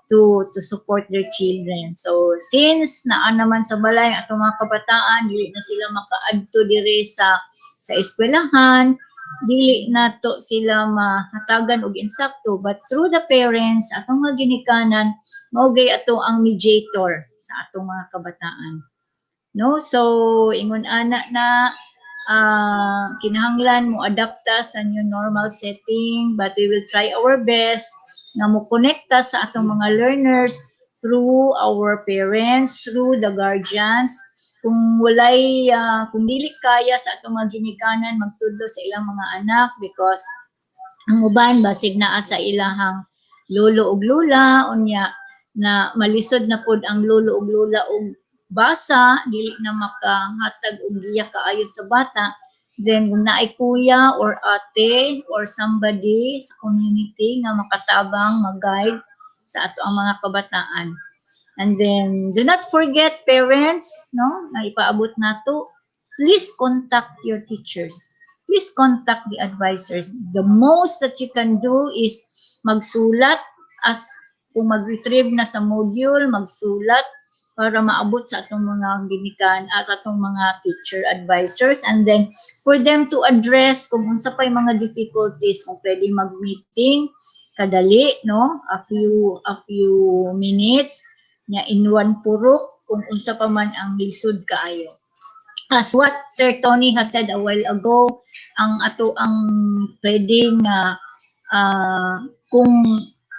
Speaker 1: to support their children. So since naa naman sa balay atong mga kabataan, dili na sila makaadto diri sa eskwelahan, dili nato sila mahatagan og insakto, but through the parents atong mga ginikanan mao gay ato ang mediator sa atong mga kabataan. No, so ingon ana na kinahanglan mo adapta sa new normal setting, but we will try our best nga mo konekta sa atong mga learners through our parents, through the guardians. Kung walay, kung dili kaya sa atong mga ginikanan magtudlo sa ilang mga anak because ang uban basig naa sa ilahang lolo ug lula unya na malisod na pod ang lolo ug lula og basa, dili na makahatag og giya kaayo sa bata, then kung naay kuya or ate or somebody sa community nga makatabang mag-guide sa ato ang mga kabataan. And then, do not forget parents, no, na ipaabot nato, please contact your teachers. Please contact the advisors. The most that you can do is magsulat as kung mag-retrieve na sa module, magsulat para maabot sa atong mga ginikan, sa atong mga teacher advisors, and then for them to address kung unsa pay mga difficulties, kung pwede mag-meeting kadali, no, a few minutes nya in one purok kung unsa pa man ang lisod kaayo. As what Sir Tony has said a while ago, ang pwedeng kung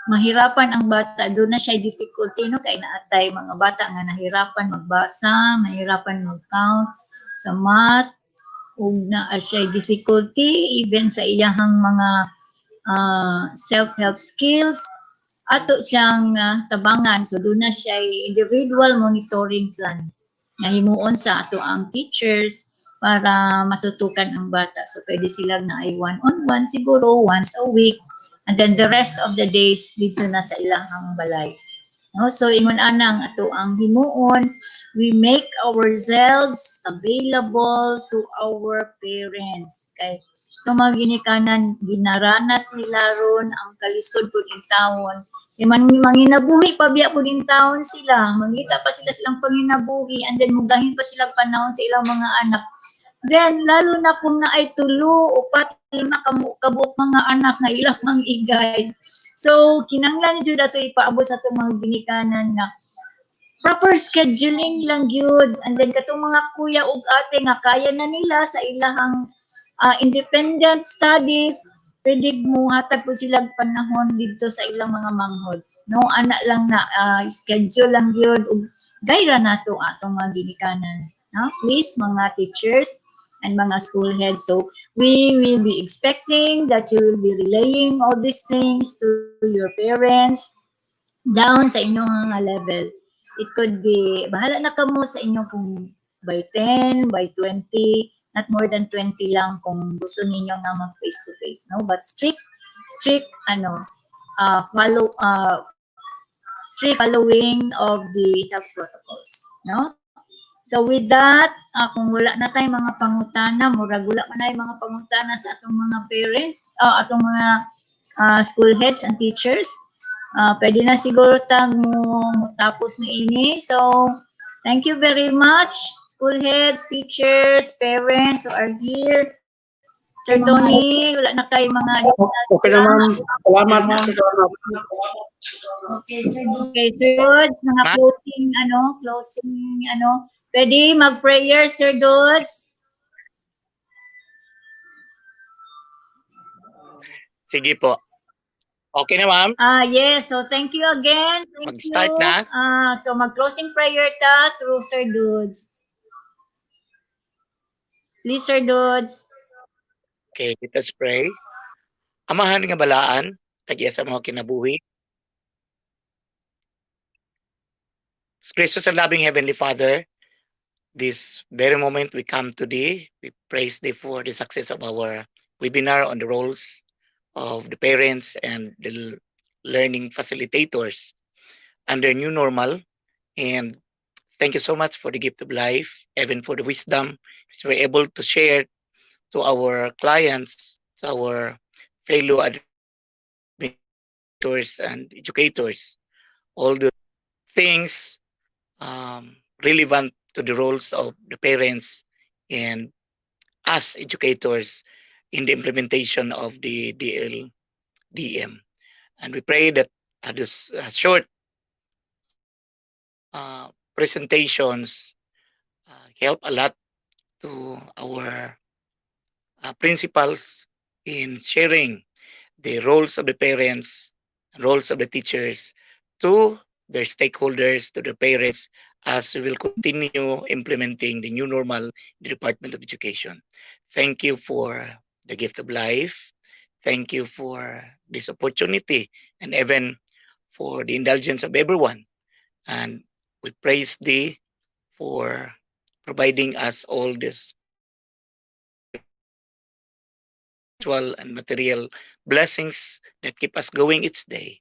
Speaker 1: mahirapan ang bata, doon na siya difficulty, no? Kaya naatay mga bata nga nahirapan magbasa, mahirapan mag-count sa math, ug na siya difficulty even sa iyahang mga self-help skills, ato siyang tabangan. So doon na siya individual monitoring plan na himuon sa ato ang teachers para matutukan ang bata. So pwede silang na ay one-on-one siguro once a week, and then the rest of the days dito na sa ilahang balay. No? So ingon anang ato ang himuon, we make ourselves available to our parents. Kay itong mga ginikanan, ginaranas nila ron ang kalisod po din taon. Manginabuhi pa biya po din taon sila. Mangita pa sila silang panginabuhi, and then mugahin pa silang panahon sa ilang mga anak. Then, lalo na kung naay tulo, upat, lima, kabuok mga anak nga ilang mang igay. So, kinanglan jud ato ipaabot sa itong mga ginikanan nga proper scheduling lang yun. And then, katong mga kuya ug ate nga kaya na nila sa ilahang independent studies, pwede mo hatag po silang panahon dito sa ilang mga manghod. No, ana lang na schedule lang yun ug gayra nato atong mga ginikanan. No? Please, mga teachers and mga school heads. So, we will be expecting that you will be relaying all these things to your parents down sa inyong level. It could be, bahala na kamo sa inyo kung by 10, by 20, not more than 20 lang kung gusto ninyo nga mag face-to-face. No? But strict following of the health protocols. No? So with that, kung wala na tayong mga pangutana, murag wala man na mga pangutana sa atong mga parents, atong mga school heads and teachers, pwede na siguro tag mo tapos na ini. So, thank you very much, school heads, teachers, parents who are here. Sir Tony, wala na kayo mga...
Speaker 10: Okay naman. Salamat.
Speaker 1: Okay, sir. Okay, sir Dodds, mga closing, pwede mag-prayer, Sir Dodds?
Speaker 7: Sige po. Okay na, ma'am?
Speaker 1: Yes. So, thank you again.
Speaker 7: Mag-start na.
Speaker 1: So, mag-closing prayer ta through Sir Dodds. Please, Sir Dodds.
Speaker 7: Okay, let us pray. Amahan nga balaan, tagiya sa mga kinabuhi. Gracious and loving Heavenly Father, this very moment we come today, we praise Thee for the success of our webinar on the roles of the parents and the learning facilitators under new normal. And thank you so much for the gift of life, even for the wisdom which we're able to share to our clients, to our fellow administrators and educators, all the things relevant to the roles of the parents and us educators in the implementation of the DLDM. And we pray that this short presentations help a lot to our principals in sharing the roles of the parents, roles of the teachers to their stakeholders, to the parents, as we will continue implementing the new normal in the Department of Education. Thank you for the gift of life. Thank you for this opportunity and even for the indulgence of everyone. And we praise Thee for providing us all this spiritual and material blessings that keep us going each day,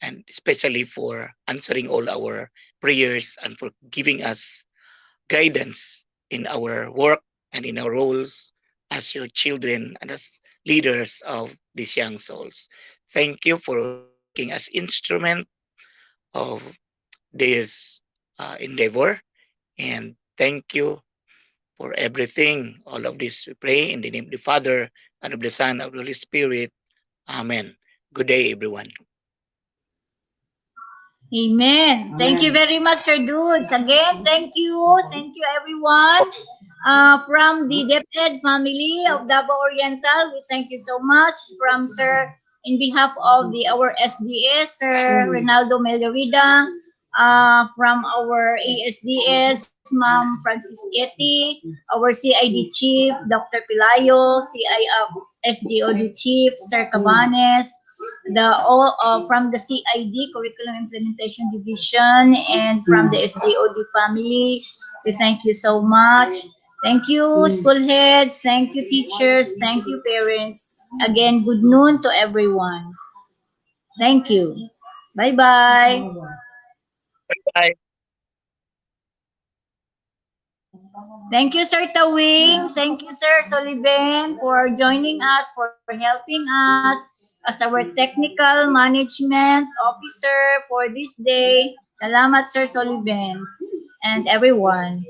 Speaker 7: and especially for answering all our prayers and for giving us guidance in our work and in our roles as your children and as leaders of these young souls. Thank you for making us instrument of this endeavor, and thank you for everything. All of this we pray in the name of the Father and of the Son and of the Holy Spirit. Amen. Good day, everyone.
Speaker 1: Amen. Thank you very much, Sir Dudes. Again, thank you. Thank you, everyone. From the DepEd family of Davao Oriental, we thank you so much. From Sir, in behalf of our SDS, Sir Ronaldo Melgarida, from our ASDS, Ma'am Francis Getty, our CID Chief, Dr. Pilayo, SGOD Chief, Sir Cabanes, from the CID, Curriculum Implementation Division, and from the SGOD family, we thank you so much. Thank you, school heads. Thank you, teachers. Thank you, parents. Again, good noon to everyone. Thank you. Bye-bye.
Speaker 7: Bye.
Speaker 1: Thank you, Sir Tawing. Thank you, Sir Soliven, for joining us, for helping us as our technical management officer for this day. Salamat, Sir Soliven, and everyone.